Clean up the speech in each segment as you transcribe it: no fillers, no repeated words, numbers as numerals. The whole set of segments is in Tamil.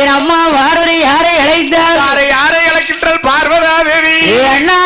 என் அம்மா பார்வதி யாரை அழைத்தாள்? யாரை அழைக்கின்றாள்? பார்வதா தேவி. அண்ணா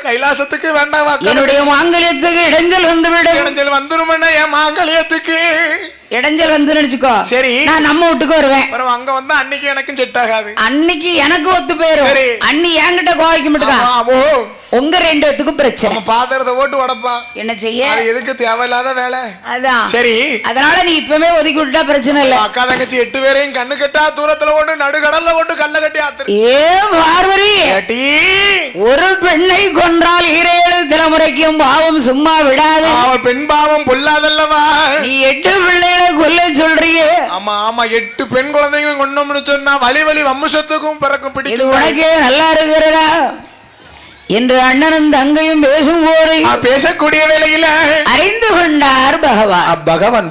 கைலாசத்துக்கு வேண்டாம். என்னுடைய மாங்கல்யத்துக்கு இடைஞ்சல் வந்துவிடும். இடைஞ்சல் வந்துரும். என் மாங்கல்யத்துக்கு இடைஞ்சல் வந்து நினைச்சுக்கோ. சரி, நான் நம்ம வீட்டுக்கு வருவேன். அங்க வந்து அன்னைக்கு எனக்கும் செட் ஆகாது. அன்னைக்கு எனக்கு ஒத்து போயிரும். அன்னி என்கிட்ட கோவைக்க மாட்டேங்க. உங்க ரெண்டு பேத்துக்கும் பிரச்சனை. பாத்திரத்தை ஓட்டு உடப்பா. என்ன செய்ய? எதுக்கு தேவையில்லாத வேலை. அதான் சரி. அதனால நீ இப்பவே ஒதுக்கி விட்டா பிரச்சனை இல்ல. அக்கா தங்கச்சி 8 பேரையும் கண்ணு கட்டா தூரத்துல ஓட்டு நடுக்கடல்ல ஓட்டு கல்ல கட்டி ஆத்துரு. ஏ பார்வதி, ஒரு பெண்ணை கொன்றால் 7 தலைமுறைக்கும் பாவம் சும்மா விடாது. அவன் பெண் பாவம் பொல்லாதல்லவா? நீ 8 பிள்ளைகளை கொல்ல சொல்றியே. ஆமா ஆமா, 8 பெண் குழந்தைங்க கொண்டோம்னு சொன்னா வழி வழி வம்சத்துக்கும் பிறக்கும் பிடிக்கும். இது உனக்கே நல்லா இருக்கிறதா என்று அண்ணனும் தங்கையும் பேசும்போது பேசக்கூடிய வேளையில அறிந்து கொண்டார் பகவான். பகவான்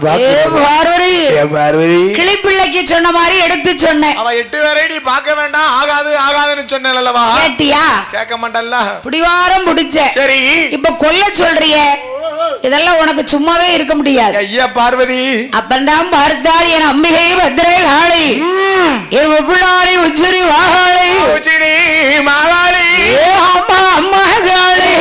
பார்வதி கிளிப்பிள்ளைக்கு சொன்ன மாதிரி எடுத்து சொன்னேன். அவ 8 பேரை நீ பார்க்க வேண்டாம், ஆகாது ஆகாதுன்னு சொன்னேன் அல்லவா? கேட்டியா? கேட்க மாட்டல்ல. புடிவாரம் புடிச்ச. சரி, இப்ப கொல்ல சொல்றிய, இதெல்லாம் உனக்கு சும்மாவே இருக்க முடியாது. ஐயா பார்வதி, அப்பந்தான் பார்த்தால் என் அம்பிகை பத்திரை காளி, என் வெப்பிளாரி உச்சிரி வாகாளி, உச்சிரி மாகாளி, அம்மா அம்மா காளி,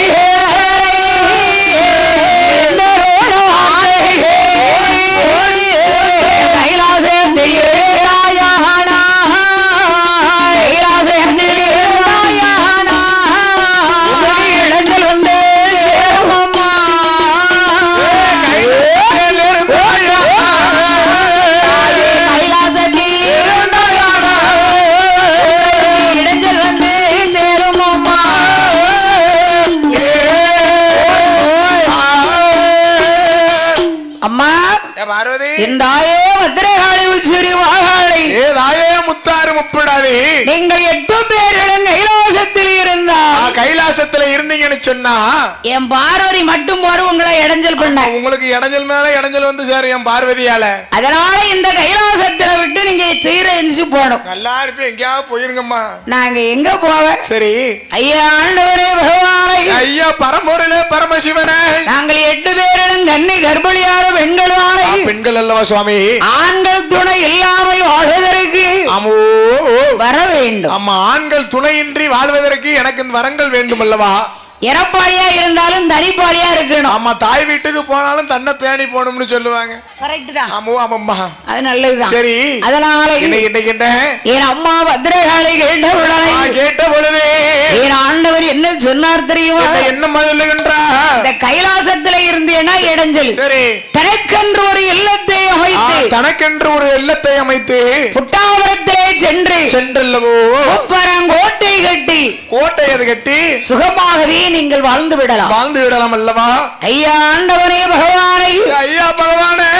நீங்கள் 8 பேர்களும் கைலாசத்தில் இருந்தால், கைலாசத்தில் இருந்தீங்கன்னு சொன்னா என் பார்வதி மட்டும் போற உங்களை இடைஞ்சல் பண்ண. உங்களுக்கு இடைஞ்சல் மேல இடைஞ்சல் வந்து சார் என் பார்வதியால. அதனால இந்த கைலாசத்துல விட்டு நீங்க சீரழிச்சு போடும். நல்லா இருப்பேன், எங்கேயாவது போயிருங்கம்மா. நாங்க எங்க போவேன்? சரி ஐயா ஆண்டவரே பகவானை, ஐயா பரம்பொருளே பரமசிவனே, நாங்கள் 8 பேர்களும் கன்னி கர்ப்பளியான பெண்களான பெண்கள் அல்லவா சுவாமி? ஆண்கள் துணை இல்லாமல் வாழ்வதற்கு வர வேண்டும். ஆமா, ஆண்கள் துணையின்றி வாழ்வதற்கு எனக்கு வரங்கள் வேண்டும் அல்லவா? இறப்பாளியா இருந்தாலும் தனிப்பாளியா இருக்கணும். ஆமா, தாய் வீட்டுக்கு போனாலும் தன்னை பேணி போகணும்னு சொல்லுவாங்க. கரெக்ட் தான். ஆமா, அது நல்லதுதான். சரி, அதனால என் அம்மா பத்திரகாளி கேட்ட பொழுது என் ஆண்டவர் என்ன சொன்னார் தெரியுமா? என்ன சொல்லுகின்றார்? இந்த கைலாசத்துல இருந்தேன்னா இடைஞ்சல். சரி, தனக்கென்று ஒரு இல்லத்தை அமைத்து, தனக்கென்று ஒரு இல்லத்தை அமைத்து புட்டாவரத்திலே சென்றல்லவோ கோட்டை கட்டி, கோட்டை அது கட்டி சுகமாகவே நீங்கள் வாழ்ந்து விடலாம் அல்லவா? ஐயா ஆண்டவனே பகவானை, ஐயா பகவானே,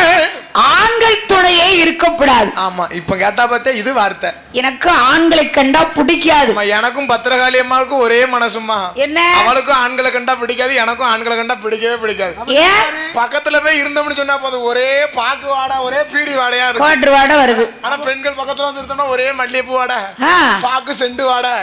ஆண்கள் துணையே இருக்கக்கூடாது. ஆமா, இப்ப கேட்டா பார்த்தா இது வார்த்தை. எனக்கு ஆண்களை கண்டா பிடிக்காது. எனக்கும் பத்திரகாளி அம்மாவுக்கும் ஒரே மனசுமா. என்ன? அவளுக்கும் ஆண்களை கண்டா பிடிக்காது, எனக்கும் ஆண்களை கண்டா பிடிக்கவே பிடிக்காது. ஏன்? பக்கத்துல போய் இருந்தோம்னு சொன்னா போதும், ஒரே பாக்கு வாடை, ஒரே பீடி வாடையா இருக்கு. கோட்டர் வாடை வருது. ஆனா பெண்கள் பக்கத்துல வந்து இருந்தோம்னா ஒரே மல்லிகைப்பூ வாடை, பாக்கு செண்டு வாடை,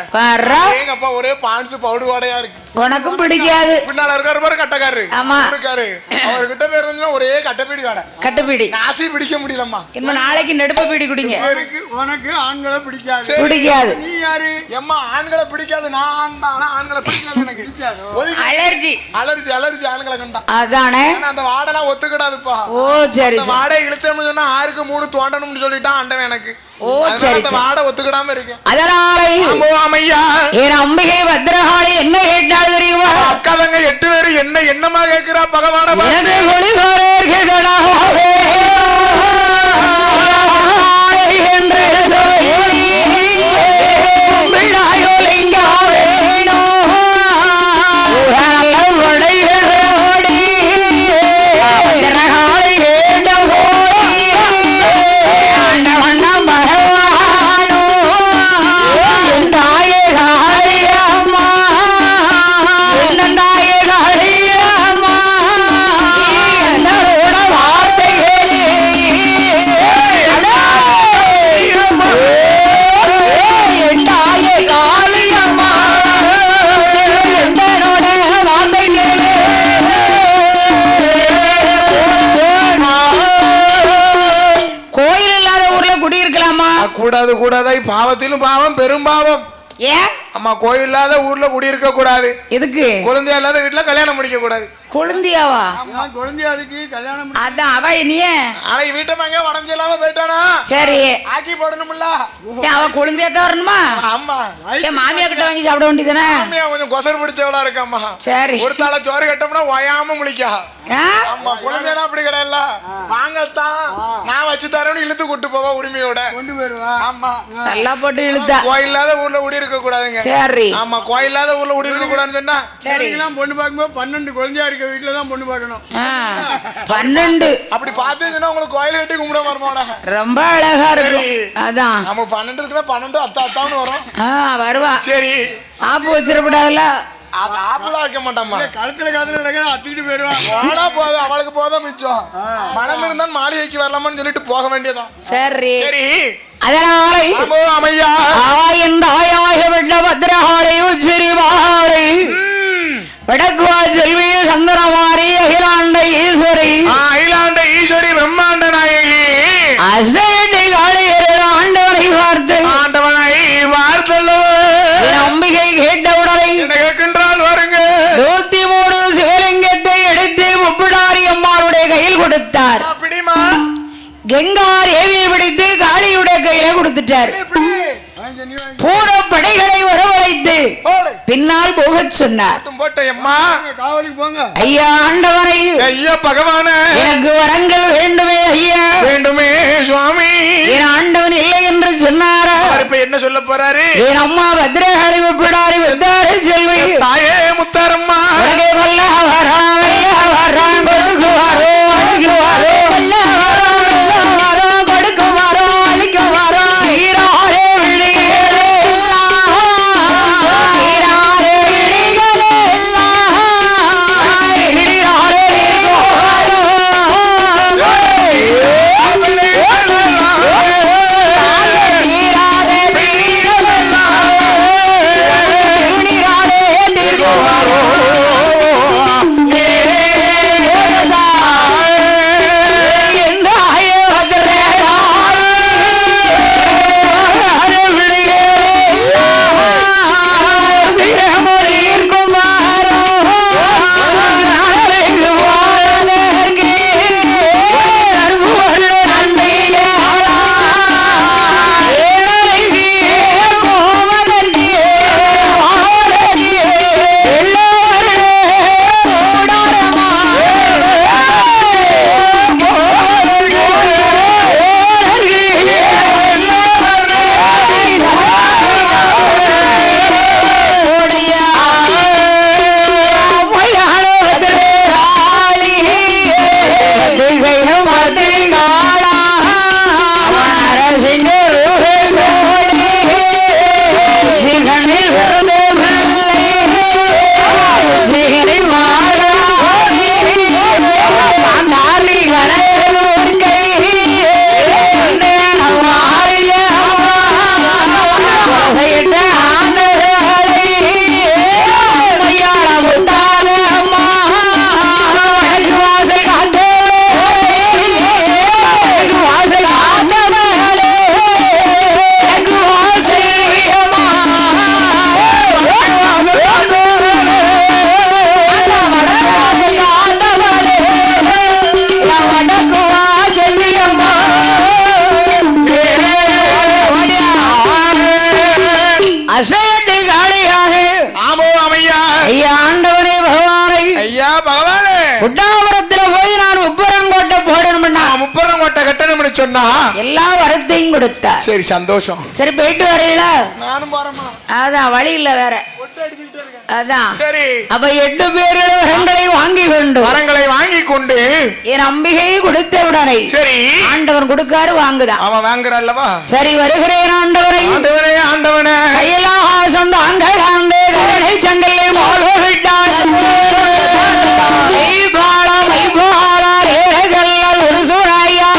எங்கப்பா ஒரே பான்ஸ் பவுடர் வாடையா இருக்கு. உனக்கும் பிடிக்காது. பின்னால இருக்காரு பாரு கட்டக்காரு. ஆமா இருக்காரு, அவர்கிட்ட பேர் இருந்தா ஒரே கட்டப்பீடி வாடை. கட்டப்பீடி ஆசி பிடிக்க முடியலம்மா. என்ன நாளைக்கு நெடுப்ப பீடி குடிங்க. உனக்கு ஆண்களை பிடிக்காது. பிடிக்காது. நீ யாரு? எம்மா ஆண்களை பிடிக்காது. நான் ஆண் தான், ஆனா ஆண்களை பிடிக்காது எனக்கு. அலர்ஜி அலர்ஜி ஆண்களை கண்டா. அதானே, அந்த வாடெல்லாம் ஒத்துக்கிடாதுப்பா. ஓ சரி, அந்த வாடை இழுத்தேன்னு சொன்னா 6க்கு 3 தோண்டணும்னு சொல்லிட்டான் ஆண்டவன் எனக்கு. ஓ சரி, அந்த வாடை ஒத்துக்கிடாம இருக்கு. அதனால ஐயா என் அம்பிகை பத்திரகாளி என்ன கேட்டால் தெரியுமா? அக்கா தங்க 8 பேரு என்னமா கேட்கிறா பகவான? இருக்கலாமா? கூடாது கூடாதா, பாவத்திலும் பாவம் பெரும் பாவம். ஏன் அம்மா கோயில் இல்லாத ஊர்ல குடியிருக்க கூடாது. எதுக்கு? குழந்தையா இல்லாத வீட்டுல கல்யாணம் முடிக்க கூடாது. குழந்தையாவா? குழந்தையா இருக்கு கல்யாணம். அதான் அவ நீ நாளைக்கு வீட்டை வாங்க உடம்பு இல்லாம போயிட்டானா சரி ஆக்கி போடணும்ல. அவ குழந்தையா தான் வரணுமா? ஆமா. என் மாமியா கிட்ட வாங்கி சாப்பிட வேண்டியதானே? மாமியா கொஞ்சம் கொசர் பிடிச்சவளா இருக்காம்மா. சரி ஒரு தாள சோறு கட்டோம்னா ஒயாம முழிக்கா. ஆமா குழந்தைனா அப்படி கிடையாது. வாங்கத்தான் நான் வச்சு தரேன்னு இழுத்து கூட்டு போவா உரிமையோட கொண்டு போயிருவா. ஆமா நல்லா போட்டு இழுத்தா. கோயில் இல்லாத ஊர்ல குடி இருக்க கூடாதுங்க. சரி ஆமா கோயில் இல்லாத ஊர்ல குடி இருக்க கூடாதுன்னு சொன்னா சரி பொண்ணு பார்க்கும்போது 12 குழந்தையா இருக்க வீட்டுல தான் பொண்ணு பார்க்கணும். 12 அப்படி பார்த்தீங்கன்னா உங்களுக்கு கோயில் கட்டி கும்பிட வருமாடா. ரொம்ப அழகா இருக்கு. அதான் நம்ம 12 இருக்குன்னா 12 அத்தா அத்தான்னு வரும். வருவா. சரி ஆப்பு வச்சிடக்கூடாதுல்ல. ஆப்பெல்லாம் வைக்க மாட்டாமா. கழுத்துல காத்துல நடக்க அத்திக்கிட்டு போயிருவான். போனா போதும் அவளுக்கு போதும் மிச்சம். மனம் இருந்தால் மாளிகைக்கு வரலாமான்னு சொல்லிட்டு போக வேண்டியதான். சரி சரி அதனால அமையா ஆவாயந்தாயாக வெள்ள பத்திரகாளை உச்சிரிவாளை வடக்குவா செல்வி சந்தனமாரி அகிலாண்ட ஈஸ்வரி அகிலாண்ட ஈஸ்வரி பிரம்மாண்ட நாயகி அஸ்டேண்டி காளியர் ஆண்டவனை பார்த்து ஆண்டவனை பார்த்தல்லோ நம்பிக்கை கேட்டவுடனே கேட்கின்றால் வருங்க 103 சிவலிங்கத்தை எடுத்து முப்பிடாரி அம்மாளுடைய கையில் கொடுத்தார். அப்படிமா கெங்கார் ஏவியை பிடித்து காளியுடைய கையில கொடுத்துட்டார். பூர படைகளை வரவழைத்து பின்னால் போக சொன்னார். ஐயா ஆண்டவனை, ஐயா பகவான, எனக்கு வரங்கள் வேண்டுமே ஐயா. வேண்டுமே சுவாமி. என் ஆண்டவன் இல்லை என்று சொன்னாரா? இப்ப என்ன சொல்ல போறாரு? என் அம்மா பத்ரகாளி முப்பிடாரி வித்தாரி செல்வி தாயே முத்தாரம்மா கொல்ல வரா வரா கொடுக்குவாரோ அழிக்குவாரோ கொல்ல வரா கொடுக்குவாரோ அழிக்குவாரோ ஈராரே விழிகளே ஈராரே விழிகளே ஈராரே சொன்னா எல்லா வரத்தையும் கொடுத்தா. சரி சந்தோஷம். சரி போயிட்டு வரீங்களா? நானும் போறேம்மா. அதான் வழி இல்ல வேற. அதான் சரி. அப்ப 8 பேர்கள் வரங்களை வாங்கி கொண்டு வரங்களை வாங்கி கொண்டு என் அம்பிகையை கொடுத்த உடனே சரி ஆண்டவன் கொடுக்காரு வாங்குதான். அவன் வாங்குற அல்லவா? சரி வருகிறேன் ஆண்டவரை. ஆண்டவரே ஆண்டவனே கையிலாசம் தாங்கள் ஆண்டே கருணை சங்கையை மோக விட்டான் ஒரு சூறாயா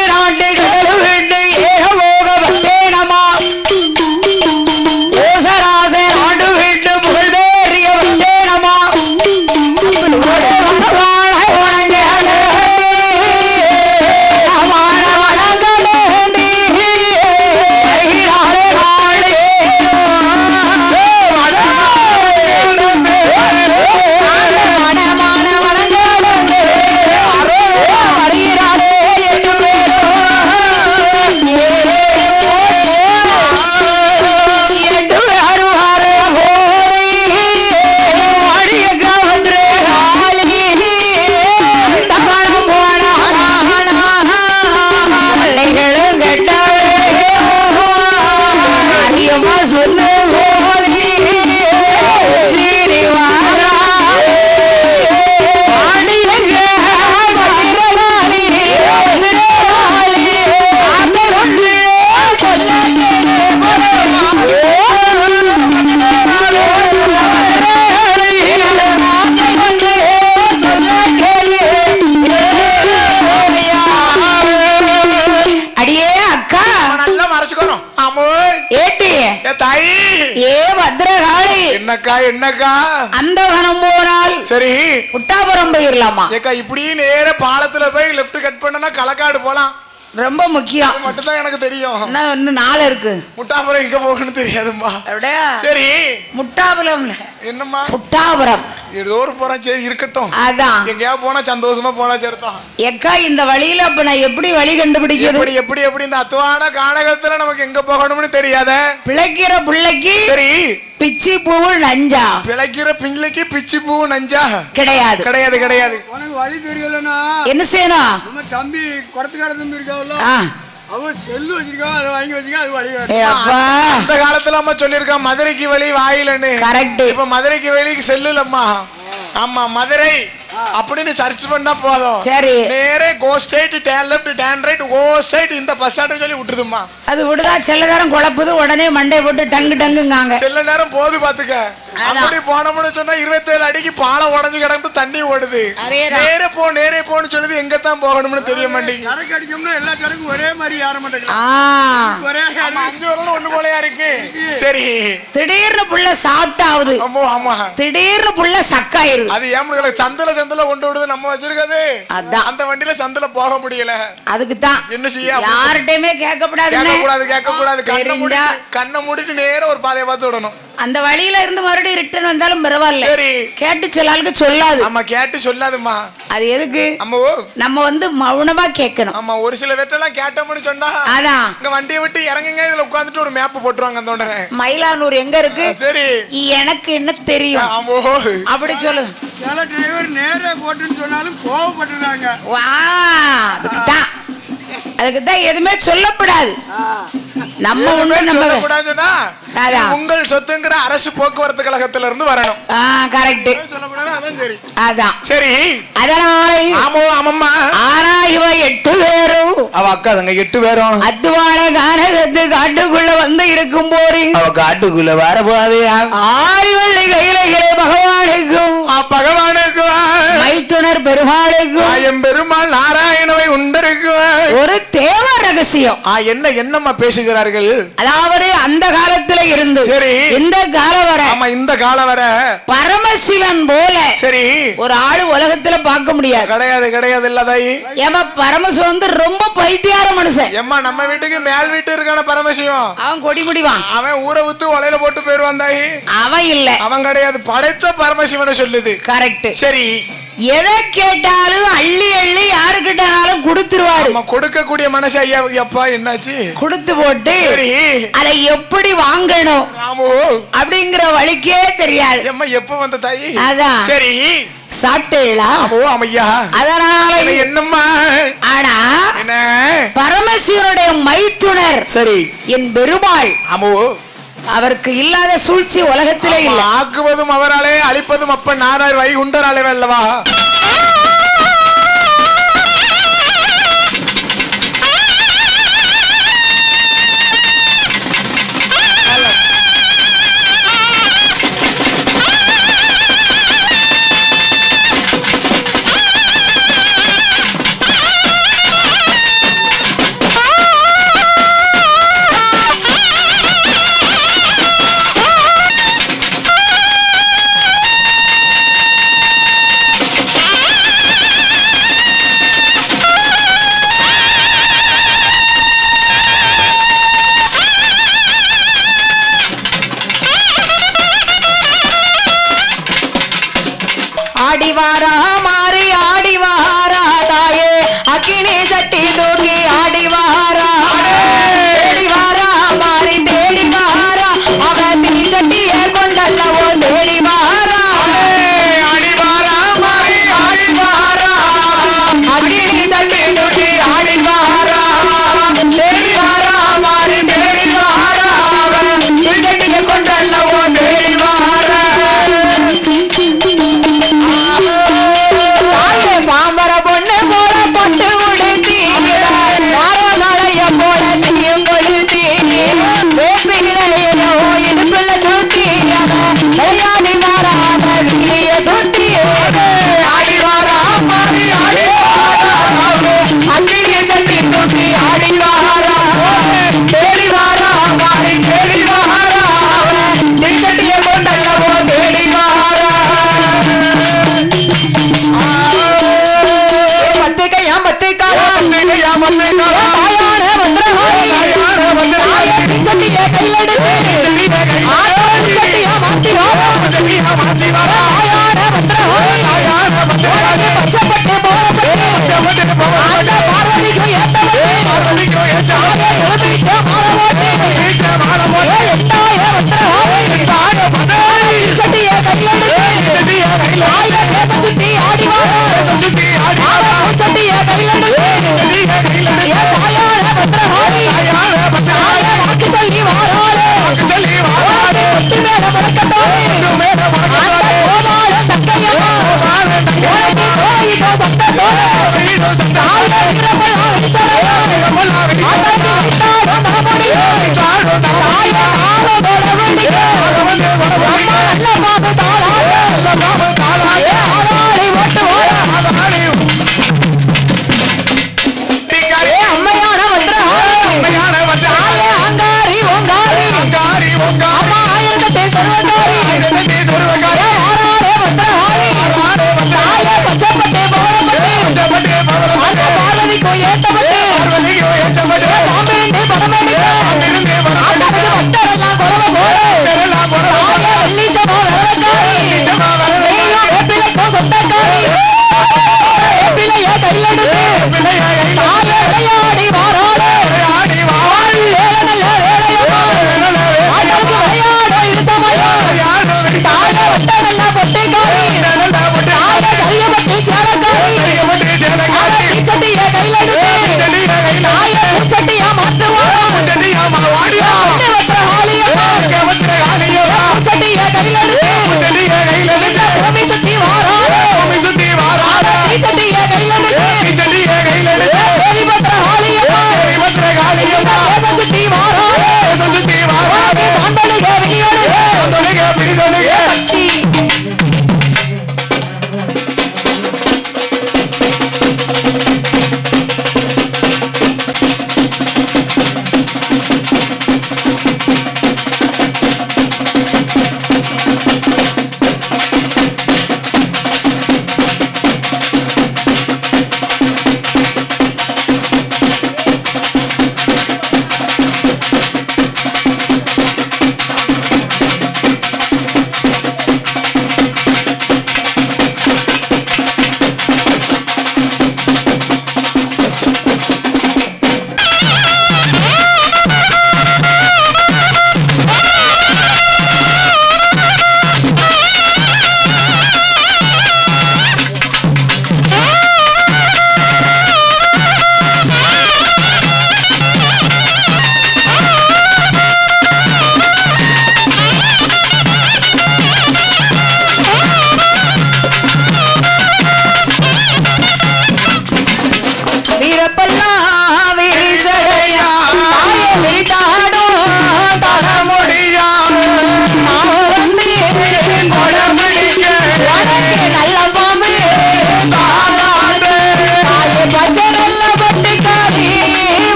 நாட்டு கடல் விட்டு ஏக போக வந்தேனமா ஓசராசை நாடு விட்டு புகழ்வேறிய வந்தேனமா வணங்க வாசிக்கிறோம் ஆமோ ஏட்டி ஏ தாயி ஏ பத்ரகாளி என்னக்கா என்னக்கா அந்த வனம் போனால் சரி புட்டாபுரம் போயிடலாமா ஏக்கா இப்படி நேர பாலத்துல போய் லெஃப்ட் கட் பண்ணனா களக்காடு போலாம் ரொம்ப முக்கியம் அது மட்டும் தான் எனக்கு தெரியும் இன்னும் 4 இருக்கு முட்டாபுரம் எங்க போகணும்னு தெரியாதும்மா அப்படியே சரி முட்டாபுரம் என்னம்மா புட்டாபுரம் ஏதோ ஒரு போறேன் சரி இருக்கட்டும் அதான் எங்கேயா போனா சந்தோஷமா போனா சரிதான் எக்கா இந்த வழியில அப்ப நான் எப்படி வழி கண்டுபிடிக்கிறது எப்படி எப்படி எப்படி இந்த அத்துவான கானகத்துல நமக்கு எங்க போகணும்னு தெரியாத பிழைக்கிற பிள்ளைக்கு சரி பிச்சி பூவு நஞ்சா பிழைக்கிற பிள்ளைக்கு பிச்சி பூ நஞ்சா கிடையாது கிடையாது கிடையாது உனக்கு வழி தெரியலன்னா என்ன செய்யணும் நம்ம தம்பி குடத்துக்கார தம்பி இருக்காவல்ல ஆ. அவன் செல்லு வச்சிருக்கான் அதை வாங்கி வச்சுக்க அது வழி ஏ அப்பா அந்த காலத்துல அம்மா சொல்லிருக்கான் மதுரைக்கு வழி வாயிலன்னு கரெக்ட் இப்ப மதுரைக்கு வெளிக்கு செல்லுலம்மா ஆமா மதுரை அப்படின்னு சர்ச் பண்ணா போதும் சரி நேரே go straight then left then right go straight இந்த பஸ் ஸ்டாண்ட் சொல்லி விட்டுருதுமா அது விடுதா சில நேரம் குழப்புது உடனே மண்டை போட்டு டங்கு டங்குங்காங்க சில நேரம் போது பாத்துக்க அப்படி போனோம்னு சொன்னா 27 அடிக்கு பாலம் உடஞ்சு கிடந்து தண்ணி ஓடுது அதேதான். நேரே போன்னு சொல்லுது எங்கத்தான் போகணும்னு தெரிய மாட்டேங்குது சரக்கு அடிக்கும்னா எல்லா சரக்கும் ஒரே மாதிரி ஏற மாட்டேங்குது ஆ ஒரே ஆமா, 5 வரலும் ஒண்ணு போலயா இருக்கு சரி திடீர்னு புள்ள சாப்பிட்டாவுது ஆமா ஆமா திடீர்னு புள்ள சக்காயிருது அது ஏன் சந்தல கொண்டு விடுது நம்ம வச்சிருக்கது அதான். அந்த வண்டியில சந்தல போக முடியல அதுக்கு தான் என்ன செய்ய யார்கிட்டயுமே கேட்கக்கூடாது கேட்க கூடாது தெரிஞ்சா கண்ணை மூடிட்டு நேரா ஒரு பாதையை பார்த்து விடணும் அந்த வழியில இருந்து மறுபடியும் ரிட்டர்ன் வந்தாலும் பரவாயில்ல சரி கேட்டு சில ஆளுக்கு சொல்லாது ஆமா கேட்டு சொல்லாதுமா அது எதுக்கு அம்மா நம்ம வந்து மௌனமா கேட்கணும் ஆமா ஒரு சில வெட்டெல்லாம் கேட்டோம்னு சொன்னா அதான் இங்க வண்டியை விட்டு இறங்குங்க இதுல உட்கார்ந்துட்டு ஒரு மேப் போட்டுருவாங்க அந்த உடனே மயிலானூர் எங்க இருக்கு சரி எனக்கு என்ன தெரியும் ஆமோ அப்படி சொல்லு சில டிரைவர் நேரே போட்டுன்னு சொன்னாலும் கோவப்பட்டுறாங்க வா அதுக்கு தான் எதுவுமே சொல்லப்படாது நம்ம ஒண்ணு நம்ம சொல்லக்கூடாதுன்னா அதான். உங்கள் சொத்துங்கிற அரசு போக்குவரத்து கழகத்துல இருந்து வரணும் கரெக்ட் சொல்லக்கூடாது அதான் சரி அதான் சரி அதனால ஆமோ ஆமம்மா ஆனா இவ 8 பேரும் அவ அக்கா தங்க 8 பேரும் அத்துவான கானகத்து காட்டுக்குள்ள வந்து இருக்கும் போது அவ காட்டுக்குள்ள வரப்போது ஆரிவள்ளி கையிலே பகவானுக்கும் பகவானுக்கு மைத்துனர் பெருமாளுக்கும் பெருமாள் நாராயணவை உண்டருக்கு ஒரு தேவ ரகசியம் என்னம்மா பேசுகிறார்கள் அதாவது அந்த காலத்துல இருந்து சரி இந்த காலம் வர ஆமா இந்த காலம் வர பரமசிவன் போல சரி ஒரு ஆளு உலகத்துல பார்க்க முடியாது கிடையாது கிடையாது இல்லதாயி ஏமா பரமசிவன் வந்து ரொம்ப பைத்தியார மனுஷன் ஏம்மா நம்ம வீட்டுக்கு மேல் வீட்டு இருக்கான பரமசிவம் அவன் கொடி முடிவான் அவன் ஊரை வித்து ஒலையில போட்டு போயிருவான் தாயி அவன் இல்ல அவன் கிடையாது படைத்த பரமசிவனை சொல்லுது கரெக்ட் சரி எதை கேட்டாலும் அள்ளி அள்ளி யாருக்கிட்டாலும் கொடுத்துருவாரு நம்ம கொடுக்கக்கூடிய மனசு ஐயா அப்பா என்னாச்சு கொடுத்து போட்டு சரி அதை எப்படி வாங்கணும் ராமு அப்படிங்கிற வழிக்கே தெரியாது எம்மா எப்ப வந்த தாயி அதான் சரி சாப்பிட்டீங்களா ஓ அம்மையா அதனால என்னம்மா ஆனா என்ன பரமசிவனுடைய மைத்துனர் சரி என் பெருமாள் ஆமோ அவருக்கு இல்லாத சூழ்ச்சி உலகத்திலே இல்ல ஆக்குவதும் அவராலே அழிப்பதும் அப்ப நாராயர் வைகுண்டராலே அல்லவா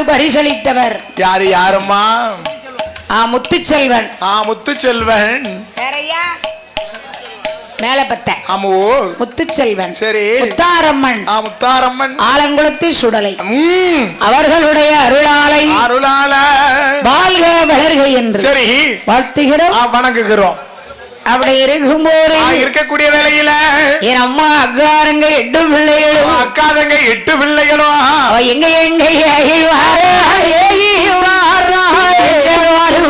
பரிசளித்தவர் யாரு? யாருமா? முத்துச்செல்வன். முத்துச்செல்வன் மேலப்பத்த ஆமோ முத்துச்செல்வன். சரி. முத்தாரம்மன். முத்தாரம்மன் ஆலங்குளத்து சுடலை அவர்களுடைய அருளாலை வாழ்க வளர்க என்று சரி வாழ்த்துகிறோம், வணங்குகிறோம். அப்படி இருக்கும்போது இருக்கக்கூடிய வேலையில என் அம்மா அக்காரங்க 8 பிள்ளைகளும் அக்காதங்க 8 பிள்ளைகளும் எங்க எங்க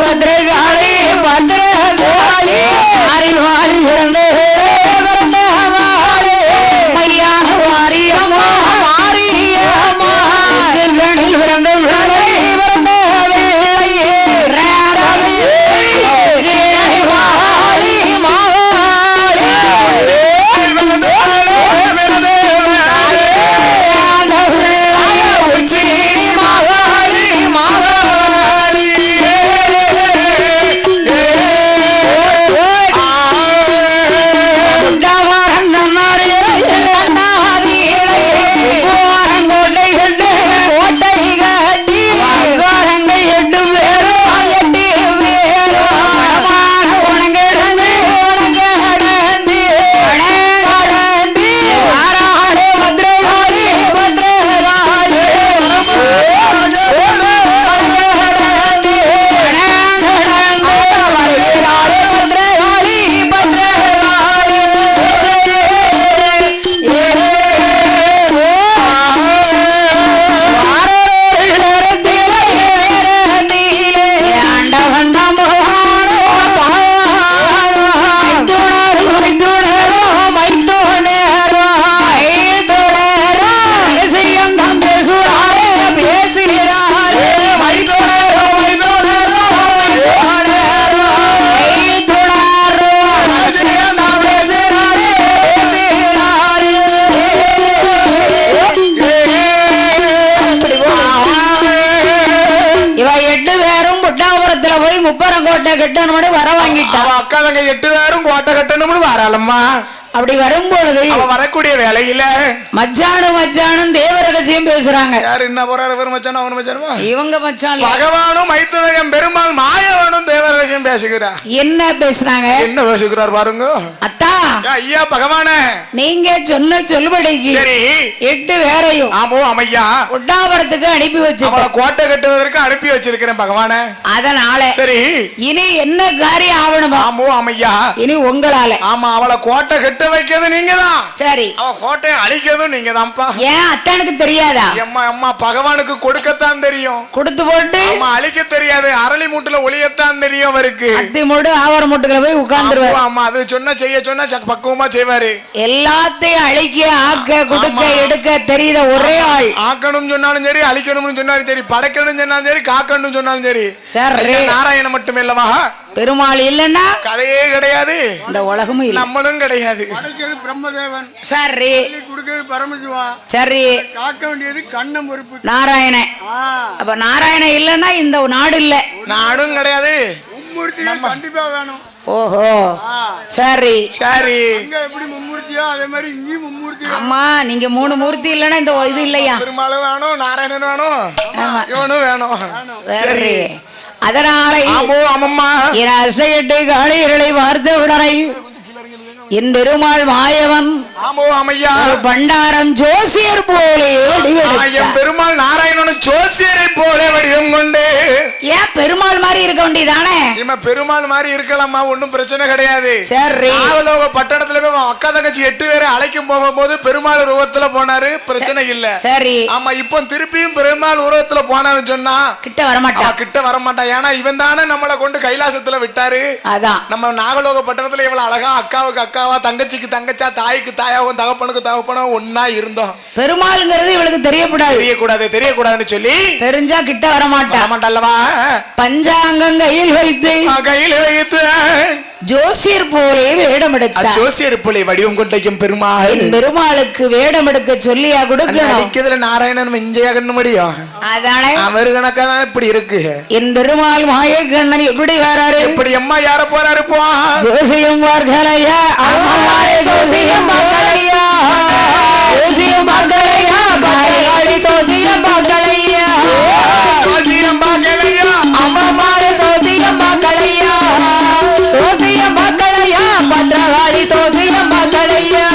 பத்திரகாளி பத்திரகாளி அறிவாளி பிறந்த மையா வாரியம்மா வாரியம்மா பிறந்த கட்டணும்னு வர வாங்கிட்டா. அவ அக்கா தங்க 8 பேரும் கோட்டை கட்டணும்னு வராளம்மா. அப்படி வரும்பொழுது அவ வரக்கூடிய வேலையில மச்சானும் தேவ ரகசியம் பேசுறாங்க. யாரு என்ன போறாரு? இவர் மச்சானா அவன் மச்சானுமா? இவங்க மச்சான் பகவானும் மைத்துனகம் பெருமாள் மாயவனும் தேவ ரகசியம் பேசுகிறார். என்ன பேசுறாங்க? என்ன பேசுகிறார் பாருங்க. அத்தா ஐயா பகவானே, நீங்க சொன்ன சொல்படிக்கு சரி 8 பேரையும் ஆமோ அமையா ஒட்டாபுரத்துக்கு அனுப்பி வச்சு அவளை கோட்டை கட்டுவதற்கு அனுப்பி வச்சிருக்கிறேன் பகவானே. அதனால சரி இனி என்ன காரியம் ஆகணுமா? ஆமோ அமையா, இனி உங்களால. ஆமா, அவளை கோட்டை கட்ட வைக்கிறது நீங்க தான். சரி, அவ கோட்டையை அழிக்கிறதும் நீங்க தான்ப்பா. ஏன் அத்தானுக்கு தெரியாதா? அம்மா அம்மா பகவானுக்கு கொடுக்கத்தான் தெரியும், கொடுத்து போட்டு அம்மா அழிக்க தெரியாது. அரளி மூட்டுல ஒளியத்தான் தெரியும் அவருக்கு. அத்தி மூடு ஆவர மூட்டுகளை போய் உட்கார்ந்துருவாரு. ஆமா, அது சொன்ன செய்ய சொன்னா பக்குவமா செய்வாரு. எல்லாத்தையும் அழிக்க ஆக்க கொடுக்க எடுக்க தெரியுத ஒரே ஆள். ஆக்கணும் சொன்னாலும் சரி, அழிக்கணும்னு சொன்னாலும் சரி, படைக்கணும் சொன்னாலும் சரி, காக்கணும் சொன்னாலும் சரி, சரி நாராயணன் மட்டும் இல்லவா? பெருமாள் இல்லன்னா கதையே கிடையாது, இந்த உலகமும் இல்ல, நம்மளும் கிடையாது. பிரம்மதேவன், சரி கொடுக்கிறது பரமசிவன், சரி காக்க வேண்டியது கண்ணம் பொறுப்பு நாராயணன். அப்ப நாராயணன் இல்லன்னா இந்த நாடு இல்ல, நாடும் கிடையாது. மும்மூர்த்தி கண்டிப்பா வேணும். ஓஹோ, சரி சரி. இங்க எப்படி மும்மூர்த்தியோ அதே மாதிரி இங்கேயும் மும்மூர்த்தி. அம்மா நீங்க 3 மூர்த்தி இல்லன்னா இந்த இது இல்லையா? பெருமாளும் வேணும், நாராயணன் வேணும், ஆமா இவனும் வேணும். சரி, அதனால ஆமோ அம்மம்மா என் அசையட்டை காளையர்களை வார்த்த உடனே என் பெருமாள் மாயவன் ஆமோ அமையா பண்டாரம் ஜோசியர் போலே என் பெருமாள் நாராயணன் ஜோசியரை போல வடிவம் கொண்டு. ஏன் பெருமாள் மாதிரி இருக்க வேண்டியதானே? இவன் பெருமாள் மாதிரி இருக்கலாமா, ஒண்ணும் பிரச்சனை கிடையாது. சரி, பட்டணத்துல போய் அக்கா தங்கச்சி 8 பேரை அழைக்கும் போகும்போது பெருமாள் உருவத்துல போனாரு, பிரச்சனை இல்ல. சரி, ஆமா, இப்போ திருப்பியும் பெருமாள் உருவத்துல போனாருன்னு சொன்னா கிட்ட வரமாட்டா. கிட்ட வரமாட்டான். ஏன்னா இவன் தானே நம்மளை கொண்டு கைலாசத்துல விட்டாரு. அதான் நம்ம நாகலோக பட்டணத்துல இவ்வளவு அழகா அக்காவுக்கு அக்காவா, தங்கச்சிக்கு தங்கச்சா, தாய்க்கு தாயாவும், தகப்பனுக்கு தகப்பனும் ஒன்னா இருந்தோம். பெருமாள்ங்கிறது இவளுக்கு தெரியக்கூடாது, தெரியக்கூடாதுன்னு சொல்லி தெரிஞ்சா கிட்ட வரமாட்டால்லவா. பஞ்சாங்கம் கையில் வைத்து ஜோசியர் போலே வேடம் எடுத்தார். ஜோசியர் போலே வடிவம் கொண்டைக்கும் பெருமாள் பெருமாளுக்கு வேடம் எடுக்க சொல்லியா கொடுக்கணும். நாராயணன் விஞ்சையா கண்ணு முடியும், அதானே அவரு கணக்காதான் இப்படி இருக்கு. என் பெருமாள் மாயக்கண்ணன் எப்படி வராரு? இப்படி அம்மா யார போறாரு? போ ஜோசியம் பார்க்கலையா, ஜோசியம் பார்க்கலையா, ஜோசியம் பார்க்கலையா, ஜோசியம் பார்க்கலையா, ஜோசியம் பார்க்கலையா, அம்மாமாரே ஜோசியம் பார்க்கலையா, ஜோசியம் பார்க்கலையா, பத்ரகாளி ஜோசியம் பார்க்கலையா.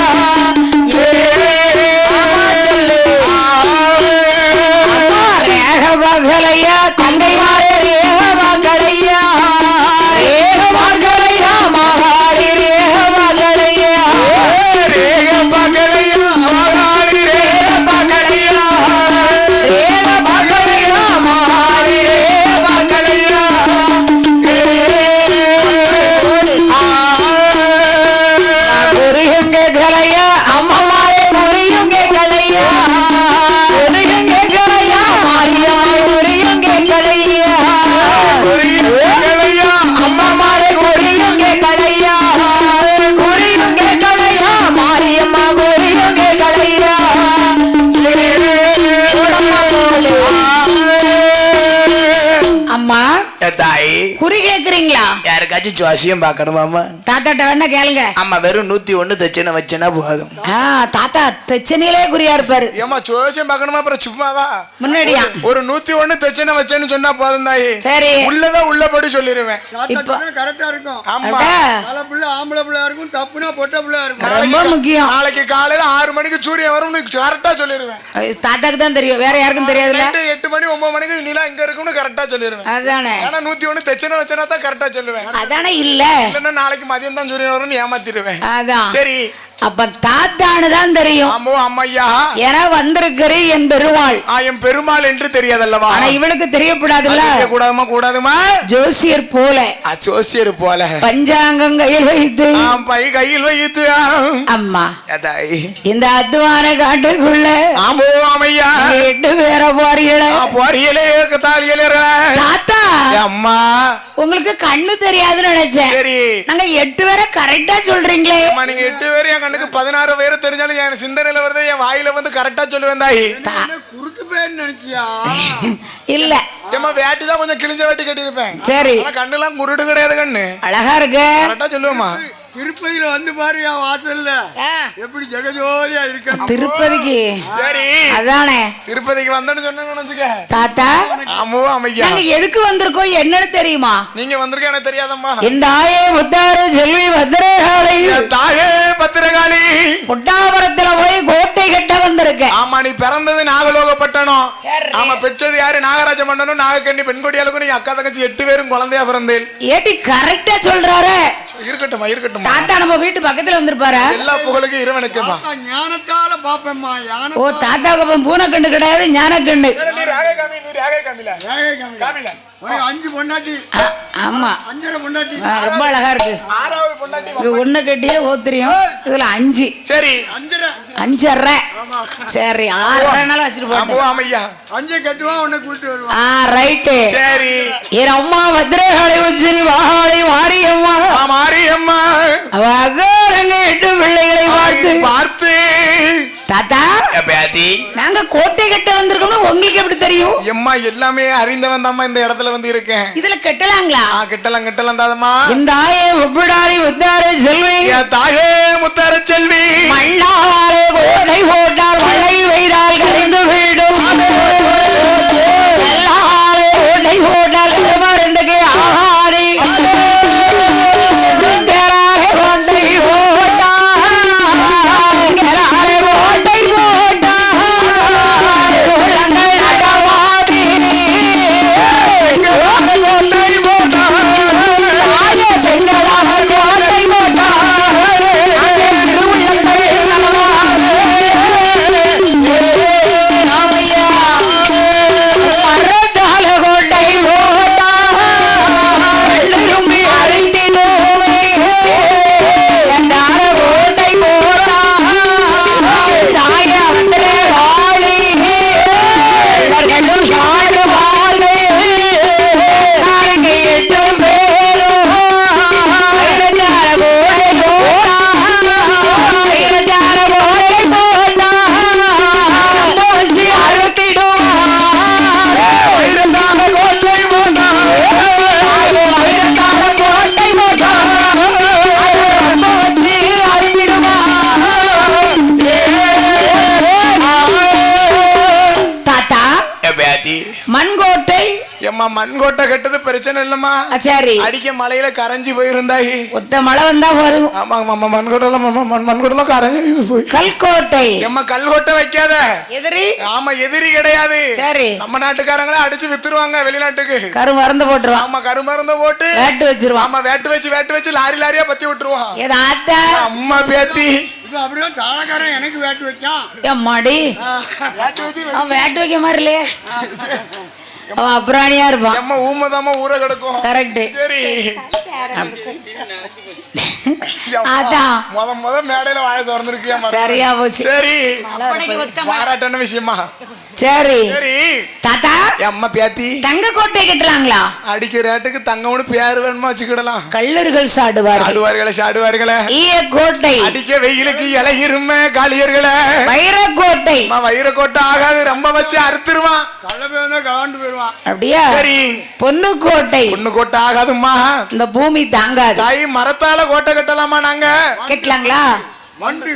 பார்க்கலையா, தங்கை மாறே ரேக பார்க்கலையா, ரேக பார்க்கலையா, மகாளி ரேக பார்க்கலையா, ரேக பார்க்கலையா, மகாளி ரேக பார்க்கலையா, ரேக பார்க்கலையா, மகாளி ரேக பார்க்கலையா. புரியுங்க கலையா, அம்மாமாரே புரியுங்க கலையா, புரியுங்க கலையா, மாரியம்மா புரியுங்க கலையா, கலையா, அம்மாமாரே புரியுங்க கலையா, புரியுங்க கலையா, மாரியம்மா புரியுங்க கலையா. அம்மா தாய் குறி கேக்குறீங்களா? யாருக்காச்சும் ஜோசியம் பாக்கணுமாமா? தாத்தாட்ட வேணா கேளுங்க. ஆமா, வெறும் 101 தச்சனை வச்சனா போதும். தாத்தா தச்சனையிலே குறியா இருப்பாரு. ஏமா ஜோசியம் பாக்கணுமா? அப்புறம் சும்மாவா? முன்னாடியா ஒரு 101 தச்சனை வச்சேன்னு சொன்னா போதும் தாயி. சரி, உள்ளதான் உள்ளபடி சொல்லிடுவேன். கரெக்டா இருக்கும். ஆமா, பல புள்ள ஆம்பளை புள்ளையா இருக்கும், தப்புனா பொட்ட புள்ளையா இருக்கும். ரொம்ப முக்கியம். நாளைக்கு காலையில 6 மணிக்கு சூரியன் வரும் கரெக்டா சொல்லிடுவேன். தாத்தாக்கு தான் தெரியும், வேற யாருக்கும் தெரியாதுல்ல. 8 மணி 9 மணிக்கு நிலா இங்க இருக்கும்னு கரெக்டா சொல்லிடுவேன். அதானே, ஆனா 101 தச்சனை வச்சனா தான் கரெக்டா சொல்லுவேன். அதானே இல்ல, இல்லன்னா நாளைக்கு மதியம் தான் சூரியன் வரும்னு ஏமாத்திடுவேன். அதான் சரி, அப்ப தாத்தானு தான் தெரியும். ஆமோ அம்மையா, ஏன்னா வந்திருக்கிறே என் பெருமாள். என் பெருமாள் என்று தெரியாதல்லவா? ஆனா இவளுக்கு தெரியப்படாதுல்ல. கூடாதுமா, கூடாதுமா. ஜோசியர் போல, ஜோசியர் போல பஞ்சாங்கம் கையில் வைத்து, பை கையில் வைத்து. அம்மா அதாய் இந்த அத்துவான காட்டுக்குள்ள ஆமோ அம்மையா 8 பேரை போறீங்களே, போறியலே தாலியலே. தாத்தா அம்மா உங்களுக்கு கண்ணு தெரியாதுன்னு நினைச்சேன். சரி, நாங்க 8 பேரை கரெக்டா சொல்றீங்களே. நீங்க 8 பேரையும் அங்க கண்ணனுக்கு 16 பேரு தெரிஞ்சாலும் என் சிந்தனையில வருது, என் வாயில வந்து கரெக்டா சொல்லுவேன் தாயி. என்ன குறுக்கு பேர் நினைச்சியா? இல்ல ஏமா வேட்டி தான் கொஞ்சம் கிழிஞ்ச வேட்டி கட்டியிருப்பேன். சரி ஆனா கண்ணெல்லாம் குருடு கிடையாது, கண்ணு அழகா இருக்கு. கரெக்டா சொல்லுவேமா. திருப்பதியில வந்து பாருயா வாசல்ல எப்படி ஜெகஜோதியா இருக்க. திருப்பதிக்கு சரி அதானே திருப்பதிக்கு வந்தேன்னு சொன்னேன்னு நினைச்சுக்க. தாத்தா ஆமோ அமையா, நாங்க எதுக்கு வந்திருக்கோம் என்னன்னு தெரியுமா? நீங்க வந்திருக்க எனக்கு தெரியாதம்மா. இந்த ஆயே முத்தாறு செல்வி பத்திரகாளி தாயே பத்திரகாளி புட்டாபுரத்துல போய் கோட்டை கட்ட வந்திருக்கேன். ஆமா, நீ பிறந்தது நாகலோகப்பட்டனம். சரி. ஆமா, பெற்றது யாரு? நாகராஜ மண்டனம், நாகக்கண்ணி, பெண்கொடியாளுக்கும். நீங்க அக்கா தங்கச்சி 8 பேரும் குழந்தையா பிறந்தேன். ஏட்டி கரெக்டா சொல்றாரு. இருக்கட்டுமா இருக்கட்டும். தாத்தா நம்ம வீட்டு பக்கத்துல வந்திருப்பாரு. எல்லா புகழுக்கும் இறைவனுக்குமா. ஞானத்தால பாப்பேம்மா. ஓ தாத்தாக்கு பூனை கண்டு கிடையாது, ஞான கண்டு. நீ ராக காமி, நீ ராக காமில காமில. 5 பொண்டாட்டி. ஆமா 5 பொண்டாட்டி. ரொம்ப அழகா இருக்கு. 6வது பொண்டாட்டி. இது ஒண்ணு கட்டியே ஓத்திரியும். இதுல 5. சரி 5.5. சரி 6.5 வச்சுட்டு ஆமோ போட்டோம். அமையா. 5 கட்டுவா உன்னை கூட்டு வருவான். ரைட்டு. சரி என் அம்மா பத்திரகாளி உச்சிரி வாழை மாரியம்மா மாரியம்மா அவ அகாரங்க 8 பிள்ளைகளை பார்த்து பார்த்து தாத்தா பேத்தி நாங்க கோட்டை கட்ட வந்திருக்கோம்னு உங்களுக்கு எப்படி தெரியும்? எம்மா எல்லாமே அறிந்தவன் தாம்மா இந்த இடத்துல வந்து இருக்கேன். இதுல கட்டலாங்களா? கெட்டலாம் தாதம்மா. இந்த ஆயே உப்புடாரி முத்தார செல்வி தாயே முத்தார செல்வி மண்ணாலே கோடை போட்டால் மழை பெய்தால் கரைந்து விடும். எல்லாலே கோடை போட்டால் மருந்துக்கு ஆகாரி மண்கோட்டை. எம்மா மண்கோட்டை கட்டது பிரச்சனை இல்லம்மா. சரி அடிக்க மலையில கரைஞ்சி போயிருந்தாய். ஒத்த மழை வந்தா வரும். ஆமாங்க மண்கோட்டை கரைஞ்சி போய். கல்கோட்டை. எம்மா கல்கோட்டை வைக்காத. எதிரி. ஆமா எதிரி கிடையாது. சரி நம்ம நாட்டுக்காரங்கள அடிச்சு வித்துருவாங்க வெளிநாட்டுக்கு. கரு மருந்து போட்டுருவான். ஆமா கரு மருந்து போட்டு வேட்டு வச்சிருவான். ஆமா வேட்டு வச்சு லாரியா பத்தி விட்டுருவான். ஏதாத்தா அம்மா பேத்தி இப்ப அப்படிதான் தாளக்காரன் எனக்கு வேட்டு வச்சான். எம்மாடி வேட்டு வச்சு அவன் வேட்டு வைக்க மாதிரி இல்லையே. அவன் அப்புறாணியா இருப்பான். எம்மா ஊமதாம ஊற கிடக்கும். கரெக்ட். சரி அதான் முத மேடையில வாய திறந்துருக்கியா. சரியா போச்சு. சரி பாராட்டான விஷயமா. சரி சரி தாத்தா அம்மா பேத்தி தங்க கோட்டை கட்டுறாங்களா? அடிக்கிற ரேட்டுக்கு தங்கம்னு பேரு வேணுமா வச்சுக்கிடலாம். கள்ளர்கள் சாடுவார்களே ஈய கோட்டை. அடிக்க வெயிலுக்கு இலகிருமே காளியர்களே. வைரக்கோட்டை. வைரக்கோட்டை ஆகாது, ரொம்ப வச்சு அறுத்துருவான். கள்ள பேர் கவாண்டு போயிருவான். அப்படியா? சரி பொண்ணு கோட்டை. பொண்ணு கோட்டை ஆகாதும்மா. இந்த பூமி தாங்காது. தாய் மரத்தால கோட்டை கட்டலாமா? நாங்க கட்டலாங்களா? வண்டு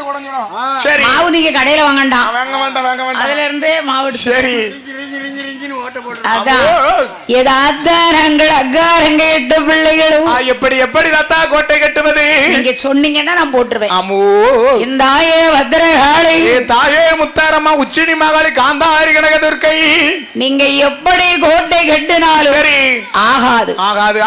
குடஞ்சிரும். சரி மாவு நீங்க கடையில வாங்கண்டா. வாங்க வேண்டாம். அதுல இருந்து மாவு. சரி ஓட்ட போட்டு அதான் ஏதாத்தா நாங்கள் அக்காரங்க 8 பிள்ளைகளும் எப்படி தாத்தா கோட்டை கட்டுவது? நீங்க சொன்னீங்கன்னா நான் போட்டுருவேன். ஆமோ இந்த ஆயே பத்திரகாளி தாயே முத்தாரம்மா உச்சினி மகாளி காந்தாரி கனகதுர்க்கை. நீங்க எப்படி கோட்டை கட்டினாலும் சரி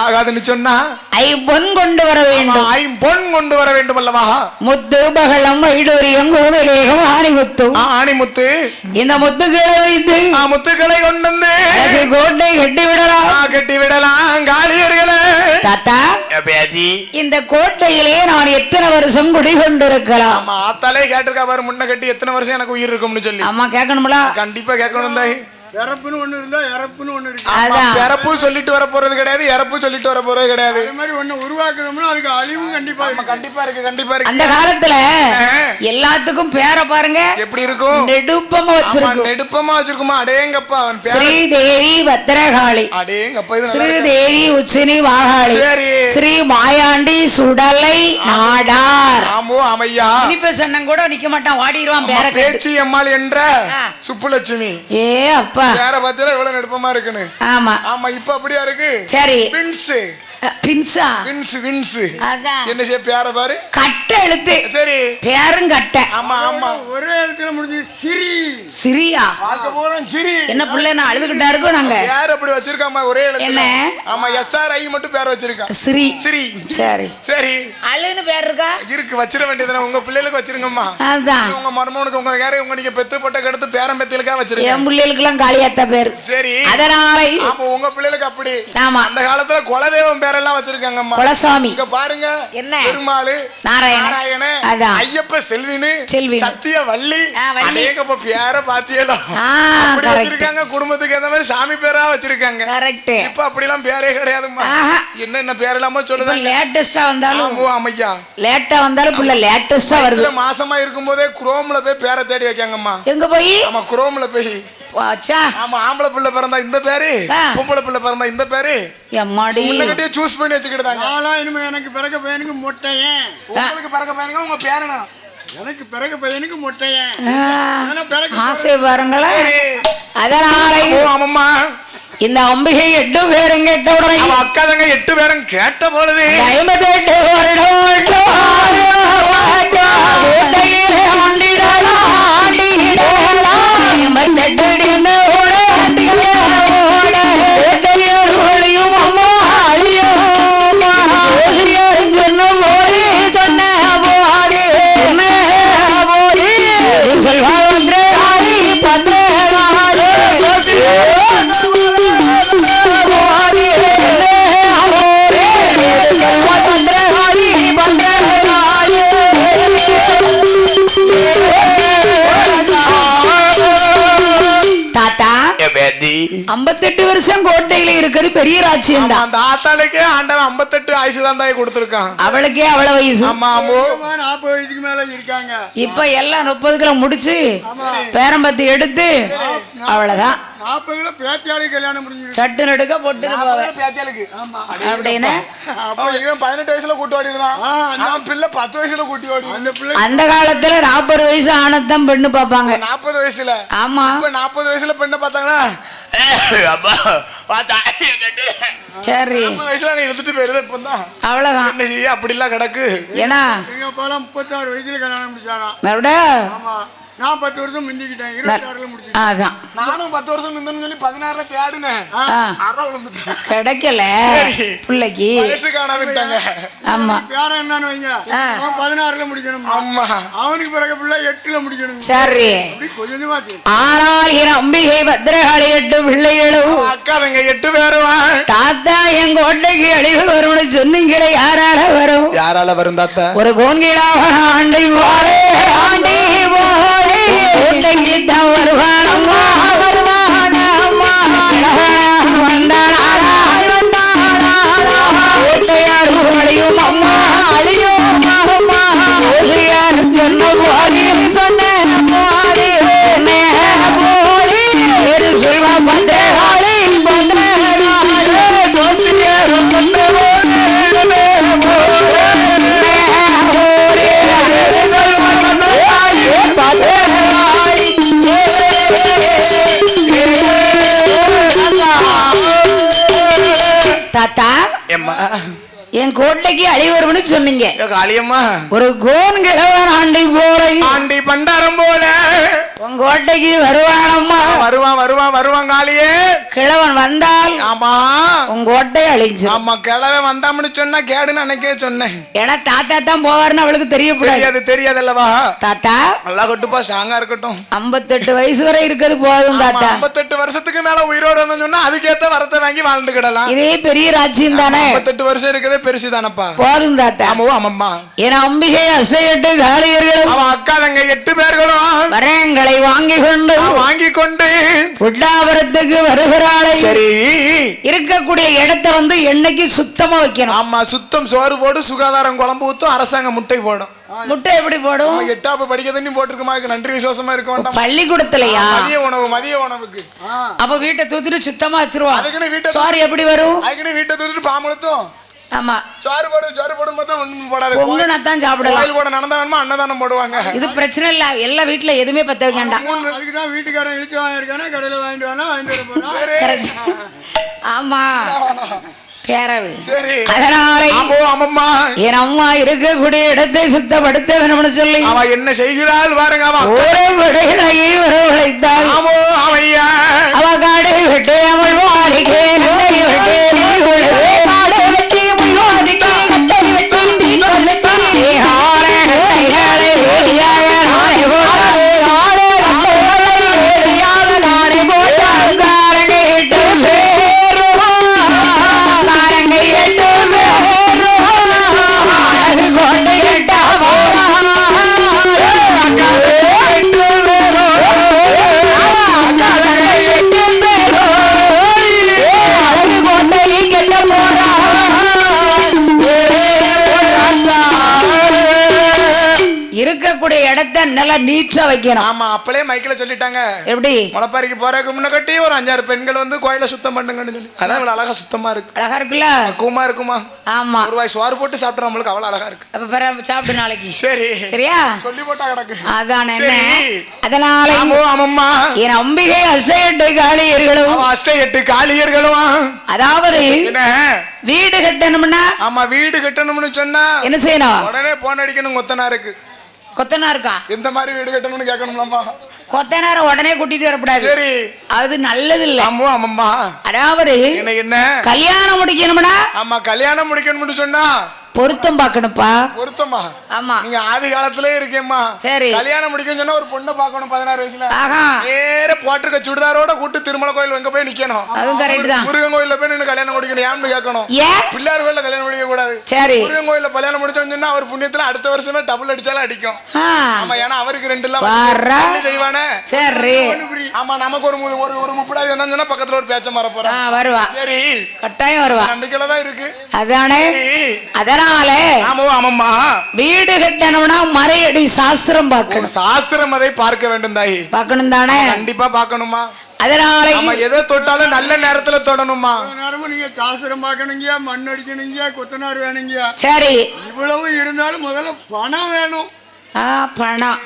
ஆகாதுன்னு சொன்னா ஐம்பொன் கொண்டு வர வேண்டும். ஐம்பொன் கொண்டு வர வேண்டும் அல்லவா? முத்து பகலம் வைடூரியம் கோவிலேகம் ஆணிமுத்து. இந்த முத்துக்களை வைத்து முத்துக்களை கொண்டு வந்து கோட்டை கட்டி விடலாம் காளியர்களே. தாத்தா இந்த கோட்டையிலே நான் எத்தனை வருஷம் குடிகொண்டிருக்கலாம்? ஆமா ஆத்தாலே கேட்டிருக்கா பாரு, முன்ன கட்டி எத்தனை வருஷம் எனக்கு உயிர் இருக்கும்னு சொல்லி. ஆமா கேட்கணும்ல. கண்டிப்பா கேட்கணும் தாய். இறப்புன்னு ஒண்ணு இருந்தா இறப்புன்னு ஒண்ணு இருக்கு. அதான். பிறப்பு சொல்லிட்டு வர போறது கிடையாது, இறப்பு சொல்லிட்டு வர போறது கிடையாது. அதே மாதிரி ஒண்ணு உருவாக்கணும்னா அதுக்கு அழிவும் கண்டிப்பா இருக்கு. கண்டிப்பா இருக்கு, கண்டிப்பா இருக்கு. அந்த காலத்துல எல்லாத்துக்கும் பேரை பாருங்க எப்படி இருக்கும், நெடுப்பமா வச்சிருக்கும். நெடுப்பமா வச்சிருக்குமா. அடேங்கப்பா அவன் பேர் ஸ்ரீதேவி பத்திரகாளி, அடேங்கப்பா இது நல்லா இருக்கு. ஸ்ரீதேவி உச்சினி வாகாளி, சரி. ஸ்ரீ மாயாண்டி சுடலை நாடார். ஆமோ அமையா. இனிப்ப சன்னம் கூட நிக்க மாட்டான், வாடிடுவான் பேர கேட்டு. பேச்சி அம்மாள் என்ற சுப்புலட்சுமி. ஏ அப்பா, பேர பார்த்தா இவ்வளவு நெடுப்பமா இருக்குன்னு. ஆமா ஆமா, இப்ப அப்படியா இருக்கு. சரி. பின்ஸ் பின்சா வின்ஸ் வின்ஸ் அதான் என்ன செய்ய பேர பாரு, கட்ட எழுத்து. சரி, பேரும் கட்ட. ஆமா ஆமா, ஒரே இடத்துல முடிஞ்சு சிரி. சிரியா பார்க்க போறோம். சிரி என்ன பிள்ளை நான் அழுதுகிட்டா இருக்கோம் நாங்க. பேர் அப்படி வச்சிருக்காமா ஒரே இடத்துல. என்ன? ஆமா, எஸ்ஆர்ஐ மட்டும் பேர் வச்சிருக்கான். சிரி. சிரி. சரி சரி, அழுன்னு பேர் இருக்கா இருக்கு, வச்சிர வேண்டியதுனா உங்க பிள்ளைகளுக்கு வச்சிருங்கம்மா. அதான் உங்க மருமகனுக்கு உங்க யாரை உங்க நீங்க பெத்து போட்ட கடுத்து பேரம் பெத்திலுக்கா வச்சிருங்க. என் பிள்ளைகளுக்கு எல்லாம் காளியாத்தா பேரு. சரி, அதனால அப்ப உங்க பிள்ளைகளுக்கு அப்படி. ஆமா, அந்த காலத்துல குலதெய்வம் பேரெல்லாம் வச்சிருக்காங்கம்மா. குலசாமி இங்க பாருங்க, என்ன பெருமாளு, நாராயண, அதான் ஐயப்ப செல்வினு, செல்வி, சத்திய வள்ளி. வள்ளி. அடேங்கப்பா பேர பாத்தியலோ அப்படி வச்சிருக்காங்க. குடும்பத்துக்கு ஏத்த மாதிரி சாமி பேரா வச்சிருக்காங்க. கரெக்ட். இப்ப அப்படி எல்லாம் பேரே கிடையாதும்மா. என்ன பேர் எல்லாம சொல்லுது. லேட்டஸ்டா வந்தாலும் அமையா, லேட்டா வந்தாலும் புள்ள லேட்டஸ்டா வருது. மாசமா இருக்கும் போதே குரோம்ல போய் பேரை தேடி வைக்காங்கம்மா. எங்க போய்? ஆமா, குரோம்ல போய். ஆமா, ஆம்பளை பிள்ளை பிறந்தா இந்த பேரு, பொம்பளை பிள்ளை பிறந்தா இந்த பேரு, எம்மாடி முன்னகட்டியே சூஸ் பண்ணி வச்சுக்கிட்டாங்க. நாளா இனிமே எனக்கு பிறக்க பையனுக்கு மொட்டையன், உங்களுக்கு பிறக்க பையனுங்க உங்க பேரனா, எனக்கு பிறக்க பையனுக்கு மொட்டையன். ஆசை பாருங்களேன். அதனால ஆமாம்மா, இந்த அம்பிகை 8 பேரும் கேட்ட உடனே அக்கா தங்க 8 பேரும் கேட்ட பொழுது 58 வருடம் தாத்தா 58 வருஷம் கோட்டையில இருக்கிறது பெரிய ராஜ்யம் தான். அந்த ஆத்தாளுக்கு ஆண்டவன் 58 ஆயுசு தான் தாய் கொடுத்திருக்கான். அவளுக்கே அவ்வளவு வயசு. ஆமா, 40 வயசுக்கு மேல இருக்காங்க. இப்ப எல்லாம் 30 முடிச்சு பேரம்பத்தி எடுத்து அவ்வளவுதான். 40 பேத்தியாளி கல்யாணம் முடிஞ்சு சட்டு நடுக்க போட்டு பேத்தியாளுக்கு. அப்படின்னு இவன் 18 வயசுல கூட்டி ஓடி இருந்தான். அவன் பிள்ளை 10 வயசுல கூட்டி ஓடி. அந்த பிள்ளை அந்த காலத்துல 40 வயசு ஆனதான் பெண்ணு பாப்பாங்க. 40 வயசுல. ஆமா, 40 வயசுல பெண்ணை பார்த்தாங்கன்னா சரி 40 வயசுல இழுத்துட்டு போயிருது. இப்பதான் அவ்வளவுதான். என்ன செய்ய அப்படி எல்லாம் கிடக்கு. ஏன்னா 36 வயசுல கல்யாணம் முடிச்சாராம். ஆமா, நான் 10 வருஷம் மிந்திக்கிட்டேன். 26ல முடிச்சேன். அதான் நானும் 10 வருஷம் மிந்தன்னு சொல்லி 16ல தேடுனேன். கிடைக்கல பிள்ளைக்கு. வயசு காணாமட்டாங்க. ஆமா, பேரன் என்னன்னு வைங்க, அவன் 16ல முடிக்கணும். ஆமா, அவனுக்கு பிறகு பிள்ளை 8ல முடிக்கணும். சரி. அப்படி கொஞ்சமா ஆனால் என் அம்பிகை பத்திரகாளி 8 பிள்ளைகளும் அக்கா தங்க 8 பேரும். தாத்தா என் கோட்டைக்கு அழிவு வரும்னு சொன்னீங்களே, யாரால வரும்? யாரால வரும் தாத்தா? ஒரு கோன்கிடாக ஆண்டை போலே ஆண்டை போலே கோட்டைக்கு தான் வருவானம்மா வருவானம்மா வந்தாரா கோட்டையார் அழியும் அம்மா அழியும் அம்மா யாரு சொன்ன போலே சொன்ன போலே போலே சொல்வா பத்திரகாளி பத்திரகாளி ஜோசியர் சொன்ன தாத்தா என் கோட்டைக்கு அழிவரும்னு சொன்னீங்க. காளியம்மா, ஒரு கோன் கிழவன் ஆண்டை போல ஆண்டி பண்டாரம் போல உன் கோட்டைக்கு வருவானம்மா. வருவான் வருவான் வருவான் காளியே. கிழவன் வந்தால் ஆமா உன் கோட்டை அழிஞ்சு. ஆமா, கிழவன் வந்தாம்னு சொன்னா கேடுன்னு அன்னைக்கே சொன்னேன். ஏன்னா தாத்தா தான் போவாருன்னு அவளுக்கு தெரியக்கூடாது. தெரியாதல்லவா தாத்தா? நல்லா கட்டுப்பா, ஸ்ட்ராங்கா இருக்கட்டும். 58 வயசு வரை இருக்கிறது போதும் தாத்தா. 58 வருஷத்துக்கு மேல உயிரோடு வந்து சொன்னா அதுக்கேத்த வரத்தை வாங்கி வாழ்ந்துக்கிடலாம். இதே பெரிய ராஜ்யம் தானே. 58 வருஷம் இருக்கிறதே பெருசுதானப்பா. போதும் தாத்தா. ஆமாம்மா. என் அம்பிகை 8 காளியர்களும் அவன் அக்கா தங்க 8 பேர்களும் வரங்களை அதனாலே வாங்கி கொண்டு புட்டாபுரத்துக்கு வருகிறாளே. சரி, இருக்கக்கூடிய இடத்தை வந்து என்னைக்கு சுத்தமா வைக்கணும். ஆமா, சுத்தம். சோறு போடு, சுகாதாரம் குழம்பு ஊத்தும், அரசாங்கம் முட்டை போடும். முட்டை எப்படி போடும்? 8ஆம் படிக்க தண்ணி போட்டுருக்குமா, நன்றி விசுவாசமா இருக்க வேண்டாம். பள்ளிக்கூடத்துலயா? மதிய உணவுக்கு. அப்ப வீட்டை தூத்துட்டு சுத்தமா வச்சிருவோம். சோறு எப்படி வரும்? அதுக்குன்னு வீட்டை தூத்துட்டு பாம்பழுத்தும். ஆமா, சோறு போடும் போது ஒண்ணும் போடாது. பொங்கல்னா தான் சாப்பிடுவாங்க. கோயில் கூட நடந்தா வேணுமா அன்னதானம் போடுவாங்க. இது பிரச்சனை இல்ல, எல்லா வீட்டுல எதுவுமே பத்த வேண்டாம். அதுக்கு தான் வீட்டுக்காரன் இழுத்து வாங்கிருக்கானே, கடையில வாங்கிட்டு போறோம். ஆமா பேரவு. சரி, அதனால அம்மம்மா என் அம்மா இருக்கக்கூடிய இடத்தை சுத்தப்படுத்த வேணும்னு சொல்லி அவ என்ன செய்கிறாள் பாருங்க. வரவழைத்தாள். அவ காடை விட்டு அவள் வாரிக்கே நெல்லை விட்டு காடை வெட்டி முன்வாதிக்கு கட்டை வெட்டி கொல்லுத்தி ஆரை வேலியாக நானே போட்டாரு. ஆரை கட்டைகளை வேலியாக நானே போட்டார். காரங்கை விட்டு கொண்டு எட்டாவா இருக்கக்கூடிய இடத்தை நல்லா நீட்டா வைக்கணும். ஆமா, அப்பளே மைக்கில சொல்லிட்டாங்க. எப்படி? முளைப்பாரிக்கு போறதுக்கு முன்ன கட்டி ஒரு 5-6 பெண்கள் வந்து கோயில சுத்தம் பண்ணுங்கன்னு சொல்லி. அதான் இவ்வளவு அழகா சுத்தமா இருக்கு. அழகா இருக்குல்ல? கூமா இருக்குமா? ஆமா, ஒரு வாய் சோறு போட்டு சாப்பிட்டு நம்மளுக்கு அவ்வளவு அழகா இருக்கு. அப்ப பிற சாப்பிட்டு நாளைக்கு. சரி, சரியா? சொல்லி போட்டா கிடக்கு. அதான் என்ன. அதனால அம்மம்மா என் அம்பிகை அஷ்ட 8 காளியர்களும் அதாவது வீடு கட்டணும்னா, ஆமா, வீடு கட்டணும்னு சொன்னா என்ன செய்யணும்? உடனே போன் அடிக்கணும். கொத்தனாருக்கா எந்த மாதிரி வீடு கட்டணும்னு கேட்கணும்லாமா? கொத்தனார உடனே கூட்டிட்டு வரக்கூடாது. சரி, அது நல்லது இல்ல. அம்மா, அதாவது என்ன கல்யாணம் முடிக்கணும்னா, ஆமா, கல்யாணம் முடிக்கணும்னு சொன்னா பொருத்தம் பார்க்கணும்ப்பா. பொருத்தமா? ஆமா, நீங்க ஆதி காலத்திலே இருக்கேம்மா. சரி, கல்யாணம் முடிக்கணும்னு சொன்னா ஒரு பொண்ணை பார்க்கணும். 16 வயசுல நேர போட்டிருக்க சுடிதாரோட கூட்டு திருமண கோயில் எங்க போய் நிக்கணும். அதுவும் கரெக்ட் தான். முருகன் கோயில்ல போய் நின்னு கல்யாணம் முடிக்கணும். ஏன்னு கேட்கணும். பிள்ளையார் கோயில்ல கல்யாணம் முடிக்க கூடாது. சரி, முருகன் கோயில்ல கல்யாணம் முடிச்சோம்னு சொன்னா அவர் புண்ணியத்துல அடுத்த வருஷமே டபுள் அடிச்சாலும் அடிக்கும். ஆமா, ஏன்னா அவருக்கு 2 எல்லாம் தெய்வானே. சரி, ஆமா, நமக்கு ஒரு 30 வந்தாங்கன்னா பக்கத்துல ஒரு பேச்ச மாற போறா வருவா. சரி, கட்டாயம் வருவா. நம்பிக்கையில தான் இருக்கு. அதானே. அதனால ஆமாம்மா, வீடு கட்டணும்னா மறையடி சாஸ்திரம் பார்க்கணும். சாஸ்திரம் அதை பார்க்க வேண்டும் தாயி. பார்க்கணும் தானே? கண்டிப்பா பார்க்கணுமா? அதனால எதை தொட்டாலும் நல்ல நேரத்துல தொடணுமா? நேரமும் நீங்க சாஸ்திரம் பார்க்கணுங்கயா, மண் அடிக்கணுங்கயா, கொத்தனார் வேணுங்கயா. சரி, இவ்வளவு இருந்தாலும் முதல்ல பணம் வேணும். பணம்,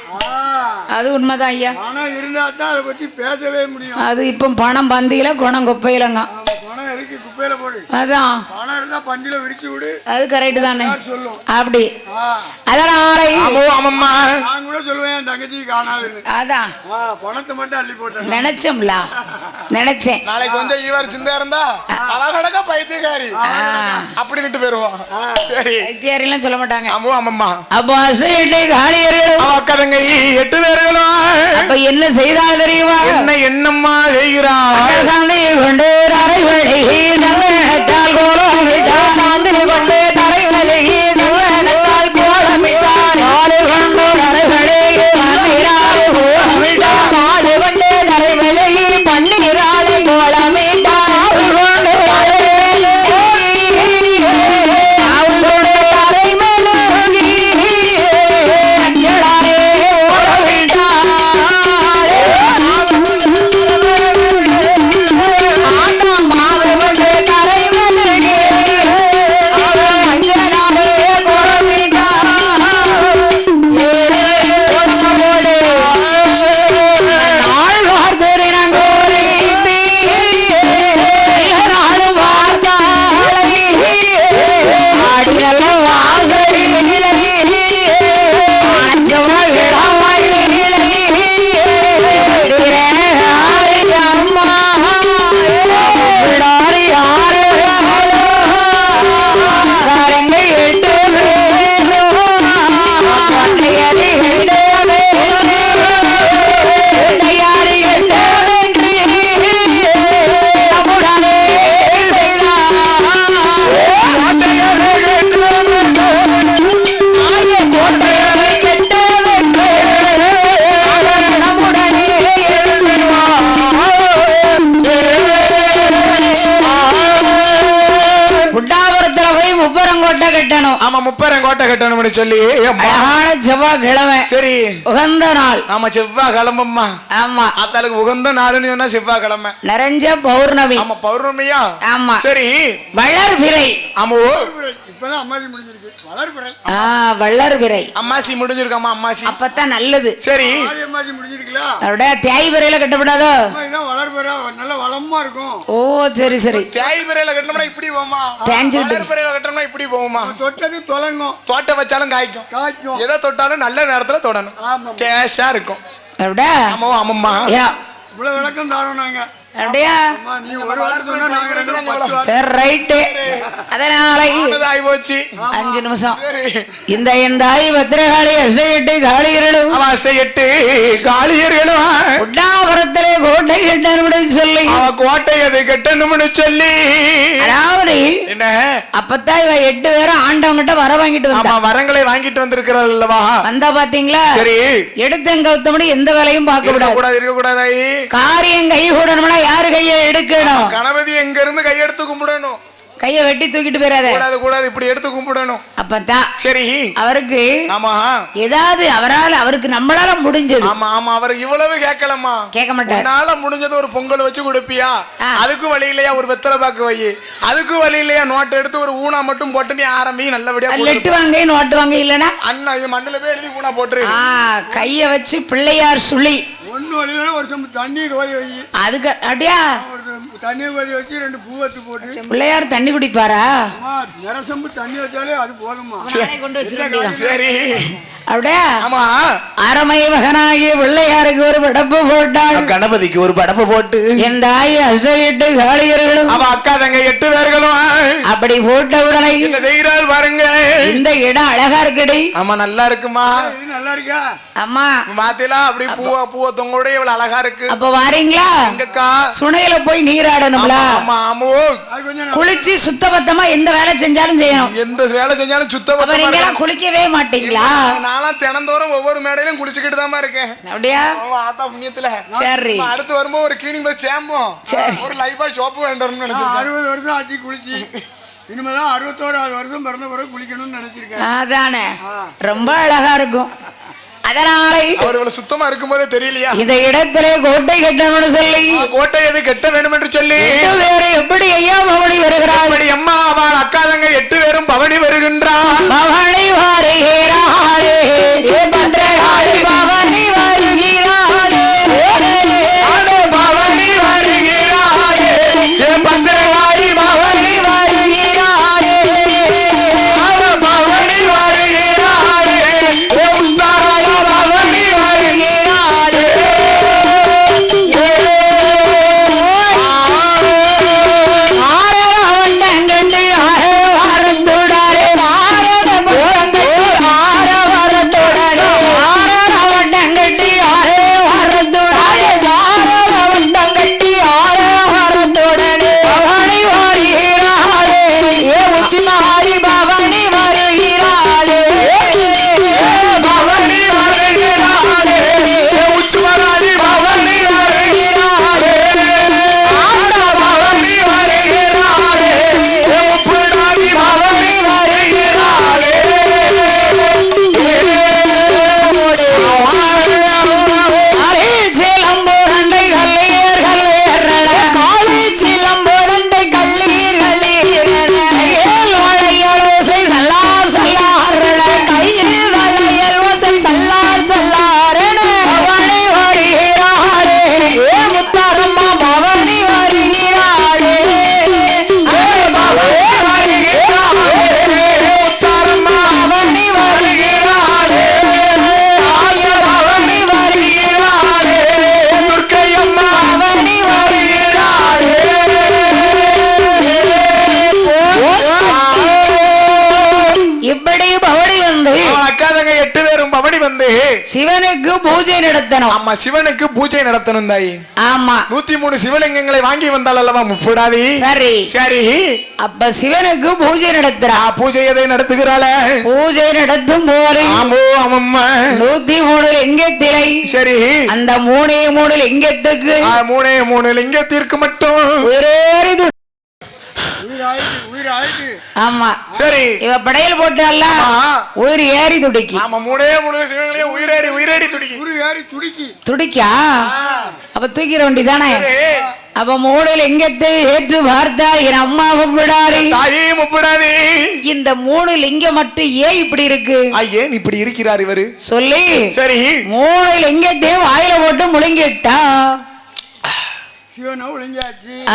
அது உண்மைதான் ஐயா. பணம் இருந்தா தான் அதை பத்தி பேசவே முடியும். அது இப்ப பணம் பந்தியில குணம் குப்பையிலங்க. பணம் இருக்கு, குப்பையில போடு. அதான், பணம் இருந்தா பந்தியில விரிச்சு விடு. அது கரெக்ட் தானே சொல்லும். அப்படி. அதனால நான் கூட சொல்லுவேன், என் தங்கச்சி காணாதுன்னு. அதான் பணத்தை மட்டும் அள்ளி போட்டேன். நினைச்சோம்ல, நினைச்சேன். நாளைக்கு கொஞ்சம் ஈவார் சிந்தா இருந்தா அவகடக்க பைத்தியக்காரி அப்படின்ட்டு போயிருவோம். சரி, பைத்தியாரிலாம் சொல்ல மாட்டாங்க. ஆமாம்மா. அப்போ அக்கதங்க 8 பேர்களும் அப்ப என்ன செய்தா தெரியுமா? என்னம்மா செய்கிறாள்? சாந்தி கொண்டு தரை வழி நல்லத்தால் கோலம் விட்டார். சாந்தி கொண்டு தரை வழி நல்லத்தால் கோலம் விட்டார். நாலு கொண்டு தரை வழி பன்னிராறு கோலம் விட்டார். நாலு கொண்டு தரை வழி பன்னிராறு கோலம் விட்டார். கட்டணும். ஆமா முப்பரம் கோட்டை கட்டணும்னு சொல்லி அழகான செவ்வாய்க்கிழமை. சரி உகந்த நாள். ஆமா செவ்வாய் கிழமம்மா. ஆமா ஆத்தாளுக்கு உகந்த நாளுன்னு சொன்னா செவ்வாய் கிழமை. நிறைஞ்ச பௌர்ணமி. ஆமா பௌர்ணமியா. ஆமா சரி வளர்பிறை. ஆமா இப்பதான் அம்மாசி முடிஞ்சிருக்கு. வளர்பிறை. வளர்பிறை அம்மாசி முடிஞ்சிருக்காமா. அம்மாசி அப்பதான் நல்லது. சரி அம்மாசி முடிஞ்சிருக்கா. அதோட தேய்பிறையில கட்டப்படாதோ. வளர்பிறை நல்ல வளமா இருக்கும். ஓ சரி சரி. தேய்பிறையில கட்டணும்னா இப்படி போமா. வளர்பிறையில கட்டணும்னா இப்படி போகுமா. தொட்டது தொலைங்கும். தோட்ட வச்சாலும் காய்க்கும். காய்க்கும். எதை தொட்டாலும் நல்ல நேரத்துல தொடணும். கேஷா இருக்கும். அப்படியா. ஆமா ஆமாம்மா. இவ்வளவு விளக்கம் தாரோம் நாங்க. அப்படியா. நீ ஒரு வாரத்துக்கு நாங்க 2 சரி ரைட்டு. அதனால ஆகி போச்சு. 5 நிமிஷம். இந்த எந்தாய் பத்திரகாளி அஷ்டெட்டு காளியர்களும் அஷ்டெட்டு காளியர்களும் உண்ணாபுரத்திலே கோட்டை கட்டணும்னு சொல்லி கோட்டை அதை கட்டணும்னு சொல்லி அதாவது என்ன அப்பத்தான் இவ 8 பேரும் ஆண்டவங்கிட்ட வர வாங்கிட்டு வந்தா. வரங்களை வாங்கிட்டு வந்திருக்கிறாள் அல்லவா. வந்தா பாத்தீங்களா. சரி எடுத்தங்க கவுத்தபடி எந்த வேலையும் பார்க்க கூடாது. இருக்க கூடாது. காரியம் கை கூடணும்னா யாரு கையை எடுக்கணும். கணபதி எங்க இருந்து கையெடுத்து கும்பிடணும். கைய வெட்டி தூக்கிட்டு போயிடாத. கூடாது கூடாது இப்படி எடுத்து கும்பிடணும். அப்பதான் சரி அவருக்கு ஆமா ஏதாவது அவருக்கு நம்மளால முடிஞ்சது. ஆமா ஆமா அவர் இவ்வளவு கேட்கலமா. கேட்க மாட்டார். உன்னால முடிஞ்சது ஒரு பொங்கல் வச்சு கொடுப்பியா. அதுக்கு வழி இல்லையா ஒரு வெத்தலை பாக்கு வை. அதுக்கு வழி இல்லையா நோட்டை எடுத்து ஒரு ஊனா மட்டும் போட்டு நீ ஆரம்பி நல்லபடியா லெட்டு வாங்க நோட்டு வாங்க இல்லனா அண்ணா மண்ணுல போய் எழுதி ஊனா போட்டுரு. கைய வச்சு பிள்ளையார் சுழி ஒண்ணு வழியில ஒரு சம் தண்ணி கோரி வை. அதுக்கு அப்படியா தண்ணி கோரி வச்சு 2 பூவத்து போட்டு பிள்ளையார் தண்ணி குடிப்பாரா. நிறசம்பு தண்ணி வச்சாலே அது போதுமா. கொண்டு வச்சிருக்கீங்க. சரி அப்படியா. ஆமா அறமை மகனாகிய பிள்ளையாருக்கு ஒரு படப்பு போட்டாள். கணபதிக்கு ஒரு படப்பு போட்டு என் தாய் அஷ்டெட்டு காளியர்களும் அவ அக்கா தங்க 8 பேர்களும் அப்படி போட்ட உடனே என்ன செய்கிறாள் பாருங்க. இந்த இடம் அழகா இருக்குடி. ஆமா நல்லா இருக்குமா. நல்லா இருக்கா. அம்மா மாத்திலா அப்படி பூவ தொங்கோட இவ்வளவு அழகா இருக்கு. அப்ப வாரீங்களா. எங்கக்கா சுனையில போய் நீராடணும்ல. ஆமா ஆமா குளிச்சு சுத்தபத்தமா எந்த வேலை செஞ்சாலும் செய்யணும். எந்த வேலை செஞ்சாலும் சுத்தபத்தமா. நீங்க குளிக்கவே மாட்டீங்களா. நான்லாம் தினந்தோறும் ஒவ்வொரு மேடையிலும் குளிச்சுக்கிட்டு தான் இருக்கேன். அப்படியா. ஆத்தா புண்ணியத்துல. சரி அடுத்து வரும்போது ஒரு கிளீனிங் பஸ் சேம்பும் ஒரு லைஃபா சோப்பு வேண்டாம்னு நினைச்சேன். 60 வருஷம் ஆச்சு குளிச்சு. இனிமேதான் 61வது வருஷம் பிறந்த பிறகு குளிக்கணும்னு நினைச்சிருக்கேன். அதானே ரொம்ப அழகா இருக்கும். அதனால அவர் இவ்வளவு சுத்தமா இருக்கும் போதே தெரியலையா. இந்த இடத்திலே கோட்டை கட்டணும்னு சொல்லி கோட்டை எது கட்ட வேண்டும் என்று சொல்லி வேற எப்படி ஐயா பவனி வருகிறார். அப்படி அம்மா அவள் அக்கா தங்க 8 பேரும் பவனி வருகின்றார். பவனி வருகிறாளே பத்ரகாளி பவனி வருகிறாளே பவனி வருகிறாளே பத்ரகாளி பவனி வருகிறாளே பவனி வருகிறாளே பவனி வருகிறாளே. ஆரவண்டங்கட்டி ஆரவாரத்துடாரே ஆரத போங்கட்டி ஆரவாரத்துடாரே ஆரவண்டங்கட்டி ஆரவாரத்துடாரே ஆரவண்டங்கட்டி ஆரவாரத்துடாரே பவனி வருகிறாளே உச்சிமாரி பவனி வருகிறாளே பவனி வருகிறாளே உச்சுமராளி பவனி வருகிறாளே பவனி வருகிறாளே முப்புடாதி பவனி வருகிறாளே. அரே சிலம்புரண்டை கல்லீர் கல்லீரட காளி சிலம்புரண்டை கல்லீர் கல்லீரட கையில் வளையல் ஓசை சல்லார் சல்லாரட கையில் வளையல் ஓசை சல்லார் சல்லாரட பவனி வருகிறாளே முத்தாரம்மா பவனி வருகிறாளே பவனி வருகிறாளே முத்தாரம்மா பவனி வருகிறாளே ஆய பவனி வருகிறாளே துர்க்கையம்மா பவனி வருகிறாளே. இப்படி பவனி வந்து அவள் அக்கா தங்க 8 பேரும் பவனி வந்து சிவனுக்கு பூஜை நடத்தணும். ஆமா சிவனுக்கு பூஜை நடத்தணும் தாய். ஆமா 103 சிவலிங்கங்களை வாங்கி வந்தாள் அல்லவா முப்புடாதி. சரி சரி அப்ப சிவனுக்கு பூஜை நடத்துறா. பூஜை எதை நடத்துகிறாள. பூஜை நடத்தும் போது ஆமோ ஆமம்மா 103 லிங்கத்திலை சரி அந்த 3 லிங்கத்துக்கு 3 லிங்கத்திற்கு மட்டும் ஒரே உயிர் ஆயிட்டு. ஆமா சரி இவ படையல் போட்டால உயிர் ஏறி துடிக்கி. ஆமா மூணே மூணு சிவங்களையும் உயிரேறி துடிக்கி. உயிர் ஏறி துடிக்கி. துடிக்கா அப்ப தூக்கிற வேண்டிதானே. அப்ப மூடல் லிங்கத்தை ஏற்று பார்த்தா என் அம்மா முப்பிடாரு தாயே முப்பிடாதே. இந்த மூணு லிங்கம் மட்டும் ஏன் இப்படி இருக்கு ஏன் இப்படி இருக்கிறார் இவரு சொல்லி சரி மூணு லிங்கத்தையும் வாயில போட்டு முழுங்கிட்டா.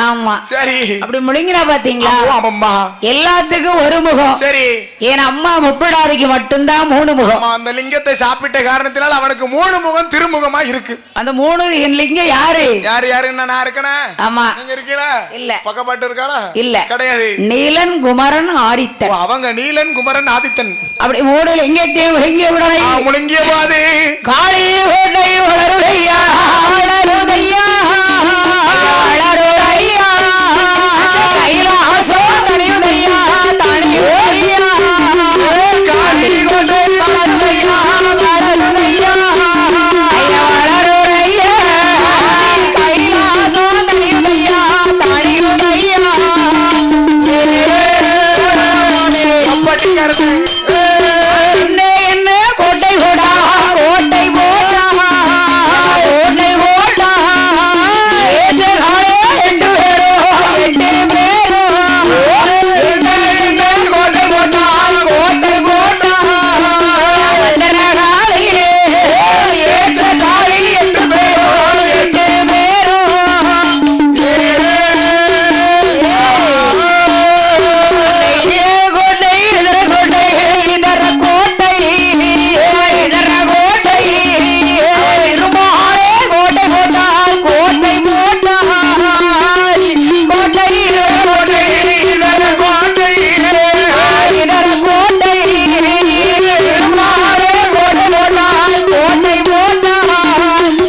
ஆமா சரி அப்படி முழுங்கினா பாத்தீங்களா. ஆமாம்மா எல்லாத்துக்கும் ஒரு முகம். சரி என் அம்மா முப்படாரிக்கு மட்டும்தான் மூணு முகம். அந்த லிங்கத்தை சாப்பிட்ட காரணத்தினால் அவனுக்கு மூணு முகம் திருமுகமா இருக்கு. அந்த மூணு லிங்கம் யாரு யாருன்னு நான் இருக்கேன். ஆமா நீங்க இருக்கீங்களா இல்ல பக்கப்பாட்டு இருக்காளா இல்ல கிடையாது. நீலன் குமரன் ஆதித்தன் அவங்க நீலன் குமரன் ஆதித்தன் அப்படி மூணு லிங்கத்தையும் முழுங்கிய விடலை முழுங்கிய போது காளி கோட்டை வளருதையா வளருதையா வளருதையா கைலாசோ தனியுதையா தனியுதையா காளி கோட்டை வளருதையா வளருதையா வளருதையா கைலாசோ தனியுதையா தனியுதையா என்ன கோட்டை போடா கோட்டை போடா கோட்டை போடா ஏற்ற காலே எட்டு பேரோ கோட்டை போட்டா கோட்டை போட்டா காலையே ஏற்ற காலை எட்டு பேரோ கோட்டை இதர கோட்டை இதர கோட்டை இதர கோட்டை இருமாறே கோட்டை போட்டால் கோட்டை போட்டால் கோட்டை இதர கோட்டை இதர கோட்டை இதர கோட்டை இருமாறே கோட்டை போட்டால் கோட்டை போட்டால்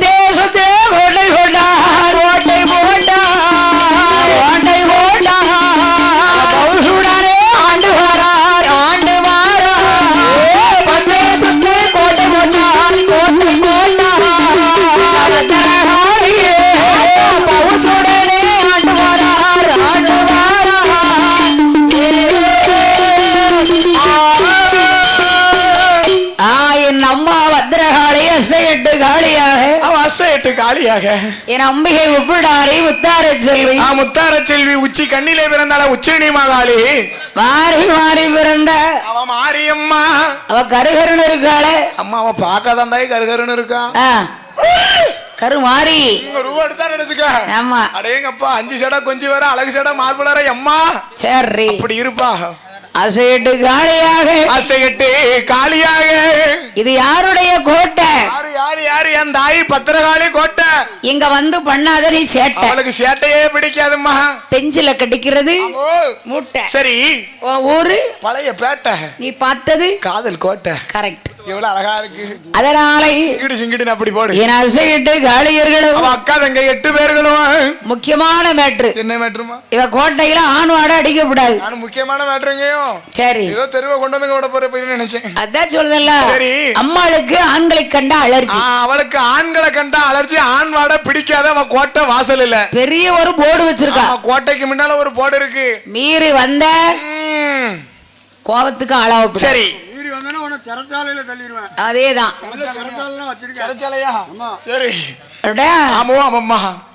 தேசத்தே கோட்டை போட்டால் கோட்டை போட்டால் கோட்டை போட்டால் பௌசுடனே ஆண்டு வாரார் ஆண்டு வாரார் பத்தேசத்து கோட்டை போட்டால் கோட்டை போட்டால் பௌசுடனே ஆண்டு வாரார் ஆண்டு வாரார் என் அம்மா பத்திரகாளி அஷ்டஎட்டு காளியாக என் அம்பிகை உப்பிடாரி முத்தார செல்வி முத்தார செல்வி உச்சி கண்ணிலே பிறந்தால உச்சினி மகாளி மாறி மாறி பிறந்த அவ மாரியம்மா அவ கருகருன்னு இருக்காளே அம்மா அவ பாக்காதான் தாய் கருகருன்னு இருக்கா கரு மாறி ரூபா எடுத்தா நினைச்சுக்க. ஆமா அடேங்கப்பா 5 சடை கொஞ்சம் வர அழகு சடை மார்புலர அம்மா சரி அப்படி இருப்பா. அசையட்டு காளியாக இது யாருடைய கோட்டை யாரு என் தாய் பத்திரகாளி கோட்டை. இங்க வந்து பண்ணாத நீ சேட்டை. அவளுக்கு சேட்டையே பிடிக்காதும்மா. பெஞ்சில கட்டிக்கிறது மூட்டை. சரி ஊரு பழைய பேட்டை. நீ பார்த்தது காதல் கோட்டை. கரெக்ட். எவ்வளவு அழகா இருக்கு. அதனால சிங்கிட்டு அப்படி போடு. என் அசையட்டு காளியர்களும் அக்கா தங்க 8 பேர்களும் முக்கியமான மேட்ரு. என்ன மேட்ருமா? இவ கோட்டையில ஆண் வாட அடிக்கப்படாது. நான் முக்கியமான மேட்ருங்கயும் சரி ஏதோ தெருவை கொண்டு வந்து விட போறேன்னு நினைச்சேன். அதான் சொல்லுதல்ல. சரி அம்மாளுக்கு ஆண்களை கண்டா அலர்ஜி. அவளுக்கு ஆண்களை கண்டா அலர்ஜி. ஆண் வாட பிடிக்காத அவ கோட்டை வாசல் இல்ல. பெரிய ஒரு போர்டு வச்சிருக்கா. கோட்டைக்கு முன்னால ஒரு போர்டு இருக்கு. மீறி வந்த கோபத்துக்கு ஆளாவ. சரி அதேதான்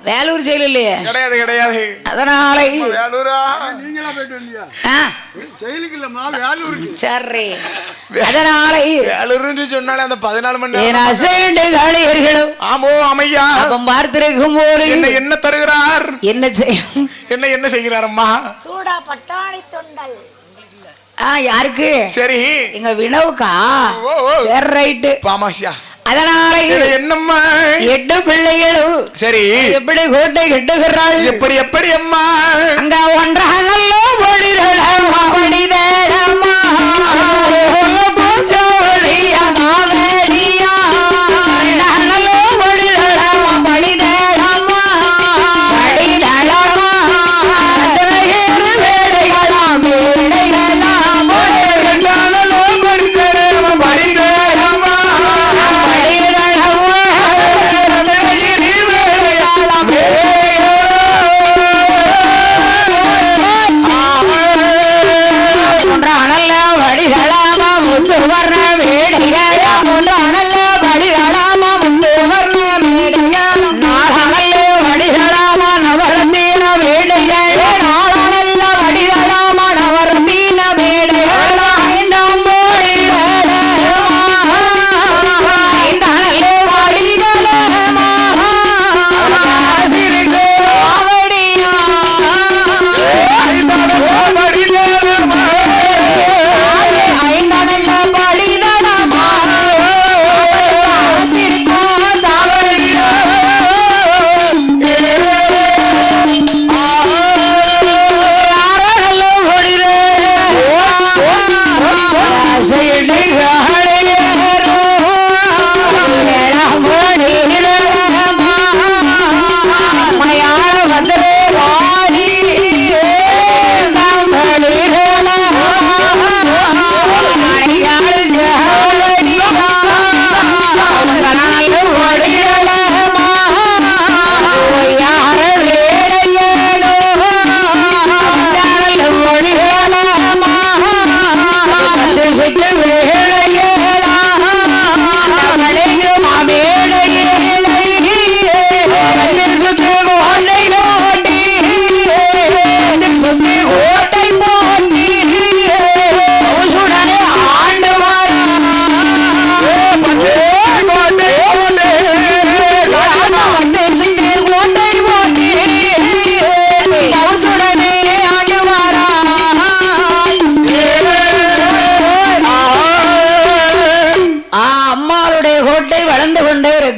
வேலூர் ஜெயில இல்லையே. கிடையாது கிடையாது. அதனால வேலூரா நீங்களா போயிட்டு வந்தீங்க ஜெயிலுக்கு இல்லம்மா வேலூருக்கு. சரி அதனால வேலூர்னு சொன்னாலே அந்த 14 மணி நேரம் ஆமோ அமையா அப்பம் பார்த்திருக்கும் போது என்ன தருகிறார்? என்ன செய்ய என்ன செய்கிறார் அம்மா? சூடா பட்டாணி தொண்டல். யாருக்கு? சரி எங்க வினவுக்கா. சரி ரைட்டு பாமாஷா. அதனால என்னம்மா 8 பிள்ளைகளும் சரி எப்படி கோட்டை கட்டுகிறாள்? எப்படி அம்மா அங்க ஒன்றாக படிதேளம்மா பூச்சோடியா சாவடியா படிதேளம்மா படிதேளம்மா வேடைகளாம் வேடைகளாம் படிதேளம்மா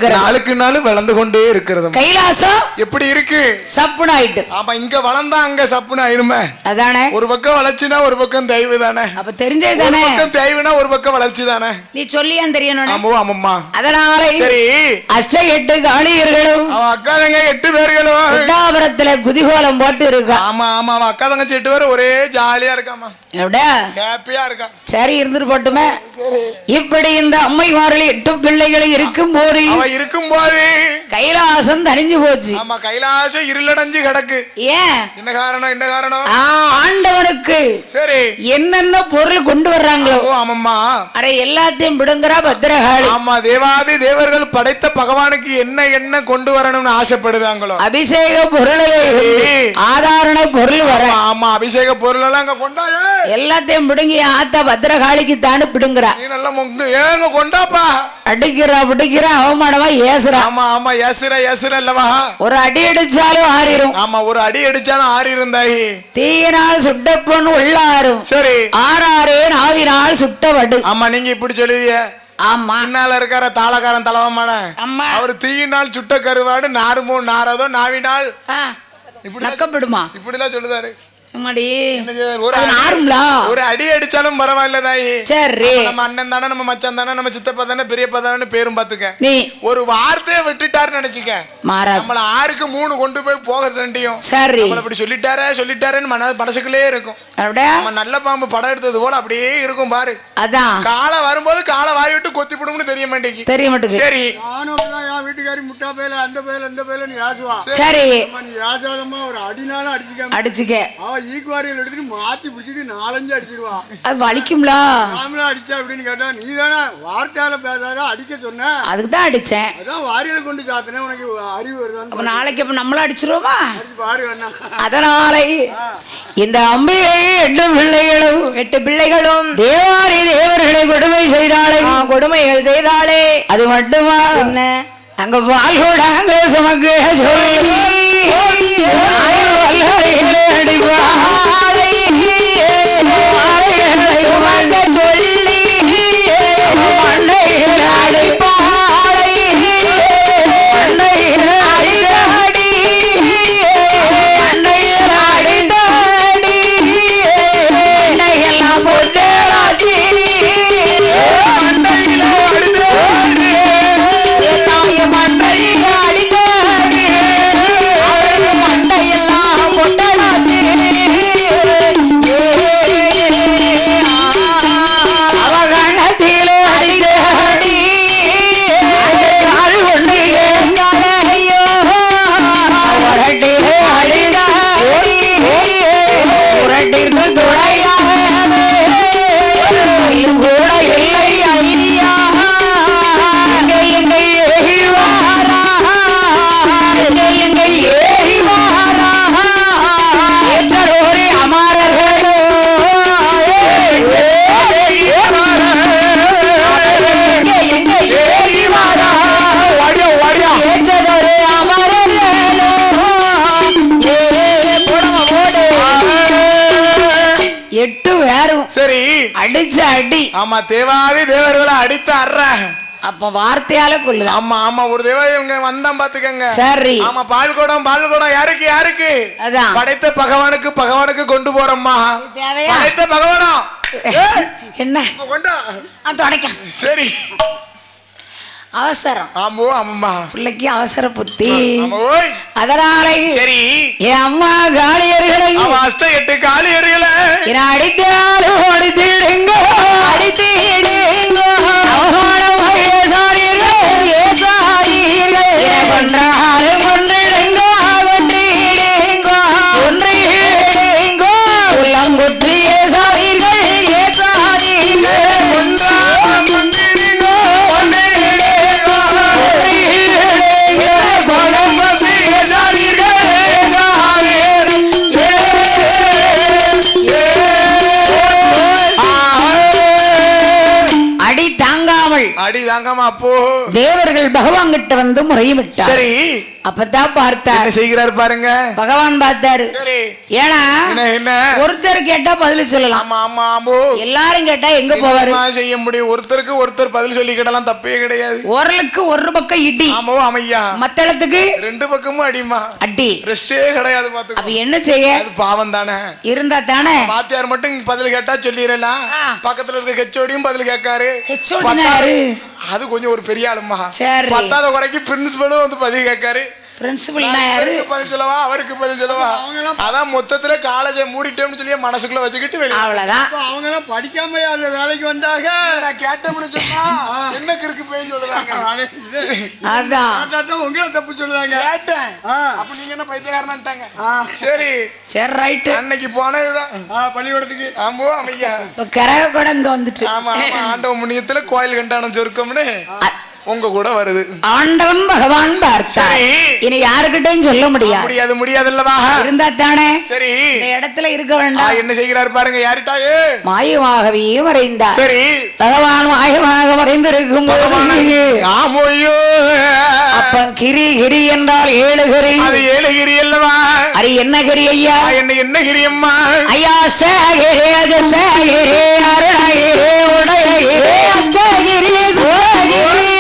இருக்கிறது. நாளுக்கு நாள் வளர்ந்து கொண்டே இருக்கிறது. கைலாசம் எப்படி இருக்கு? சப்புன்னு ஆயிட்டு. ஆமா, இங்க வளர்ந்தா அங்க சப்புன்னு ஆயிருமே. அதானே, ஒரு பக்கம் வளர்ச்சினா ஒரு பக்கம் தெய்வு தானே. அப்ப தெரிஞ்சது தானே, ஒரு பக்கம் தெய்வுனா ஒரு பக்கம் வளர்ச்சி தானே. நீ சொல்லியான் தெரியணும். ஆமா ஆமாம்மா. அதனால சரி, அஷ்ட 8 காளியர்களும் அவன் அக்கா தங்க 8 பேர்களும் குண்டாபுரத்துல குதிகோலம் போட்டு இருக்கா. ஆமா ஆமா, அவன் அக்கா தங்கச்சி 8 பேரும் ஒரே ஜாலியா இருக்காமா, ஹேப்பியா இருக்கா. சரி, இருந்துட்டு போட்டுமே. இப்படி இந்த அம்மைமார்கள் 8 பிள்ளைகள் இருக்கும் போது கைலாசம் தனிஞ்சு போச்சு. ஆமா, கைலாசம் இருளடைஞ்சு கிடக்கு. ஏன்? என்ன காரணம்? என்ன காரணம்? ஆண்டவனுக்கு சரி என்னென்ன பொருள் கொண்டு வர்றாங்களோ ஆமாம்மா, அரை எல்லாத்தையும் விடுங்கிறா பத்திரகாளி. ஆமா, தேவாதி தேவர்கள் படைத்த பகவானுக்கு என்ன என்ன கொண்டு வரணும்னு ஆசைப்படுதாங்களோ அபிஷேக பொருளை ஆதாரண பொருள் வர. ஆமா, அபிஷேக பொருள் எல்லாம் அங்க கொண்டா எல்லாத்தையும் பிடுங்கி ஆத்தா பத்திரகாளிக்கு தானு பிடுங்குறா. நீ நல்லா ஏங்க கொண்டாப்பா அடிக்கிறா பிடிக்கிறா, அவமானமா ஏசுறா. ஆமா ஆமா, ஏசுற இல்லவா? ஒரு அடி அடிச்சாலும் ஆறிரும். ஆமா, ஒரு அடி அடிச்சாலும் ஆறிருந்தாயி. தீயினால் சுட்ட பொண்ணு உள்ளாரும். சரி, ஆறாறு நாவினால் சுட்ட வடு. ஆமா, நீங்க இப்படி சொல்லுதிய. ஆமா, பின்னால இருக்கார தாளகாரன் தலைவமான அவர் தீயினால் சுட்ட கருவாடு நாராதோ நாவினால் இப்படி நக்கப்படுமா இப்படி எல்லாம் சொல்லுதாரு. ஒரு அடி அடிச்சாலும் பரவாயில்ல தாயி. சரி, நம்ம அண்ணன் தானே, நம்ம மச்சான் தானே, நம்ம சித்தப்பா தானே, பெரியப்பா தானே பேரும் பாத்துக்க. நீ ஒரு வார்த்தையை விட்டுட்டாருன்னு நினைச்சுக்க, நம்மள 6க்கு 3 கொண்டு போய் போகிறதுண்டியும். சரி, நம்மள இப்படி சொல்லிட்டாரேன்னு மனசுக்குள்ளே இருக்கும். நம்ம நல்ல பாம்பு படம் எடுத்தது போல அப்படியே இருக்கும் பாரு. அதான் காலை வரும்போது காலை வாரி விட்டு கொத்தி போடும்னு தெரிய மாட்டேங்குது. சரி, நானும் வீட்டுக்காரி முட்டா பேல அந்த பேல இந்த பேலன்னு யாசுவா. சரி, யாசாதமா ஒரு அடினாலும் அடிச்சுக்க. ஈக்குவாரியில் எடுத்துட்டு மாத்தி பிடிச்சிட்டு 4-5 அடிச்சிருவா. அது வலிக்கும்ல. நாமளா அடிச்சா அப்படின்னு கேட்டா, நீ தானே வார்த்தையால பேசாத அடிக்க சொன்ன. அதுக்கு தான் அடிச்சேன். அதான் வாரியில கொண்டு சாத்தினே, உனக்கு அறிவு வருதான். நாளைக்கு அப்ப நம்மளும் அடிச்சிருவோமா? பாரு அண்ணா. அதனால இந்த அம்பிகை 8 பிள்ளைகளும் தேவாரி தேவர்களை கொடுமைகள் செய்தாலே அது மட்டுமா என்ன, அங்க வாழ்கோட அங்க சுமக்கு சொல்லி சரி, அடிச்ச அடி. ஆமா, தேவாதி தேவர்களை அடித்த அற. அப்ப வார்த்தையால கொள்ளுது. ஆமா ஆமா, ஒரு தேவங்க வந்தான் பாத்துக்கங்க. சரி, ஆமா, பால் குடம் யாருக்கு அதான் படைத்த பகவானுக்கு கொண்டு போறோம்மா. படைத்த பகவானம் என்ன கொண்டா தொடக்க. சரி, அவசரம். ஆமோ ஆமாம்மா, பிள்ளைக்கு அவசர புத்தி. அதனால சரி, என் அம்மா காளியர்களை அஷ்ட 8 காளியர்களை அடித்தாலும் அடித்திடுங்கோ கொன்றாலும் கொன்றிடுங்கோ உள்ளங்குத்தி ஏசாதீர்கள் அடி தாங்கம்மா அப்போ தேவர்கள் பகவான் கிட்ட வந்து முறையிட்டார். சரி அப்பதான் பார்த்தார். என்ன செய்கிறார் பாருங்க. பகவான் பார்த்தாரு. சரி ஏன்னா என்ன ஒருத்தர் கேட்டா பதில் சொல்லலாம். ஆமா ஆமா ஆமா. எல்லாரும் கேட்டா எங்க போவாரு? செய்ய முடியும். ஒருத்தருக்கு ஒருத்தர் பதில் சொல்லி கேட்டலாம் தப்பே கிடையாது. ஒருளுக்கு ஒரு பக்கம் இடி. ஆமா அமையா. மத்தளத்துக்கு ரெண்டு பக்கமும் அடிமா. அடி ரெஸ்டே கிடையாது பாத்து. அப்ப என்ன செய்ய? அது பாவம் தானே. இருந்தா தானே. பாத்தியார் மட்டும் பதில் கேட்டா சொல்லிரலாம். பக்கத்துல இருக்க ஹெச்ஓடியும் பதில் கேட்காரு. அது கொஞ்சம் ஒரு பெரிய ஆளுமா. பத்தாவது வரைக்கும் பிரின்சிபலும் வந்து பதில் கேட்காரு. பிரின்சிபல்னா யாரு? பதில் சொல்லவா அவருக்கு பதில் சொல்லவா? அதான் மொத்தத்துல காலேஜை மூடிட்டோம்னு சொல்லி மனசுக்குள்ள வச்சுக்கிட்டு வெளியே. அவ்வளவுதான். அவங்க எல்லாம் படிக்காம அந்த வேலைக்கு வந்தாங்க. நான் கேட்டோம்னு சொன்னா என்ன கிறுக்கு போய் சொல்லுறாங்க. அதான் உங்களை தப்பு சொல்லுறாங்க. கேட்டேன். அப்ப நீங்க என்ன பைத்தியக்காரனாட்டாங்க. சரி சரி ரைட். அன்னைக்கு போனதுதான் பள்ளிக்கூடத்துக்கு. ஆமா அமையா. கரக கூட இங்க வந்துட்டு. ஆமா ஆமா. ஆண்டவ முனியத்துல கோயில் கண்டானம் சொருக்கம்னு உங்க கூட வருது. ஆண்டவன் பகவான் பார்த்தார். இனி யாருக்கிட்டையும் சொல்ல முடியாது. முடியாதுல்லவா? இருந்தா தானே. சரி இந்த இடத்துல இருக்க வேண்டாம். என்ன செய்கிறார் பாருங்க. யாரிட்டாயே மாயமாகவே மறைந்தார். சரி பகவான் மாயமாக மறைந்திருக்கும் ஆமோயோ. அப்ப கிரி கிரி என்றால் ஏழுகிரி. அது ஏழுகிரி அல்லவா? அது என்ன கிரி ஐயா? என்ன கிரி அம்மா? ஐயா அஷ்டகிரி அஜஸ்டகிரி அருணகிரி உதயகிரி அஷ்டகிரி சுரகிரி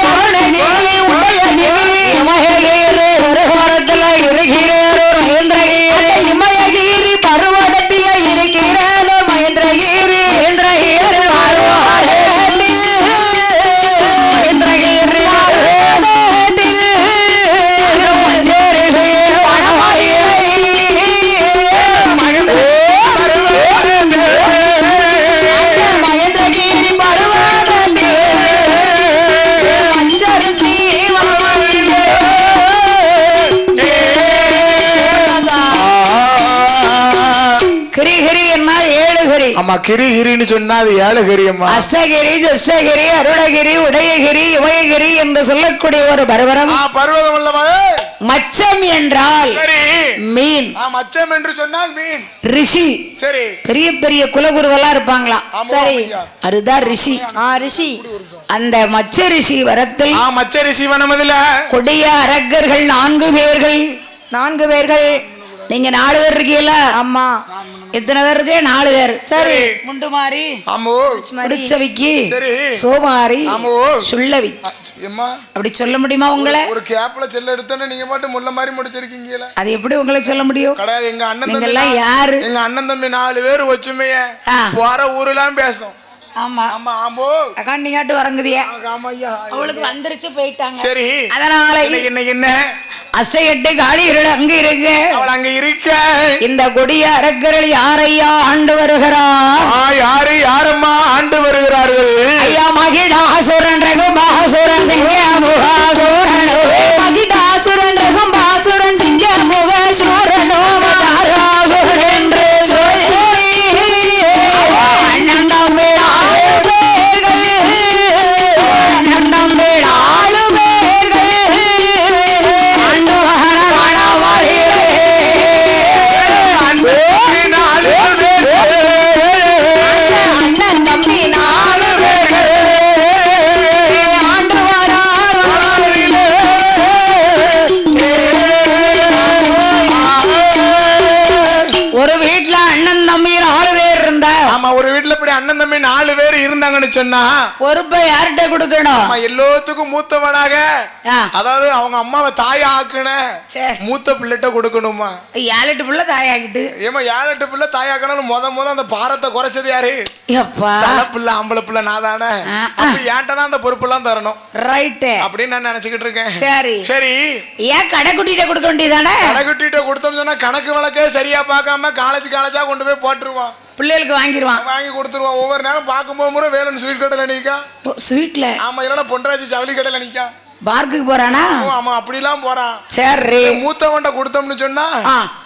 இமயகிரி பருவதத்தில் இருக்கிறதோ மகேந்திரகிரி ஆமா கிரிகிரின்னு சொன்னா அது ஏழுகிரி அம்மா. அஷ்டகிரி ஜஷ்டகிரி அருணகிரி உதயகிரி இமயகிரி என்று சொல்லக்கூடிய ஒரு பர்வதம். பர்வதம் அல்லவா? மச்சம் என்றால் மீன். மச்சம் என்று சொன்னால் மீன். ரிஷி. சரி பெரிய பெரிய குலகுருவெல்லாம் இருப்பாங்களாம். சரி அதுதான் ரிஷி. ரிஷி அந்த மச்ச ரிஷி வரத்தில் மச்ச ரிஷி வனமதுல கொடிய அரக்கர்கள் 4 பேர்கள். 4 பேர்கள். நீங்க 4 பேர் இருக்கீங்கள? ஆமா. எத்தனை பேர் இருக்கு? 4 பேர். சரி முண்டு மாறி முடிச்சவிக்கு சோமாரி சுள்ளவி. அப்படி சொல்ல முடியுமா உங்களை? ஒரு கேப்ல செல்ல எடுத்தோன்னு நீங்க மட்டும் முள்ள மாதிரி முடிச்சிருக்கீங்களா? அது எப்படி உங்களை சொல்ல முடியும்? கிடையாது. எங்க அண்ணன் தம்பி யாரு? எங்க அண்ணன் தம்பி 4 பேர் ஒற்றுமைய போற ஊரெல்லாம் பேசும். ஆமா ஆமா ஆமோ அக்கா நீங்காட்டு வரங்குதியா? அவளுக்கு வந்துருச்சு போயிட்டாங்க. சரி அதனால என்ன அஷ்ட 8 காளி அங்க இருக்கு. அவள் அங்க இருக்க. இந்த கொடிய அரக்கர்கள் யாரையா ஆண்டு வருகிறார்? யாரம்மா ஆண்டு வருகிறார்கள்? ஐயா மகிடாசுரன் ரகுமாசுரன் சிங்கமுகாசுரன். மகிடாசுரன் ரகுமாசுரன் சிங்கமுகாசுரனோ மாராசுரன் என்று அண்ணன் தம்பி 4 பேர் இருந்தாங்கன்னு சொன்னா பொறுப்பை யார்கிட்ட கொடுக்கணும்? எல்லாத்துக்கும் மூத்தவனாக, அதாவது அவங்க அம்மாவை தாயா ஆக்குன மூத்த பிள்ளைகிட்ட கொடுக்கணுமா? 7-8 பிள்ளை தாயாக்கிட்டு. ஏமா 7-8 பிள்ளை தாயாக்கணும். முத அந்த பாரத்தை குறைச்சது யாரு? பிள்ளை ஆம்பளை பிள்ளை நான் தானே. ஏன்ட்டதான் அந்த பொறுப்பு எல்லாம் தரணும். ரைட் அப்படின்னு நான் நினைச்சுக்கிட்டு இருக்கேன். சரி சரி ஏன் கடைக்குட்டிட்ட கொடுக்க வேண்டியதானே? கடைக்குட்டிட்ட கொடுத்தோம்னு சொன்னா கணக்கு வழக்கே சரியா பார்க்காம காலேஜா கொண்டு போய் போட்டுருவான். பிள்ளைகளுக்கு வாங்கி கொடுத்துருவான். ஒவ்வொரு நேரம் பார்க்கும்போது வேணும் ஸ்வீட் கடையில் நிக்கா. ஸ்வீட்ல ஆமா இல்லைன்னா பொன்ராஜி ஜவுளி கடையில் நிக்கா. பார்க்குக்கு போறானா? ஆமா அப்படிலாம் போறான். சரி மூத்தவன்ட்ட கொடுத்தோம்னு சொன்னா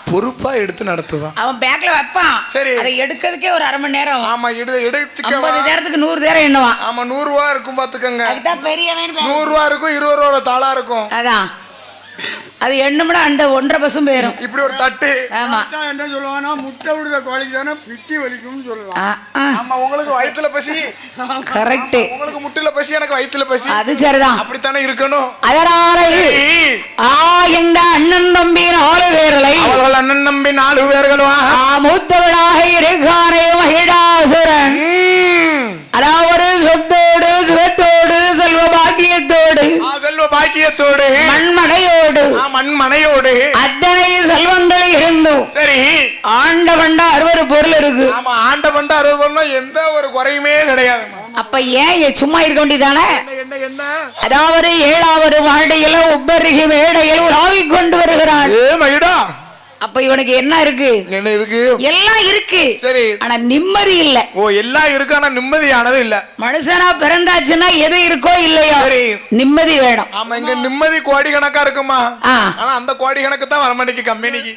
பொறுப்பா எடுத்து நடத்துவான். அவன் பேக்ல வைப்பான். சரி அதை எடுக்கிறதுக்கே ஒரு 1/2 மணி நேரம். ஆமா எடுத்துக்க 50 நேரத்துக்கு 100 நேரம் என்னவா? ஆமா 100 ரூபா இருக்கும் பாத்துக்கங்க. அதுதான் பெரியவன். 100 ரூபா இருக்கும், 20 ரூபா தாளா இருக்கும். அதான் அது எண்ணம்னா அந்த 1.5 பசும் போயிரும். இப்படி ஒரு தட்டு. ஆமா. என்ன சொல்லுவானா முட்டை விடுற கோழிக்கு தானே பிட்டி வலிக்கும்னு சொல்லலாம். ஆமா உங்களுக்கு வயித்துல பசி. கரெக்ட். உங்களுக்கு முட்டில பசி எனக்கு வயித்துல பசி. அது சரிதான். அப்படித்தானே இருக்கணும். அதனால இந்த அண்ணன் தம்பி 4 பேர்களை அவர்கள் அண்ணன் தம்பி 4 பேர்களும் மூத்தவனாக இருக்கானே மகிடாசுரன். அதாவது சொத்தோடு சுகத்தோடு செல்வ பாக்கியத்தோடு மண்மனையோடு அத்தனை செல்வங்கள் இருந்தும் சரி ஆண்ட பண்ட 60 பொருள் இருக்கு. ஆமா ஆண்ட பண்ட 60 பொருள் எந்த ஒரு குறையுமே கிடையாது. அப்ப ஏன் சும்மா இருக்க வேண்டியதானே? என்ன அதாவது 7வது மாடியில உப்பருகி மேடையில் உலாவிக் கொண்டு வருகிறான். அப்ப இவனுக்கு என்ன இருக்கு? என்ன இருக்கு? எல்லாம் இருக்கு. சரி. ஆனா நிம்மதி இல்ல. ஓ எல்லாம் இருக்கு ஆனா நிம்மதியானது இல்ல. மனுஷனா பிறந்தாச்சுன்னா எது இருக்கோ இல்லையோ நிம்மதி வேணும். ஆமா இங்க நிம்மதி கோடி கணக்கா இருக்குமா? ஆனா அந்த கோடி கணக்கு தான் வரமாட்டேங்குது கம்பெனிக்கு.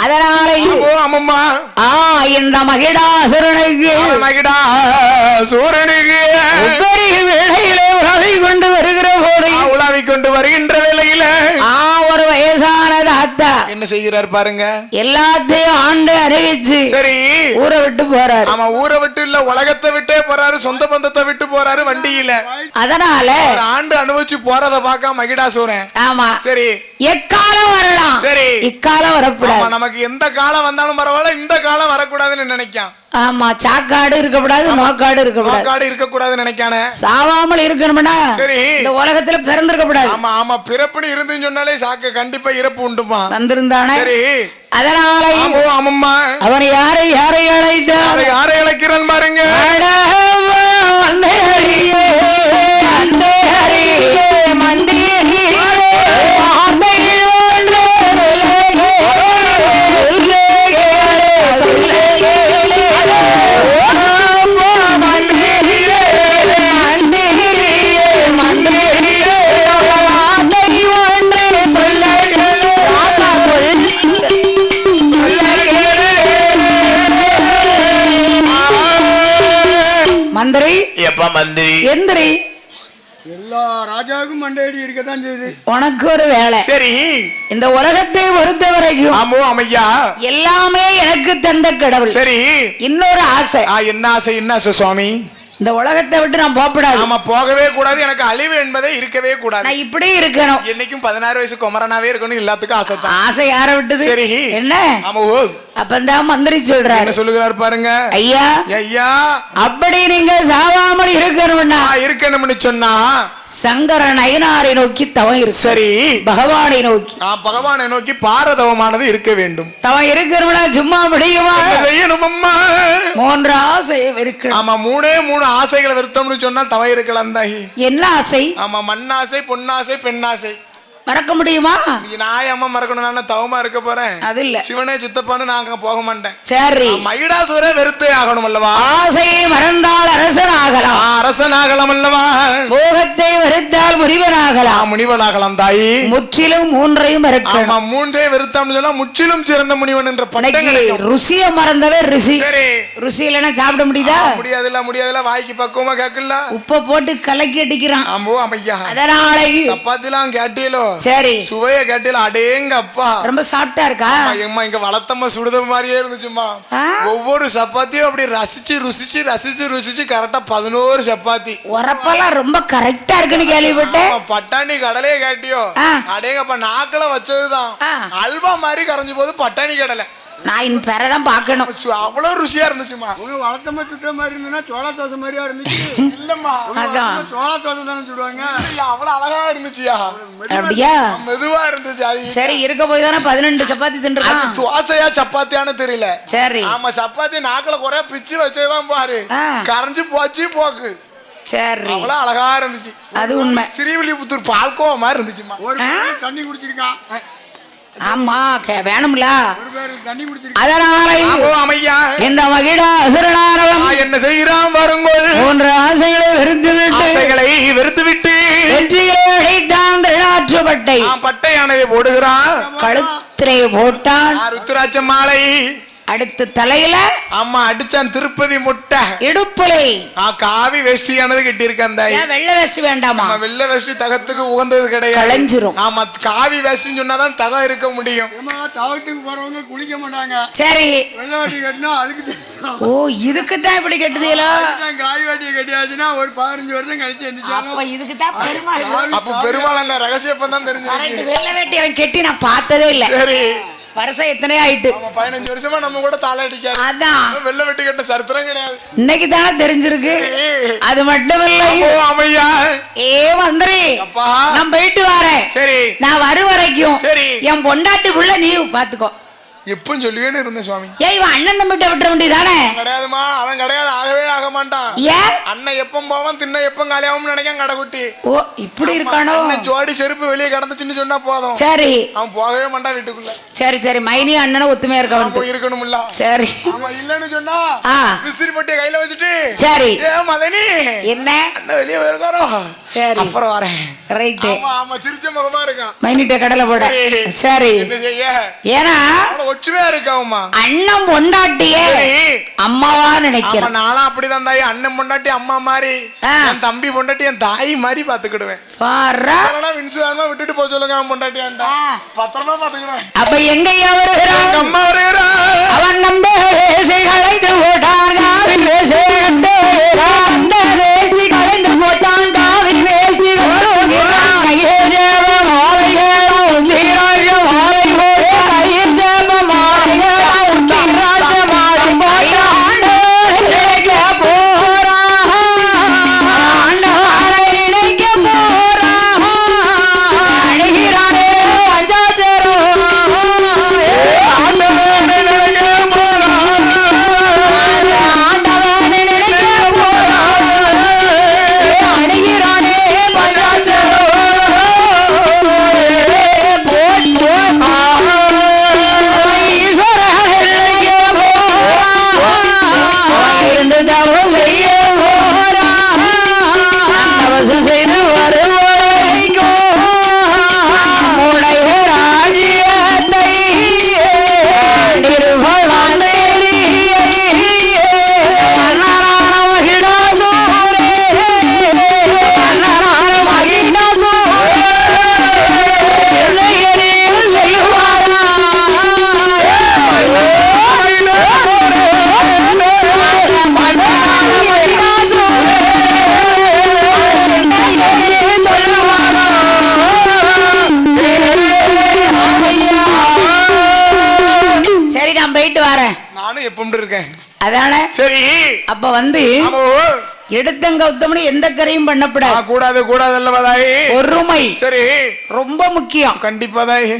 அதனால ஆமாம்மா இந்த மகிடாசுரனுக்கு வேளையிலே உலாவிக் கொண்டு வருகிற போது உலாவிக் கொண்டு வருகின்ற வேளையில ஒரு வயசான தாத்தா என்ன செய்கிறார் பாருங்க. எல்லாத்தையும் ஆண்டு அறிவிச்சு சரி ஊரை விட்டு போறாரு. ஆமா ஊரை விட்டு இல்ல உலகத்தை விட்டே போறாரு. சொந்த பந்தத்தை விட்டு போறாரு வண்டியில. அதனால ஆண்டு அனுபவிச்சு போறத பார்க்க மகிடாசுரன். ஆமா சரி எக்காலம் வரலாம். சரி இக்காலம் வரக்கூடாது. நமக்கு எந்த காலம் வந்தாலும் பரவாயில்ல இந்த காலம் வரக்கூடாதுன்னு நினைக்கான். ஆமா சாக்காடு இருக்கக்கூடாது நோக்காடு இருக்கக்கூடாதுன்னு நினைக்கானே. சாவாமல் இருக்கணும்னா சரி இந்த உலகத்துல பிறந்திருக்க கூடாது. ஆமா ஆமா பிறப்புன்னு இருந்துன்னு சொன்னாலே சாக்கு கண்டிப்பா இறப்பு உண்டுமா வந்திருந்தானே. சரி அதனால ஆமாம்மா அவன் யாரை அழைத்தான்? யாரை அழைக்கிறான் பாருங்க. மந்திரி எப்ப மந்திரி எந்திரி. எல்லா ராஜாவுக்கும் மண்டையடி இருக்கத்தான் செய்யுது. உனக்கு ஒரு வேலை. சரி இந்த உலகத்தை பொறுத்த வரைக்கும் ஆமோ அமையா எல்லாமே எனக்கு தந்த கடவுள். சரி இன்னொரு ஆசை. என்ன ஆசை? என்ன ஆசை சுவாமி? இந்த உலகத்தை விட்டு நான் போகக்கூடாது. ஆமா போகவே கூடாது. எனக்கு அழிவு என்பதே இருக்கவே கூடாது. நான் இப்படி இருக்கணும். என்னைக்கும் 16 வயசு குமரனாவே இருக்கணும். எல்லாத்துக்கும் ஆசை தான். ஆசை யாரை விட்டது? சரி என்ன? ஆமா அப்பந்தான் மந்திரி சொல்றாரு. என்ன சொல்லுகிறார் பாருங்க. ஐயா ஐயா அப்படி நீங்க சாவாமல் இருக்கணும்னு சொன்னா சங்கர நயனாரை நோக்கி தவம் இருக்கு. சரி பகவானை நோக்கி பகவானை நோக்கி பாரதவமானது இருக்க வேண்டும். தவம் இருக்கணும்னா சும்மா முடியுமா? செய்யணும் அம்மா. 3 ஆசை இருக்கு. ஆமா 3 ஆசைகளை விருத்தம்னு சொன்னா தவம் இருக்கலாம் தாயி. என்ன ஆசை? ஆமா மண்ணாசை பொன்னாசை பெண்ணாசை. மறக்க முடியுமா? நான் அம்மா மறக்கணும். நான் தவமா இருக்க போறேன். அது இல்ல சிவனே சித்தப்பான்னு நாங்க போக மாட்டேன். சரி மகிடாசுரே வெறுத்தே ஆகணும் அல்லவா? ஆசையை மறந்தால் அரசனாகலாம். அரசனாகலாம் அல்லவா? மோகத்தை வெறுத்தால் முனிவனாகலாம். முனிவனாகலாம் தாயி. முற்றிலும் 3ஐயும் வெறுக்கணும். ஆமா 3ஐ வெறுத்தாம்னு சொன்னா முற்றிலும் சிறந்த முனிவன் என்ற பட்டம் கிடைக்கும். ருசியை மறந்தவே ருசி. சரி ருசி இல்லைன்னா சாப்பிட முடியுதா? முடியாதுல வாய்க்கு பக்குவமா கேட்கல. உப்பை போட்டு கலக்கி அடிக்கிறான். ஆமோ அமையா. அதனால சப்பாத்திலாம் கேட்டீலோ சரி சுவைய கேட்டீல அடேங்க அப்பா ரொம்ப சாப்பிட்டா இருக்கா? எம்மா இங்க வளர்த்தம்மா சுடுத மாதிரியே இருந்துச்சுமா. ஒவ்வொரு சப்பாத்தியும் அப்படி ரசிச்சு கரெக்டா 11 சப்பாத்தி. உரப்பெல்லாம் ரொம்ப கரெக்டா இருக்குன்னு கேள்விப்பட்டேன். பட்டாணி கடலையே கேட்டியோ அடேங்கப்பா நாக்குல வச்சதுதான் அல்வா மாதிரி கரைஞ்சு போது பட்டாணி கடலை. நான் இந்த பேரதான் பாக்கணும். அவ்வளவு ருசியா இருந்துச்சுமா. வளர்த்தமா சுட்ட மாதிரி இருந்துன்னா சோளா தோசை மாதிரியா இருந்துச்சு. இல்லம்மா சோளா தோசை தானே சுடுவாங்க. அவ்வளவு அழகா இருந்துச்சியா? அப்படியா? மெதுவா இருந்துச்சு. சரி இருக்க போய் தானே 12 சப்பாத்தி தின்றான். தோசையா சப்பாத்தியான்னு தெரியல. சரி ஆமா சப்பாத்தி நாக்குல குறைய பிச்சு வச்சதுதான் பாரு கரைஞ்சு போக்கு. சரி அவ்வளவு அழகா இருந்துச்சு. அது உண்மை. ஸ்ரீவில்லிபுத்தூர் பால்கோவா மாதிரி இருந்துச்சுமா. ஒரு தண்ணி குடிச்சிருக்கான். ஆமா வேணும்ல. அதனால இந்த மகிடாசுரனானவன் என்ன செய்கிறான் பாருங்கள். 3 ஆசைகளை வெறுத்து விட்டு வெற்றியை அடைத்தான். திருநாற்றுப்பட்டை பட்டையானதை போடுகிறான். கழுத்திலே போட்டான். ருத்ராட்ச மாலை அடுத்து தலையில ஆமா அடிச்சான் திருப்பதி முட்டை இடுப்புலை காவி வேஷ்டியானது கட்டி இருக்கான் தாய். வெள்ளை வேஷ்டி வேண்டாமா? வெள்ளை வேஷ்டி தகத்துக்கு உகந்தது கிடையாது, களைஞ்சிரும். ஆமா காவி வேஷ்டின்னு சொன்னாதான் தகம் இருக்க முடியும். தவத்துக்கு போறவங்க குளிக்க மாட்டாங்க. சரி வெள்ளை வேட்டி கட்டினா அதுக்கு. ஓ இதுக்கு தான் இப்படி கட்டுதீங்களோ? காய் வேட்டியை கட்டியாச்சுன்னா ஒரு 15 வருஷம் கழிச்சு எந்திரிச்சாலும் இதுக்கு தான் பெருமாள். அப்ப பெருமாள் என்ன ரகசியம் தான் தெரிஞ்சு. வெள்ளை வேட்டி அவன் கெட்டி நான் பார்த்ததே இல்ல. சரி வருஷம் எத்தனை ஆயிட்டு? 15 வருஷமா நம்ம கூட தாள அடிக்காரு. அதான் வெள்ளை வெட்டி கட்ட சரித்திரம் கிடையாது. இன்னைக்கு தானே தெரிஞ்சிருக்கு. அது மட்டும் இல்ல அம்மையா ஏ மந்திரி அப்பா நான் போயிட்டு வரேன். சரி நான் வரு வரைக்கும் சரி என் பொண்டாட்டிக்குள்ள நீ பாத்துக்கோ. எப்பவும் சொல்லுவேன்னு இருந்தேன் சுவாமி. ஏன் இவன் அண்ணன் தம்பிட்ட விட்டுற வேண்டியதானே? கிடையாதுமா, அவன் கிடையாது, ஆகவே ஆக மாட்டான். ஏன் அண்ணன் எப்பவும் போவான், தின்ன எப்பவும் காலியாவும் நினைக்கான் கடைக்குட்டி. ஓ இப்படி இருக்கானோ? ஜோடி செருப்பு வெளியே கடந்துச்சுன்னு சொன்னா போதும், சரி அவன் போகவே மாட்டான் வீட்டுக்குள்ள. சரி சரி மைனி அண்ணனும் ஒத்துமையா இருக்க இருக்கணும்ல. சரி அவன் இல்லன்னு சொன்னா விசிறி போட்டிய கையில வச்சுட்டு சரி ஏ மதனி என்ன அண்ணன் வெளியே போயிருக்காரோ சரி அப்புறம் வரேன். ரைட். ஆமா சிரிச்ச முகமா இருக்கான். மைனிட்ட கடலை போட. சரி என்ன செய்ய? ஏன்னா ஒற்றுமையா இருக்காமா அண்ணன் பொண்டாட்டியே அம்மாவா நினைக்கிறேன். நானும் அப்படிதான் தாய். அண்ணன் பொண்டாட்டி அம்மா மாதிரி, என் தம்பி பொண்டாட்டி என் தாய் மாதிரி பாத்துக்கிடுவேன். விட்டுட்டு போக சொல்லுங்க அவன் பொண்டாட்டி பத்திரமா பாத்துக்கிடுவேன். அப்ப எங்கய்யா வருகிறான்? அம்மா வருகிறான். அவன் நம்ம கலைந்து போட்டான் காவில் வேசிகளைந்து போட்டான் காவில் வேசிகள் அதானே சரி. அப்ப வந்து எடுத்தங்க உத்தமனு எந்த கரையும் பண்ணப்பட கூடாது கூடாது அல்லவதாய். பொறுமை சரி ரொம்ப முக்கியம். கண்டிப்பா தாய்.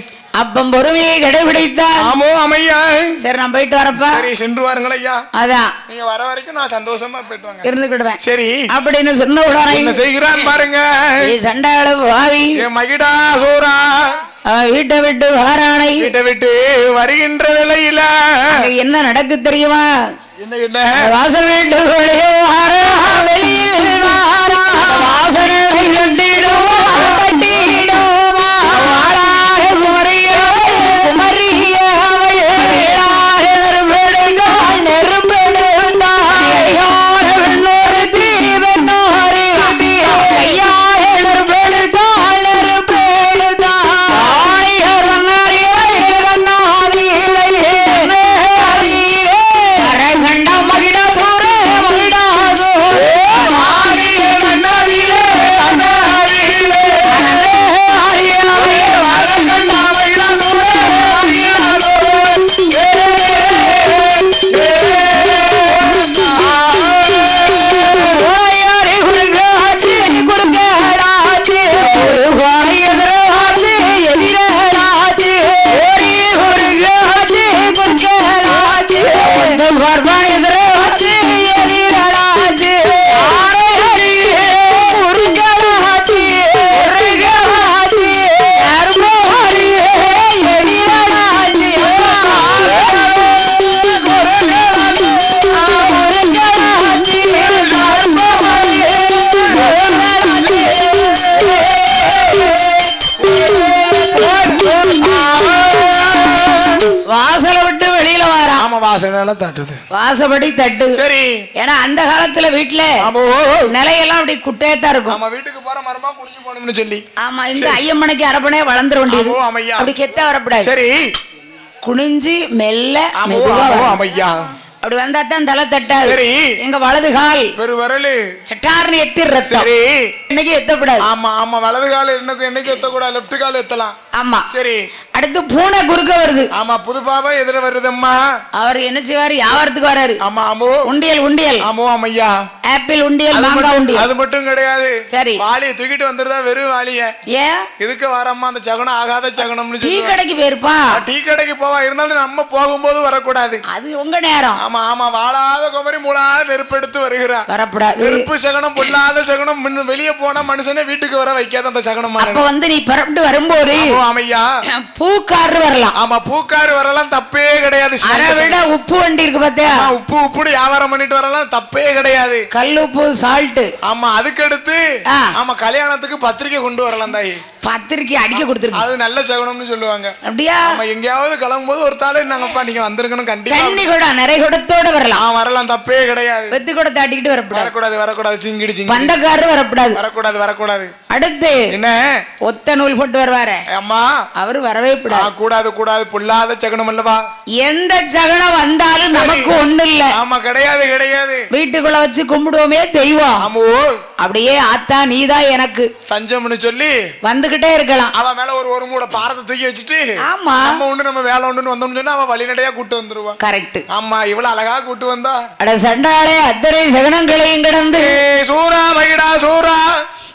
அப்ப பொறுமையை கடைபிடித்தால். ஆமோ அம்மையா. சரி நான் போயிட்டு வரப்பா. சரி சென்று வாருங்கள் ஐயா. அதான் நீங்க வர வரைக்கும் நான் சந்தோஷமா போயிட்டு வாங்க. இருந்துக்கிடுவேன். சரி அப்படின்னு சொன்ன உடனே என்ன செய்கிறான் பாருங்க. சண்டாள பாவி மகிடா சோரா வீட்டை விட்டு வாரானை. வீட்டை விட்டு வருகின்ற நிலையில என்ன நடக்கு தெரியுமா? என்ன என்ன வாசல் வீட்டு வெளியில் வாரா வாசனை கட்டிடுவா கட்டிடுவா வாழாக முறைய மறிய மகிடா சோரே மகிடா சோரே தட்டுது வாசப்படி தட்டு. சரி. ஏன்னா அந்த காலத்துல வீட்டுல நிலையெல்லாம் அப்படி குட்டையத்தான் இருக்கும். நம்ம வீட்டுக்கு போற மரமா குடிஞ்சு போகணும்னு சொல்லி. ஆமா, இந்த ஐயம்மனைக்கு அரப்பனே வளர்ந்துட வேண்டியது. அப்படி கெத்த வரப்படாது. சரி. குனிஞ்சு மெல்ல மெதுவா அமையா அப்படி வந்தா தான் தலை தட்டாது. எங்க வலது கால் பெரு வரலு சட்டார்னு எத்திடுறது. சரி, இன்னைக்கு எத்தக்கூடாது. ஆமா ஆமா, வலது கால் என்னைக்கு எத்தக்கூடாது, லெப்ட் கால் எத்தலாம். ஆமா. சரி. அடுத்து பூனை குறுக்க வருது. ஆமா, புது பாபா எதிர வருதும்மா. அவர் என்ன செய்வாரு, வியாபாரத்துக்கு வராரு. ஆமா ஆமோ. உண்டியல் உண்டியல். ஆமோ அம்மையா. ஆப்பிள் உண்டியல், மாங்காய் உண்டியல். அது மட்டும் கிடையாது. சரி. வாளியை தூக்கிட்டு வந்துருதா, வெறும் வாளிய. ஏன் இதுக்கு வரம்மா அந்த சகுனம் ஆகாத சகுனம்னு டீ கடைக்கு போயிருப்பா. டீ கடைக்கு போவா, இருந்தாலும் நம்ம போகும்போது வரக்கூடாது. அது உங்க நேரம். ஆமா ஆமா, வாழாத குமரி மூளாத நெருப்பெடுத்து வருகிறார். வரக்கூடாது. நெருப்பு சகுனம், பொல்லாத சகுனம். வெளியே போன மனுஷனே வீட்டுக்கு வர வைக்காத அந்த சகுனம். அப்ப வந்து நீ பரப்பிட்டு வரும்போது ஆமையா பூக்காரு வரலாம். ஆமா, பூக்காரு வரலாம், தப்பே கிடையாது. அதை விட உப்பு வண்டி இருக்கு பாத்தியா, உப்பு உப்புன்னு வியாபாரம் பண்ணிட்டு வரலாம், தப்பே கிடையாது. கல்லுப்பு சால்ட். ஆமா, அதுக்கு அடுத்து ஆமா கல்யாணத்துக்கு பத்திரிக்கை கொண்டு வரலாம் தாயி. பத்திரிக்கை அடிக்க கொடுத்துருக்கு, அது நல்ல சகுனம்னு சொல்லுவாங்க. அப்படியா? நம்ம எங்கேயாவது கிளம்பும்போது ஒரு தாளை நாங்கப்பா நீங்க வந்திருக்கணும், கண்டிப்பா தண்ணி கூட நிறை குடத்தோட வரலாம். வரலாம், தப்பே கிடையாது. வெத்து கூட தாட்டிக்கிட்டு வரக்கூடாது. வரக்கூடாது. சிங்கிடி சிங்கி பந்தக்காரர் வரக்கூடாது. வரக்கூடாது. அடுத்து என்ன, ஒத்த நூல் போட்டு வருவாரு. அம்மா, அவரு வரவே கூடாது. பொல்லாத சகுனம் அல்லவா. எந்த சகுனம் வந்தாலும் நமக்கு ஒண்ணு இல்ல. ஆமா, கிடையாது. வீட்டுக்குள்ள வச்சு கும்பிடுவோமே தெய்வம். ஆமோ, அப்படியே ஆத்தா நீதான் எனக்கு தஞ்சம்னு சொல்லி வந்துகிட்டே இருக்கலாம். அவன் மேல ஒரு மூட பாரத்தை தூக்கி வச்சுட்டு, ஆமா நம்ம ஒண்ணு நம்ம வேலை ஒண்ணுன்னு வந்தோம்னு சொன்னா அவன் வழிநடையா கூட்டு வந்துருவான். கரெக்ட். ஆமா, இவ்வளவு அழகா கூட்டு வந்தா. அட சண்டாளே, அத்தனை சகனங்களையும் கிடந்து சூரா மகிடா சூரா.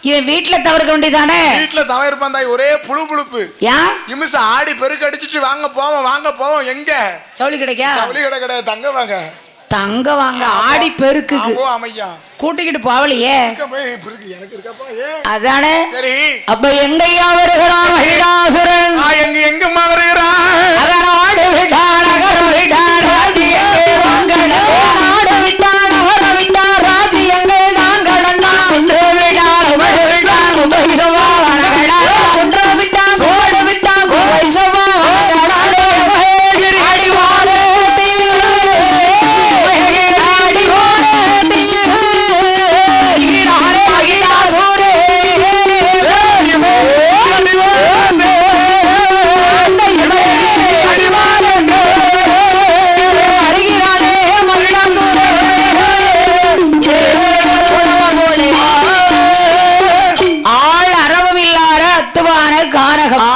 இவன் வீட்டுல தவிர்க்க வேண்டியதானே. வீட்டுல தவறு இருப்பான் தாய், ஒரே புழுப்புழுப்பு. நிமிஷ ஆடி பெருக்கு அடிச்சுட்டு வாங்க போவோம். எங்க சவுளி கிடைக்கா? சவுளி கடை கிடையாது, தங்க வாங்க. ஆடி பெருக்கு கூட்டிக்கிட்டு போவலையே. அதானே. அப்ப எங்கய்யா வருகிறான் மகிடாசுரன்? எங்கம்மா வருகிறான்? நாடு விட்டான், நகரம் விட்டான், ராஜி எங்கே நாடு விட்டான், நகரம் விட்டான், ராஜி எங்கே தான் கடந்தான். குன்று விட்டான், உமடு விட்டான், கும்பைசவா வனகடா. குன்று விட்டான், கோடு விட்டான், கும்பைசவா வனகடா.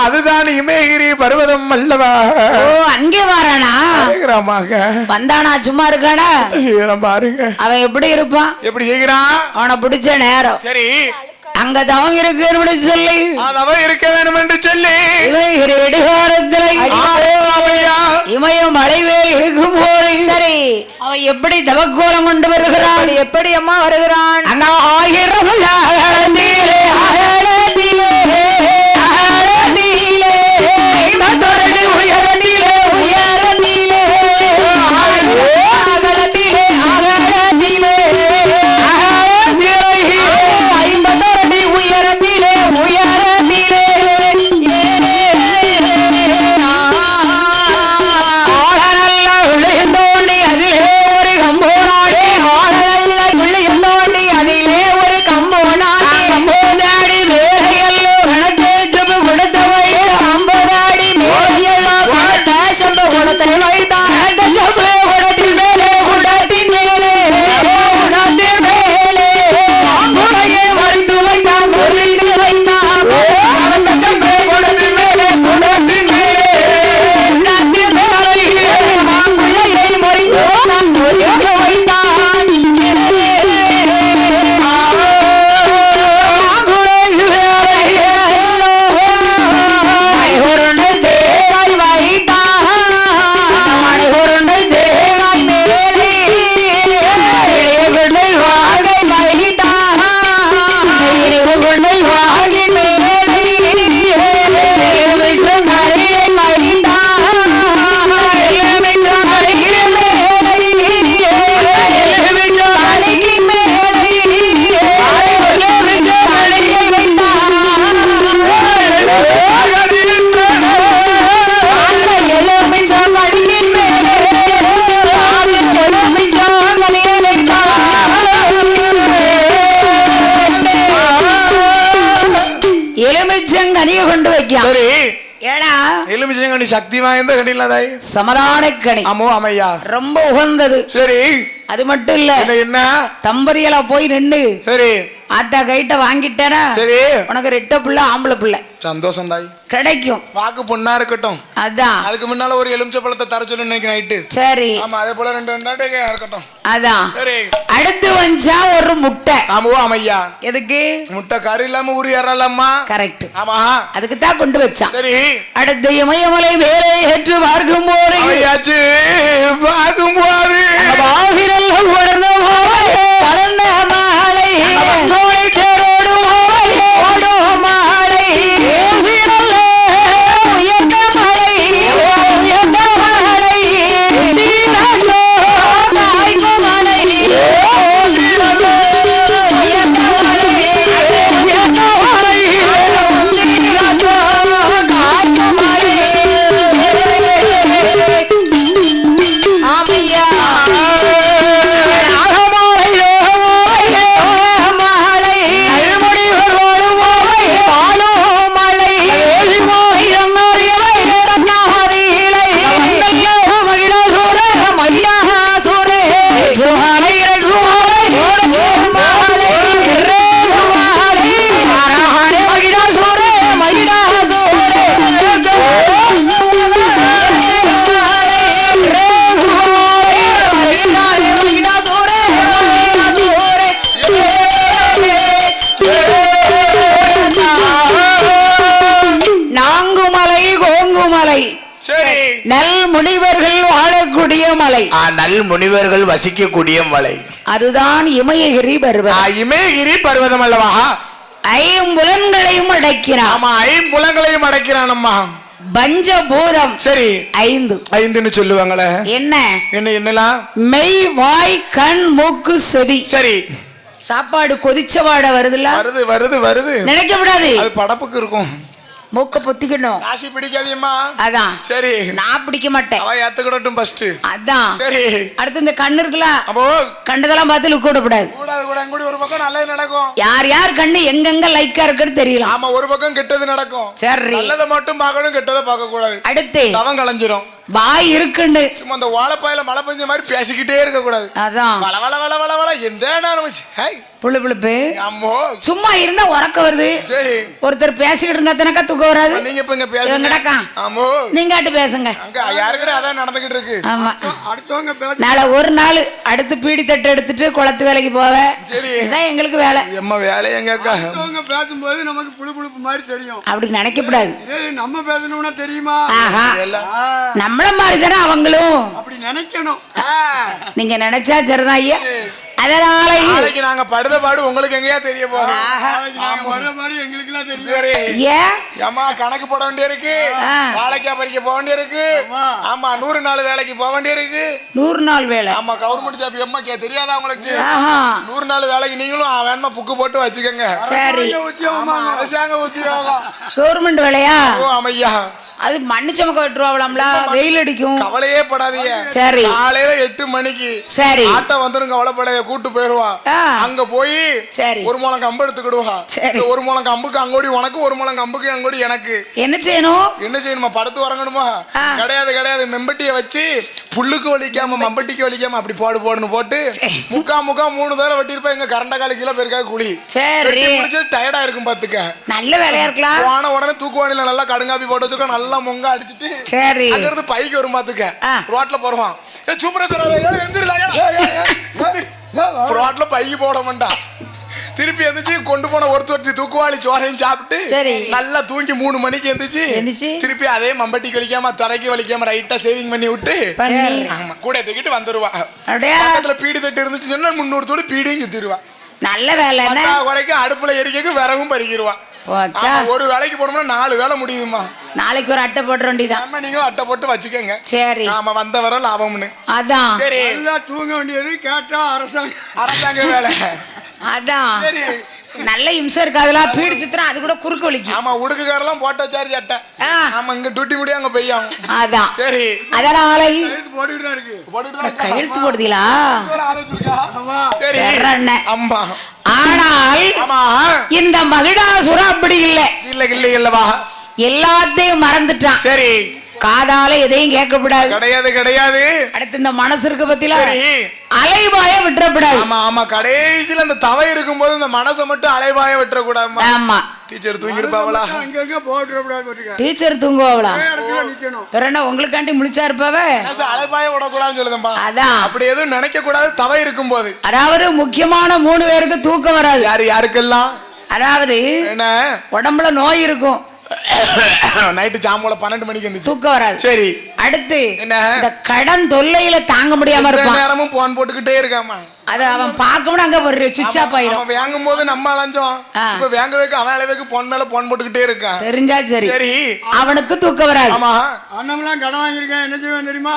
அதுதான் இமயகிரி பர்வதம் அல்லவா. ஓ, அங்கே வாரானா? வந்தானா? சும்மா இருக்கானா? பாருங்க அவன் எப்படி இருப்பான், எப்படி செய்கிறான். அவனை பிடிச்ச நேரம். சரி, அங்க தவம் இருக்கு சொல்லி, தவம் இருக்க வேண்டும் என்று சொல்லி இமயகிரி இடுகாரத்தில் இமயம் மலைவேல் இருக்கும் போது, சரி அவன் எப்படி தவக்கோலம் கொண்டு வருகிறான்? எப்படி அம்மா வருகிறான்? அங்க 1000 அதிலே ஒரு கம்போனா அப்படியா சரி ஏடா எலுமிச்சங்கனி சக்தி வாய்ந்த கனி இல்லாதாய் சமரான கனி ஆமோ அம்மையா ரொம்ப உகந்தது சரி அது மட்டும் இல்ல என்ன தம்பரியல போய் நின்னு சரி ஆத்தா கைட்ட வாங்கிட்டேனா சரி உனக்கு ரெட்ட பிள்ளை ஆம்பளை பிள்ளை சந்தோஷம் தாய் கிடைக்கும் வாக்கு பொண்ணா இருக்கட்டும் அதான் அதுக்கு முன்னால ஒரு எலுமிச்சை பழத்தை தர சொல்லு இன்னைக்கு நைட்டு சரி ஆமா அதே போல ரெண்டு இருக்கட்டும் அதான் சரி அடுத்து வந்தா ஒரு முட்டை ஆமோ அம்மையா எதுக்கு முட்டை கறி இல்லாம உரி ஏறலாமா கரெக்ட் ஆமா அதுக்கு தான் கொண்டு வச்சான் சரி அடுத்து இமயமலை வேலை ஏற்று பார்க்கும் போது அவையாச்சு பார்க்கும் போது பாகிரல்ல உணர்ந்த போது பறந்த மாலை நோய் தேரோடு ஓடு மாலை ஏசிரல்ல உயர்ந்த மலை உயர்ந்த மலை தீரலோ தாய்க்கு மலை தீரலோ உயர்ந்த மலை உயர்ந்த மலை தீரலோ தாய்க்கு மலை ஆமையா நல் முனிவர்கள் வாழக்கூடிய மலை நல் முனிவர்கள் வசிக்கக்கூடிய மலை அதுதான் இமயகிரி பர்வதம் இமயகிரி பர்வதம் அல்லவா ஐம்புலன்களையும் அடக்கிறான் ஆமா ஐம்புலன்களையும் அடக்கிறான் அம்மா பஞ்சபூதம் சரி 5 சொல்லுவாங்களே என்ன என்னலாம் மெய் வாய் கண் மூக்கு செவி சரி சாப்பாடு கொதிச்ச வாட வருதுல்ல வருது நினைக்க கூடாது அது படப்புக்கு இருக்கும் மூக்க பொத்திக்கணும் ராசி பிடிக்காதியம்மா அதான் சரி நான் பிடிக்க மாட்டேன் அவ ஏத்துக்கிடட்டும் ஃபர்ஸ்ட் அதான் சரி அடுத்து இந்த கண்ணு இருக்குல்ல அப்போ கண்டதெல்லாம் பார்த்து லுக் கூடாது கூட ஒரு பக்கம் நல்லது நடக்கும் யார் கண்ணு எங்கெங்க லைக்கா இருக்குன்னு தெரியல ஆமா ஒரு பக்கம் கெட்டது நடக்கும் சரி நல்லதை மட்டும் பார்க்கணும் கெட்டதை பார்க்க கூடாது அடுத்து தவம் களைஞ்சிரும் வாய் இருக்குன்னு சும்மா அந்த வாழைப்பாயில மழை பெஞ்ச மாதிரி பேசிக்கிட்டே இருக்க கூடாது அதான் வள வள வள வள வள எந்த நேரம் புழுப்புழுப்பு அம்மோ சும்மா இருந்தா உறக்க வருது சரி ஒருத்தர் பேசிக்கிட்டு இருந்தா தனக்கா தூக்கம் வராது நீங்க இப்ப இங்க பேசுங்க நடக்கான் ஆமோ நீங்க ஆட்டு பேசுங்க அங்க யாருக்கிட்ட அதான் நடந்துகிட்டு இருக்கு ஆமா அடுத்தவங்க பேச நாளை ஒரு நாள் அடுத்து பீடி தட்டு எடுத்துட்டு குளத்து வேலைக்கு போவேன் சரி இதான் எங்களுக்கு வேலை எம்மா வேலை எங்க அக்கா அடுத்தவங்க பேசும்போது நமக்கு புழுப்புழுப்பு மாதிரி தெரியும் அப்படி நினைக்கப்படாது நம்ம பேசணும்னா தெரியுமா ஆஹா நம்மள மாதிரி தானே அவங்களும் அப்படி நினைக்கணும் நீங்க நினைச்சா சரிதான் ஐயா அதனால நாளைக்கு நாங்க படுத பாடு உங்களுக்கு எங்கயா தெரிய போகுது எங்களுக்கு எல்லாம் தெரியும் சரி ஏன் ஏமா கணக்கு போட வேண்டிய இருக்கு வாழைக்காய் பறிக்க போக வேண்டிய இருக்கு ஆமா 100 நாள் வேலைக்கு போக வேண்டிய இருக்கு 100 நாள் வேலை ஆமா கவர்மெண்ட் ஜாப் எம்மா தெரியாதா உங்களுக்கு ஆஹா 100 நாள் வேலைக்கு நீங்களும் வேணுமா புக்கு போட்டு வச்சுக்கோங்க சரி அரசாங்க உத்தியோகம் கவர்மெண்ட் வேலையா ஓ ஆமையா அது மண்ணு சமக்க விட்டுருவாங்களாம்ல வெயில் அடிக்கும் கவலையே படாதீங்க சரி காலையில 8 மணிக்கு சரி ஆட்ட வந்துரும் கவலைப்படைய கூட்டு போயிருவா அங்க போய் சரி ஒரு முளம் கம்பு எடுத்துக்கிடுவா சரி ஒரு முளம் கம்புக்கு அங்கோடி உனக்கு ஒரு முளம் கம்புக்கு அங்கோடி எனக்கு என்ன செய்யணுமா படுத்து வரங்கணுமா கிடையாது மெம்பட்டிய வச்சு புல்லுக்கு வலிக்காம மம்பட்டிக்கு வலிக்காம அப்படி போடுன்னு போட்டு முக்கா 3 தடவை வெட்டிருப்பா எங்க கரண்ட காலு கீழே போயிருக்கா குழி சரி டயர்டா இருக்கும் பாத்துக்க நல்ல வேலையா இருக்கலாம் போன உடனே தூக்குவானில நல்லா கடுங்காப்பி போட்டு வச்சுக்கோ நல்லா மொங்க அடிச்சிட்டு சரி அங்கிருந்து பைக்கு வரும் பாத்துக்க ரோட்ல போறவான் ரோட்ல பைக்கு போட மாட்டான் திருப்பி எந்திரிச்சு கொண்டு போன ஒருத்தர் தூக்குவாளி சோறையும் சாப்பிட்டு நல்லா தூங்கி 3 மணிக்கு எந்திரிச்சு திருப்பி அதே மம்பட்டி வலிக்காம தரைக்கு வலிக்காம ரைட்டா சேவிங் பண்ணி விட்டு கூட தூக்கிட்டு வந்துருவா பக்கத்துல பீடி தட்டு இருந்துச்சு 300 தோடு பீடியும் சுத்திடுவா நல்ல வேலை குறைக்கும் அடுப்புல எரிக்க விறகும் பறிக்கிடுவா ஒரு வேலைக்கு போனோம்னா 4 வேலை முடியுதுமா நாளைக்கு ஒரு அட்டை போட வேண்டியதான் நீங்க அட்டை போட்டு வச்சுக்கோங்க சரி நாம வந்த வர லாபம்னு அதான் சரி தூங்க வேண்டியது கேட்டா அரசாங்க வேலை அதான் நல்ல இம்சம் இருக்காதுல பீடி சுத்துறோம் அது கூட குறுக்கு வலிக்கும் ஆமா உடுக்குக்காரெல்லாம் போட்ட சார்ஜ் அட்டை ஆமா இங்க டூட்டி முடிய அங்க பெய்யும் அதான் சரி அதனால போட்டுட்டு தான் இருக்கு கையெழுத்து போடுதீங்களா சரி அம்மா ஆனால் இந்த மகிடாசுரம் அப்படி இல்ல இல்லவா எல்லாத்தையும் மறந்துட்டான். சரி. காதால எதையும் கேட்கக்கூடாது. கிடையாது கிடையாது. அடுத்து இந்த மனசு இருக்கு பத்தில அலைபாய விட்டுறக்கூடாது. ஆமா ஆமா. கடைசியில அந்த தவை இருக்கும்போது இந்த மனசை மட்டும் அலைபாய விட்டுறக்கூடாது. ஆமா. டீச்சர் தூங்கி இருப்பாவளா? டீச்சர் தூங்குவாங்களா? என்ன உங்களுக்காண்டி முடிச்சா இருப்பாவ? அலைபாய விடக்கூடாதுன்னு சொல்லுதம்பா. அதான் அப்படி எதுவும் நினைக்க கூடாது தவை இருக்கும் போது. அதாவது முக்கியமான 3 பேருக்கு தூக்கம் வராது. யாருக்கெல்லாம்? அதாவது என்ன உடம்புல நோய் இருக்கும். நைட்டு ஜாமோல 12 மணிக்கு இருந்துச்சு. தூக்கம் வராது. சரி. அடுத்து என்ன இந்த கடன் தொல்லையில தாங்க முடியாம இருப்பான். நேரமும் போன் போட்டுக்கிட்டே இருக்காமா. அது அவன் பார்க்கணும் அங்க ஒரு சுவிட்ச் ஆஃப் ஆயிடும். அவன் வாங்கும் போது நம்ம அலைஞ்சோம். இப்ப வாங்குறதுக்கு அவன் அலைவதுக்கு போன் மேல போன் போட்டுக்கிட்டே இருக்கான். தெரிஞ்சா சரி. சரி. அவனுக்கு தூக்கம் வராது. ஆமா. அண்ணம்லாம் கடன் வாங்கியிருக்கேன். என்ன செய்வேன் தெரியுமா?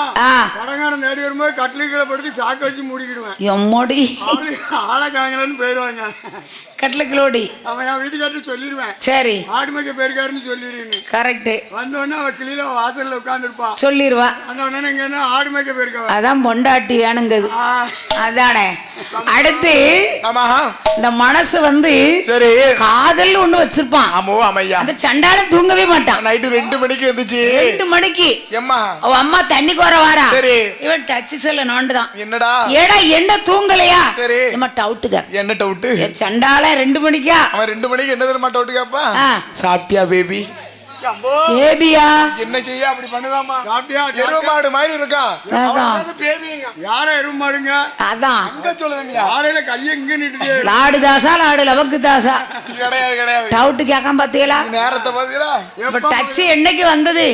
கடங்காரன் தேடி வரும்போது கட்லிகளை படுத்து சாக்க வச்சு மூடிக்கிடுவேன். எம்மோடி ஆளக்காங்கலன்னு போயிடுவாங்க. கட்லுக்கிலோடி அவன் என் வீட்டுக்காரட்டு சொல்லிடுவேன். சரி. ஆடு மேய்க்க போயிருக்காருன்னு சொல்லிடுன்னு. கரெக்ட். வந்தோடனே அவன் கிளியில வாசல்ல உட்காந்துருப்பா. சொல்லிடுவா. அந்த இங்க என்ன ஆடு மேய்க்க போயிருக்கா. அதான் பொண்டாட்டி வேணுங்குது. அதானே. அடுத்து இந்த மனசு சரி காதல் ஒண்ணு வச்சிருப்பான். ஆமோ அம்மையா. அந்த சண்டாளம் தூங்கவே மாட்டான். நைட்டு 2 மணிக்கு வந்துச்சு. 2 மணிக்கு எம்மா அவ அம்மா தண்ணி கோர வாரா. சரி. இவன் டச் செல்ல நோண்டுதான். என்னடா ஏடா என்ன தூங்கலையா? சரி. நம்ம டவுட்டுங்க. என்ன டவுட்? சண்டால 2 மணிக்கா? அவன் 2 மணிக்கு என்ன தெரியுமா டவுட் கேப்பா? சாப்பிட்டியா பேபி? பேபியா? என்ன செய்ய அப்படி பண்ணுதாமா? சாப்பிட்டியா? எருமாடு மாதிரி இருக்கா. அவன் பேபிங்க. யார எருமாடுங்க? அதான் அங்க சொல்லுதமியா. ஆடையில கைய எங்க நிட்டுதே. லாடு தாசா லாடு லவக்கு தாசா? கிடையாது கிடையாது. டவுட் கேட்காம பாத்தீங்களா? நேரத்தை பாத்தீங்களா? இப்ப டச் என்னைக்கு வந்தது?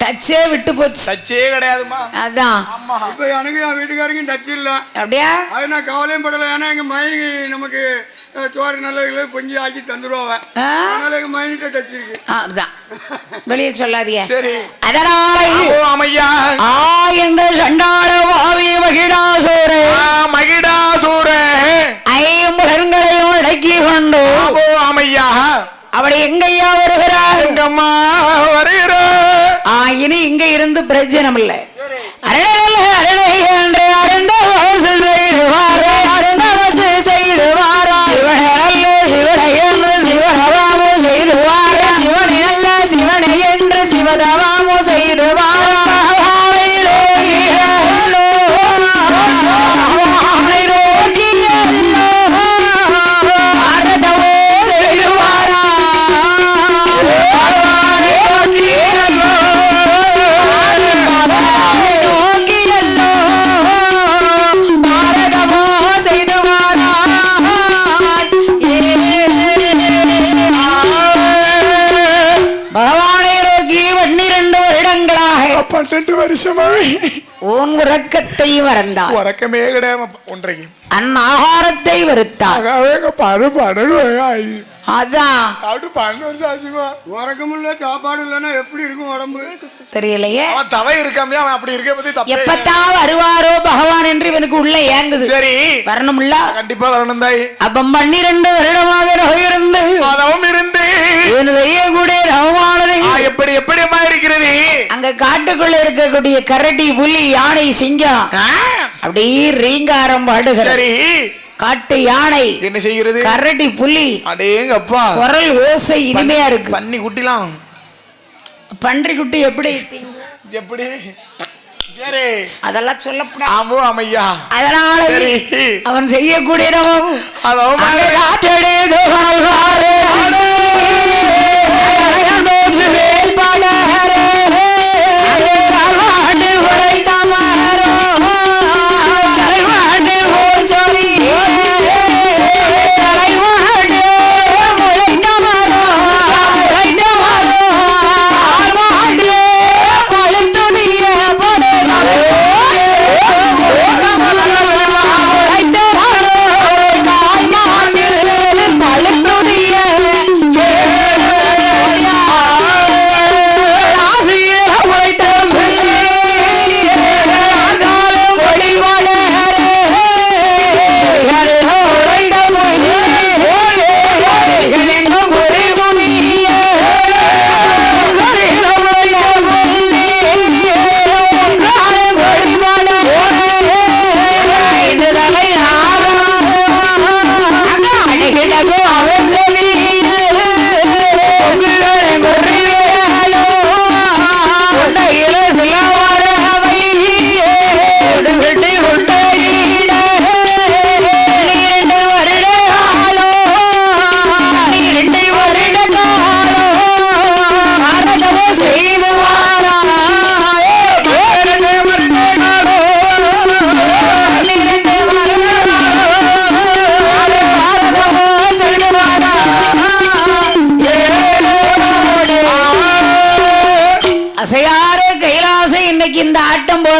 டச்சே விட்டு போச்சு. டச்சே கிடையாதுமா. அதான். அம்மா இப்ப எனக்கு என் வீட்டுக்காரங்க டச் இல்ல. அப்படியா? அது நான் கவலையும் படல. ஏன்னா எங்க மயனி நமக்கு சோறு நல்ல கொஞ்சம் ஆக்கி தந்துருவாங்க. அதனால எங்க மயனிட்ட டச் இருக்கு. அதுதான். வெளியே சொல்லாதீங்க. சரி. அதனால அம்மையா என்ற சண்டாள வாவி மகிடாசூரே மகிடாசூரே ஐம்புலன்களையும் அடக்கி கொண்டு அம்மையா அப்படி எங்கய்யா வருகிறார்? எங்கம்மா வருகிறார். இனி இங்க இருந்து பிரயோஜனம் இல்லை. அரணை என்று அருந்தவசு செய்துவாரா சிவனை நல்ல சிவனை என்று சிவனவாமோ செய்துவாரா சிவனை நல்ல சிவனை என்று சிவதவாமோ செய்துவாரா உறக்கத்தை மறந்தார். உறக்கமே கிடையாது. ஒன்றைக்கு அந்நாகாரத்தை வெறுத்தார். அதான் உறக்கமுள்ள சாப்பாடு இல்லைன்னா எப்படி இருக்கும் உடம்பு தெரியலையே. தவை இருக்காமே அவன் அப்படி இருக்க பத்தி எப்பத்தான் வருவாரோ பகவான் என்று இவனுக்கு உள்ள ஏங்குது. சரி வரணும்ல. கண்டிப்பா வரணும் தாய். அப்ப 12 வருடமாக இருந்து செய்யக்கூடிய ரவமானது எப்படி எப்படிமா இருக்கிறது? அங்க காட்டுக்குள்ள இருக்கக்கூடிய கரடி புலி யானை சிங்கம் அப்படி ரீங்காரம் பாடுகிறது. காட்டு யானை என்ன செய்கிறது? கரடி புலி அடேங்கப்பா குரல் ஓசை இனிமையா இருக்கு. பன்னி குட்டிலாம் பன்றி குட்டி எப்படி எப்படி? சரி அதெல்லாம் சொல்லப்படாது. ஆமோ அம்மையா. அதனால அவன் செய்யக்கூடிய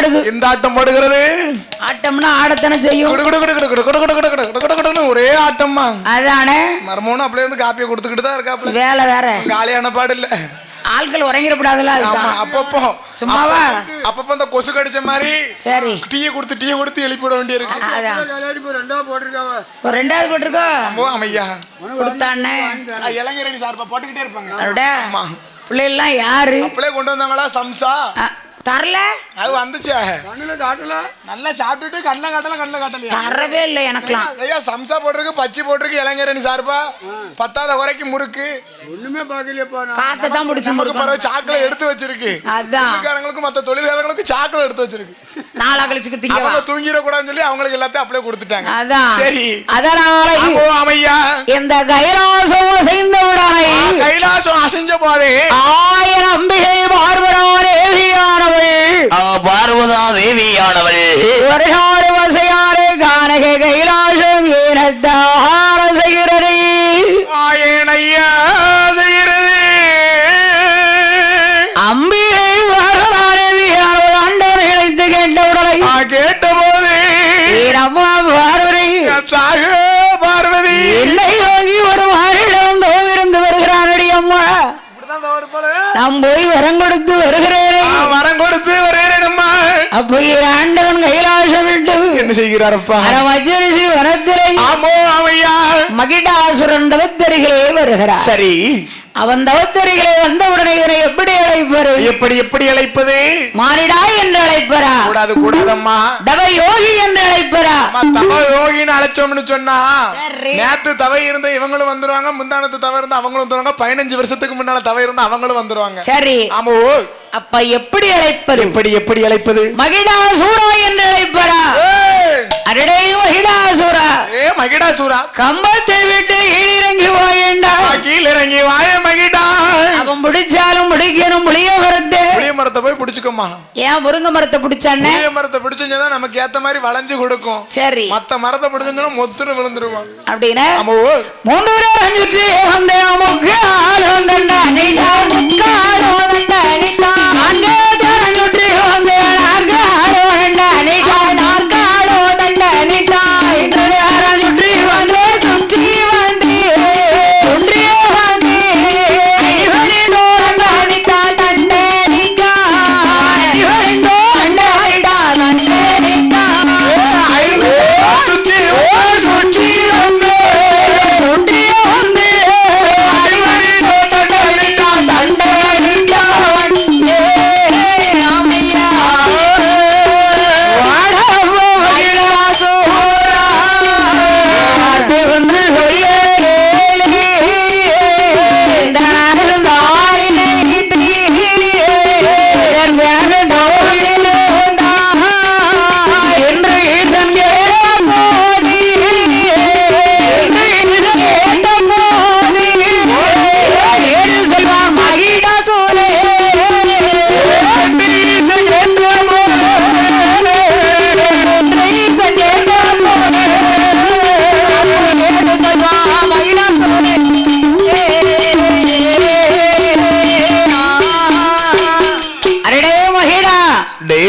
ஆடுது. இந்த ஆட்டம் போடுகிறது. ஆட்டம்னா ஆடத்தானே செய்யும். ஒரே ஆட்டம்மா. அதானே மர்மோனும் அப்படியே வந்து காப்பியை கொடுத்துக்கிட்டு தான் இருக்காப்ல. வேலை வேற காலியான பாடு இல்ல. ஆட்கள் உறங்கிடக்கூடாதுல்ல. அப்பப்போ சும்மாவா அப்பப்போ அந்த கொசு கடிச்ச மாதிரி சரி டீயை கொடுத்து எழுப்பி விட வேண்டியிருக்கு. ஒரு ரெண்டாவது போட்டிருக்கோ அமையா கொடுத்தானே இளைஞரணி சார்பா போட்டுக்கிட்டே இருப்பாங்க. பிள்ளைலாம் யாரு அப்படியே கொண்டு வந்தாங்களா சம்சா தரல. அது வந்துச்சே நல்லா சாப்பிட்டுட்டு கண்ண காட்டலையா தரவே இல்லை எனக்குலாம். ஐயா சம்சா போட்டிருக்கு பச்சி போட்டிருக்கு இளைஞரணி சார்பா. பத்தாத குறைக்கு முறுக்கு ஒண்ணுமே பாக்கலையப்பா. காத்த தான் பிடிச்சு சாக்கலை எடுத்து வச்சிருக்கு. அதான் மத்த தொழிலாளர்களுக்கு சாக்கலை எடுத்து வச்சிருக்கு. நாளா கழிச்சுக்கிட்டீங்க அவங்க தூங்கிட கூடாதுன்னு சொல்லி அவங்களுக்கு எல்லாத்தையும் அப்படியே கொடுத்துட்டாங்க. அதான் சரி அதனால அமையா இந்த கைலாசம் அசைந்த விடானை கைலாசம் அசைஞ்ச போதே ஆயிரம் அம்பிகை பார்வரா தேவியானவள் பார்வதா தேவியானவள் ஒரு நாடு வசையாறு கானக கைலாசம் ஏனத்தார செய்கிறது ஆயனையா செய்கிறது அம்பிகை பார்வரா தேவியானவள் ஆண்டவரை இழைத்து கேட்டவுடனே கேட்ட போது அம்மா பார்வதி பார்வதி என்னை நோக்கி ஒரு மாறிடம் தோவிருந்து வருகிறானடி அம்மா. நான் போய் வரம் கொடுத்து வருகிறேன். அப்போ ஆண்டவன் கைலாசம் விட்டு என்ன செய்கிறாரப்பா மஜரிசி வனத்திலே மகிடாசுரன் தவத்தருகிலே வருகிறார். சரி அவன் தவத்தருகிலே வந்தவுடனே இவனை எப்படி அழைப்பது? எப்படி அழைப்பது? மானிடா என்று அழைப்பரா? கூடாதம்மா. தவ யோகி என்று அழைப்பரா? தவ யோகின்னு அழைச்சோம்னு சொன்னா நேத்து தவை இருந்த இவங்களும் வந்துருவாங்க, முந்தானத்து தவ இருந்தா அவங்களும் வந்துருவாங்க, 15 வருஷத்துக்கு முன்னால தவ இருந்தா அவங்களும் வந்துருவாங்க. சரி ஆமோ அப்ப எப்படி அழைப்பது? எப்படி அழைப்பது? மகிடாசூரா என்று அழைப்பரா? அடடே மகிடாசூரா, மகிடாசூரா கம்பத்தை விட்டு கீழிறங்கி வாயேண்டா. கீழிறங்கி வாய மகிடா. அவன் பிடிச்சாலும் பிடிக்கணும் புளிய மரத்தை போய் பிடிச்சுக்கோமா. ஏன் முருங்கை மரத்தை பிடிச்சானே? புளிய மரத்தை பிடிச்சா நமக்கு ஏத்த மாதிரி வளைஞ்சு கொடுக்கும். சரி மத்த மரத்தை பிடிச்சா மொத்தம் விழுந்துருவான். அப்படின்னா 3 அஞ்சுக்கு வந்தே முக்கால் வந்தா நீட்டா முக்கால் வந்தா நீட்டா அங்கே தெரிஞ்சுட்டு வந்தே நாற்கால் வந்தா நீட்டா நாற்கால் வந்தா நீட்டா இன்று சுற்றி வந்தே சுற்றி வந்தே சுற்றியே வந்தே இவனி தோண்டா நீட்டா தண்டே நீட்டா இவனி தோண்டா நீட்டா தண்டே நீட்டா சுற்றி சுற்றி வந்தே சுற்றியே வந்தே இவனி தோண்டா நீட்டா தண்டே நீட்டா ஏ ராமையா வாடவோ மகிழாசோரா ஆர்த்தி ஒன்று சொல்லே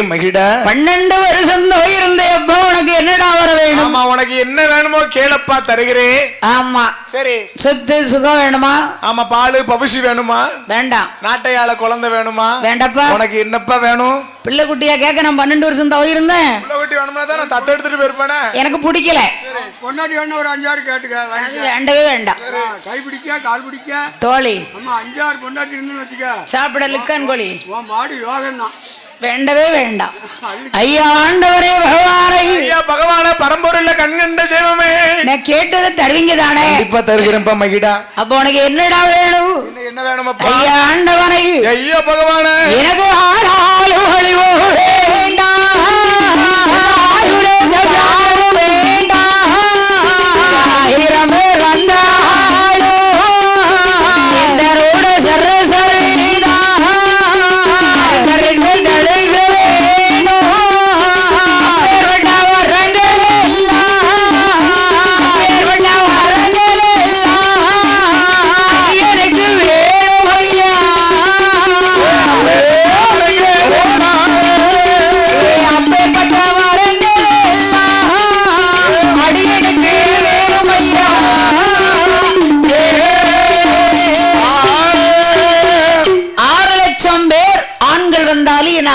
மகிடா 12 வருஷம் நோய் இருந்த அப்போ உனக்கு என்னடா வர வேணும்? ஆமா உனக்கு என்ன வேணுமோ கேளப்பா தருகிறேன். ஆமா சரி சொத்து சுகம் வேணுமா? ஆமா பாலு பபுசி வேணுமா? வேண்டாம். நாட்டையாள குழந்தை வேணுமா? வேண்டப்பா. உனக்கு என்னப்பா வேணும்? பிள்ளை குட்டியா கேட்க நான் 12 வருஷம் தவ இருந்தேன். பிள்ளை குட்டி வேணும்னா தான் நான் தத்து எடுத்துட்டு போயிருப்பேனே. எனக்கு பிடிக்கல. பொன்னாடி வேணும் ஒரு 5-6 கேட்டுக்க. வேண்டவே வேண்டாம். கை பிடிக்க கால் பிடிக்க தோழி அம்மா 5-6 பொண்டாட்டி இருந்து வச்சுக்க. சாப்பிட லிக்கன் கோழி உன் மாடு யோகம் தான். வேண்டவே வேண்டாம். ஐயா ஆண்டவரே பகவானை, ஐயா பகவான பரம்பொருள்ல கண்கண்ட சேவமே, நான் கேட்டதை தருவீங்க தானே? இப்ப தருகிறேன்ப்பா மகிடா. அப்ப உனக்கு என்னடா வேணும்? என்ன வேணுமப்பா? ஐயா ஆண்டவனை, ஐயா பகவான எனக்கு ஆளாளு ஒளிவோ வேண்டாம், வேண்டாம், ஆயிரமே வந்தாலோ எந்தரோட சரசரிதா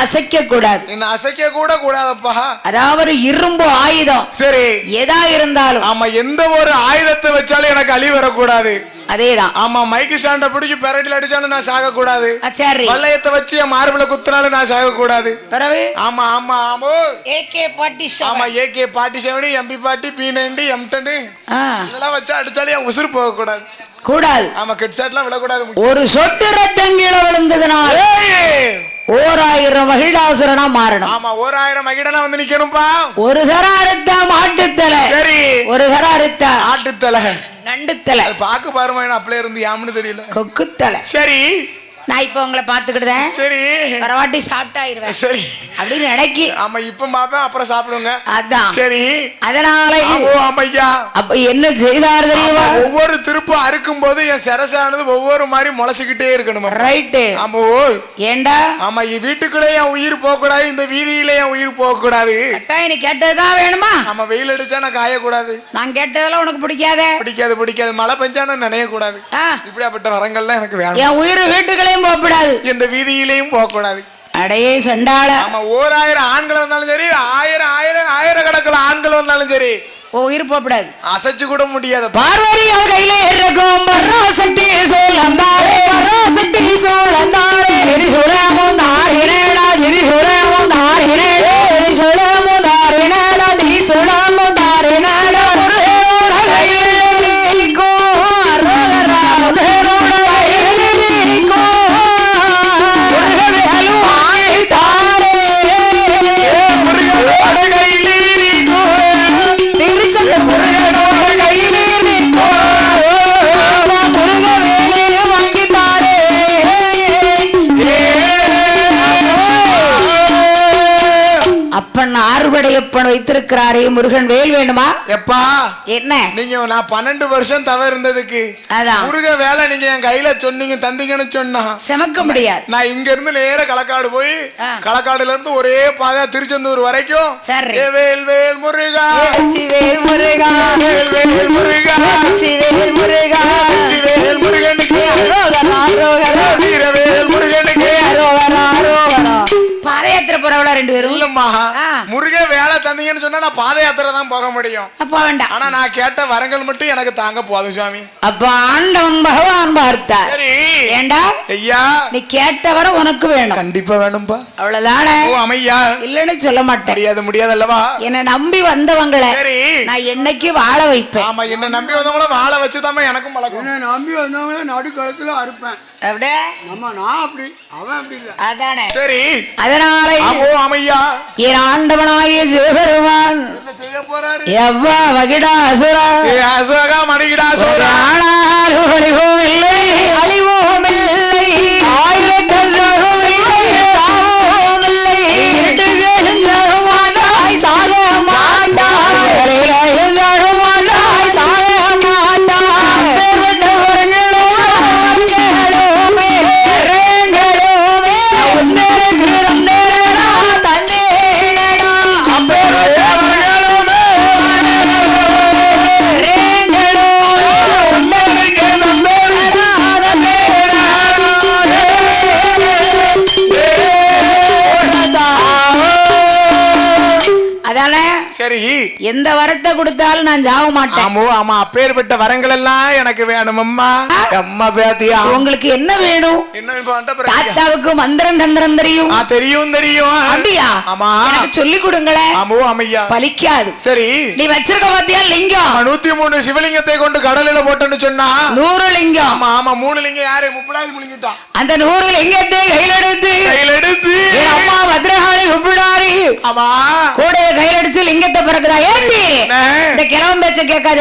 அசைக்க கூடாது. என்ன அசைக்க கூட கூடாதப்பா. அதாவது இரும்பு ஆயுதம் சரி எதா இருந்தாலும் ஆமா எந்த ஒரு ஆயுதத்தை வச்சாலும் எனக்கு அழி வரக்கூடாது. அதேதான். ஆமா மைக்கு ஸ்டாண்ட பிடிச்சி பெரட்டில் அடிச்சாலும் நான் சாக கூடாது. சரி வளையத்தை வச்சு என் மார்பிள குத்துனாலும் நான் சாக கூடாது. பிறகு ஆமா ஆமா ஆமா AK-47 ஆமா AK-47 MP-40 P-90 M-10 இதெல்லாம் வச்சா அடிச்சாலும் என் உசுறு போக கூடாது. கூடாது. ஆமா ஹெட்செட்லாம் விடக்கூடாது. ஒரு சொட்டு ரத்தம் கீழே விழுந்ததுனால 1000 மகிழாசுரனா மாறணும். ஆமா 1000 மகிழனா வந்து நிக்கணும்பா. ஒரு தர அறுத்த மாட்டுத்தலை. சரி ஒரு தர அறுத்த ஆட்டுத்தலை நண்டுத்தலை. பாக்கு பாருமா அப்படியே இருந்து யாமுன்னு தெரியல. கொக்குத்தலை. சரி நான் இப்ப உங்களை பாத்துக்கிட்டேன். சரி வரவாட்டி சாப்பிட்டாயிருவேன். சரி அப்படின்னு நினைக்கி. ஆமா இப்ப பாப்பேன் அப்புறம் சாப்பிடுங்க. அதான் சரி அதனால ஐயா அப்ப என்ன செய்தார் தெரியுமா? ஒவ்வொரு திருப்பு அறுக்கும் போது என் சரசானது ஒவ்வொரு மாதிரி முளைச்சுக்கிட்டே இருக்கணும். ரைட்டு. ஆமா ஏண்டா ஆமா வீட்டுக்குள்ளே என் உயிர் போக கூடாது, இந்த வீதியில என் உயிர் போக கூடாது. நீ கேட்டதுதான் வேணுமா? நம்ம வெயில் அடிச்சா நான் காயக்கூடாது. நான் கேட்டதெல்லாம் உனக்கு பிடிக்காத? பிடிக்காது பிடிக்காது. மழை பெஞ்சா நான் நினைய கூடாது. இப்படியாப்பட்ட வரங்கள்லாம் எனக்கு வேணும். என் உயிர் வீட்டுக்குள்ளேயும் போகக்கூடாது, இந்த வீதியிலையும் போக கூடாது. அடையே சண்டாள. ஆமா 1000 ஆண்கள் வந்தாலும் சரி, 1000 கணக்கில் ஆண்கள் வந்தாலும் சரி உயிர் போகக்கூடாது. அசைச்சு கூட முடியாது. பார்வதி அவ கையில இருக்கும் பராசக்தி சோழந்தாரே பராசக்தி சோழந்தாரே சுரமுந்தாரினேடா திரி சுரமுந்தாரினேடா திரி சுரமுந்தாரினேடா திரி சுரமுந்தாரினேடா முருகோட கையில இருக்கும் அரோகரா முருகோட கையில இருக்கும் முருகவேலு ஆயிட்டாரே முருகோட கையில இருக்கும் திருச்சந்த முருகனோட கையில இருக்கும் முருகவேலு வாங்கிட்டாரே. அப்பன் ஆறுபடையப்பன் வைத்திருக்கிறாரே முருகன் வேல் வேணுமா? எப்பா என்ன நீங்க நான் 12 வருஷம் தவ இருந்ததுக்கு அதான் முருக வேலை நீங்க என் கையில சொன்னீங்க தந்தீங்கன்னு சொன்னா செமக்க முடியாது. நான் இங்க இருந்து நேர களக்காடு போய் களக்காடுல இருந்து ஒரே பாதையா திருச்செந்தூர் வரைக்கும் வேல் வேல் முருகா வேல் முருகா வேல் வேல் முருகா வேல் முருகா வேல் முருகனுக்கு அரோகரா அரோகரா வீரவேல் முருகனுக்கு அரோகரா அரோகரா. பாத யாத்திரை போறவளா ரெண்டு பேரும்? இல்லம்மா முருக வேலை தந்தீங்கன்னு சொன்னா நான் பாத யாத்திரை தான் போக முடியும். அப்ப வேண்டாம். ஆனா நான் கேட்ட வரங்கள் மட்டும் எனக்கு தாங்க போதும் சாமி. அப்ப ஆண்டவன் பகவான் பார்த்தார். சரி ஏண்டா ஐயா நீ கேட்ட வர உனக்கு வேணும். கண்டிப்பா வேணும்பா. அவ்வளவுதானே. ஓ அமையா இல்லன்னு சொல்ல மாட்டேன். முடியாது முடியாது அல்லவா. என்ன நம்பி வந்தவங்களை சரி நான் என்னைக்கு வாழ வைப்பேன். ஆமா என்ன நம்பி வந்தவங்கள வாழ வச்சுதாம எனக்கும் பழக்கம். என்ன நம்பி வந்தவங்கள நடுக்களத்துல அறுப்பேன். அப்படியே நம்ம நான் அப்படி அவன் அப்படி இல்ல. அதானே. சரி அதனால ஓ அமையா என் ஆண்டவனாகிய சிவபெருமான் என்ன செய்ய போறாரு? எவ்வா வகிடாசுரா அசோகா மணிகிடாசுரா அழிவோம் இல்லை அழிவோம் இல்லை ஆயிரக்கல்லும் இல்லை சாவோம் இல்லை எழுந்தரும் மாட்டாய் சாக மாட்டாய் எழுந்தரும் மாட்டாய் சாக மாட்டாய் சரி எந்த வரத்தை கொடுத்தாலும் நான் ஜாவ மாட்டேன். ஆமா ஆமா அப்பேற்பட்ட வரங்கள் எல்லாம் எனக்கு வேணும் அம்மா. அம்மா பேத்தியா உங்களுக்கு என்ன வேணும்? தாத்தாவுக்கு மந்திரம் தந்திரம் தெரியும்? தெரியும் தெரியும். அப்படியா? ஆமா எனக்கு சொல்லி கொடுங்களேன். ஆமோ அமையா பலிக்காது. சரி நீ வச்சிருக்க பாத்தியா லிங்கம்? 103 சிவலிங்கத்தை கொண்டு கடலில போட்டேன்னு சொன்னா 100 லிங்கம். ஆமா ஆமா 3 லிங்கம் யாரு 30 முழுங்கிட்டான். அந்த 100 லிங்கத்தை கையில் எடுத்து என் அம்மா பத்ரகாளி உப்புடாரி ஆமா கூட கையில் எடுத்து லிங்கத்தை பிறகுறா. ஏத்தி இந்த கிளம்பு பேச்ச கேட்காத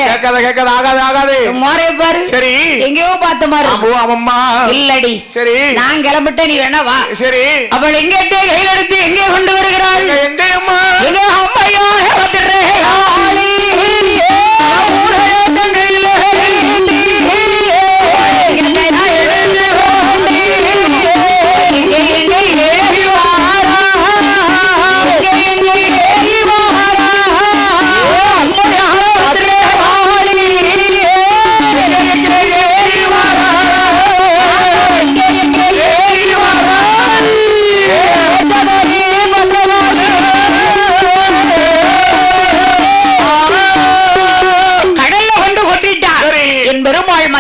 ஆகாது மாறே பாரு. சரி எங்கேயோ பார்த்த மாதிரி. அம்மா இல்லடி. சரி நான் கிளம்பிட்டேன், நீ வேணா வா. சரி அவள் லிங்கத்தை கையில் எடுத்து எங்கே கொண்டு வருகிறாள்? எங்க அம்மா எங்க அம்மையா வந்துடுறேன்.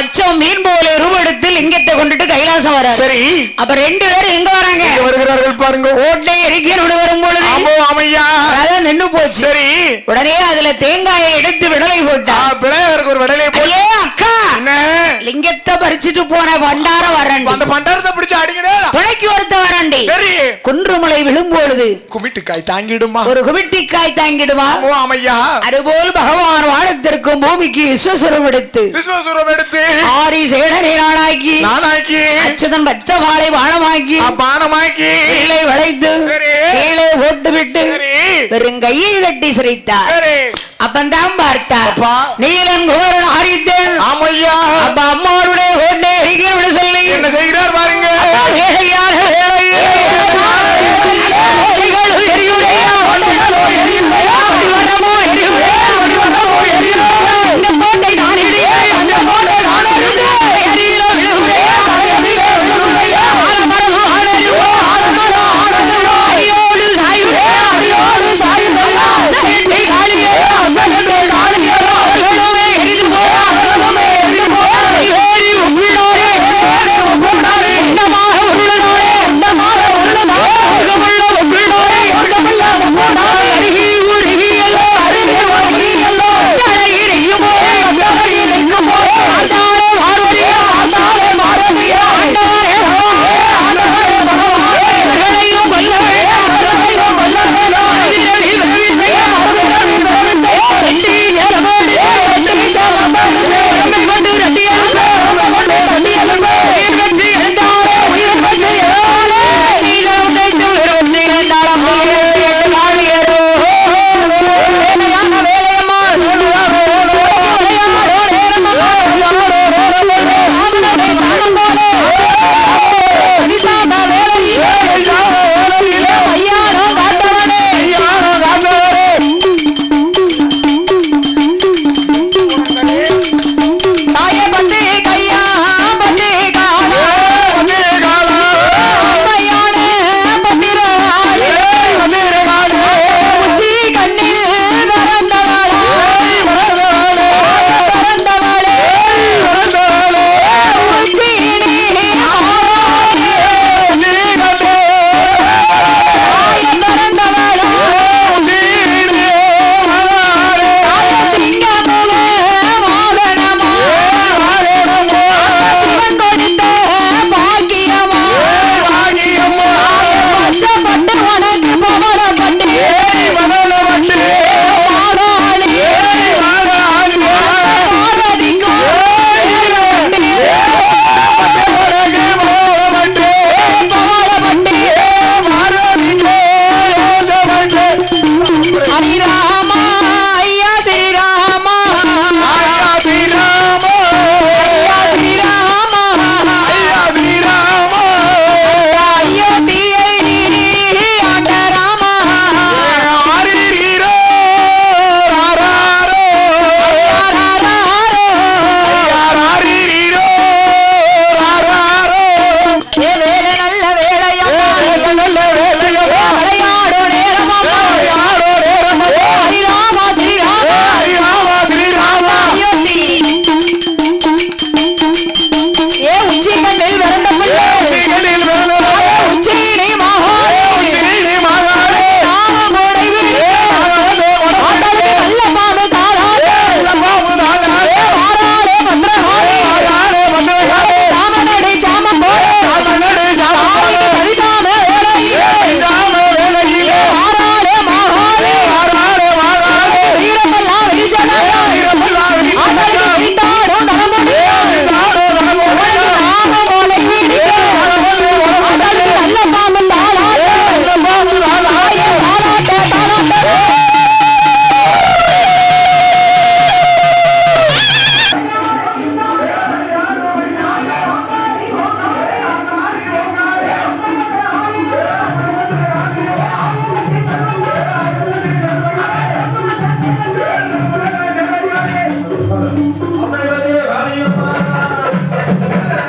மச்சம் மீன் போல ரூபெடுத்து லிங்கத்தை கொண்டுட்டு கைலாசம் வராரு. சரி. அப்ப ரெண்டு பேரும் எங்க வராங்க? வருகிறார்கள் பாருங்க. ஓட்டை எரிக்கிறோடு வரும் பொழுது அமையா அதான் நின்னு போச்சு. சரி. உடனே அதுல தேங்காயை எடுத்து விடலை போட்டா. பிள்ளையாருக்கு ஒரு விடலை போட்டு அக்கா என்ன லிங்கத்தை பறிச்சுட்டு போன பண்டாரம் வரண்டி. அந்த பண்டாரத்தை பிடிச்சு அடிங்கடா. துணைக்கு ஒருத்த வரண்டி. சரி. குன்றுமலை விழும்பொழுது குமிட்டிக்காய் தாங்கிடுமா? ஒரு குமிட்டிக்காய் தாங்கிடுமா? அமையா அதுபோல் பகவான் வானத்திற்கும் பூமிக்கு விஸ்வஸ்வரம் எடுத்து ஆரி சேடனை நானாக்கி அச்சுதன் பக்த வாழை பானமாக்கி கீழே வளைத்து கீழே போட்டு விட்டு வெறும் கையை தட்டி சிரித்தார். அப்பந்தான் பார்த்தார் நீலங்குமரன் ஆரித்தன். ஆமையா. அப்ப அம்மாவுடைய ஓட்டை எரிக்கிறோடு சொல்லி என்ன செய்கிறார் பாருங்க.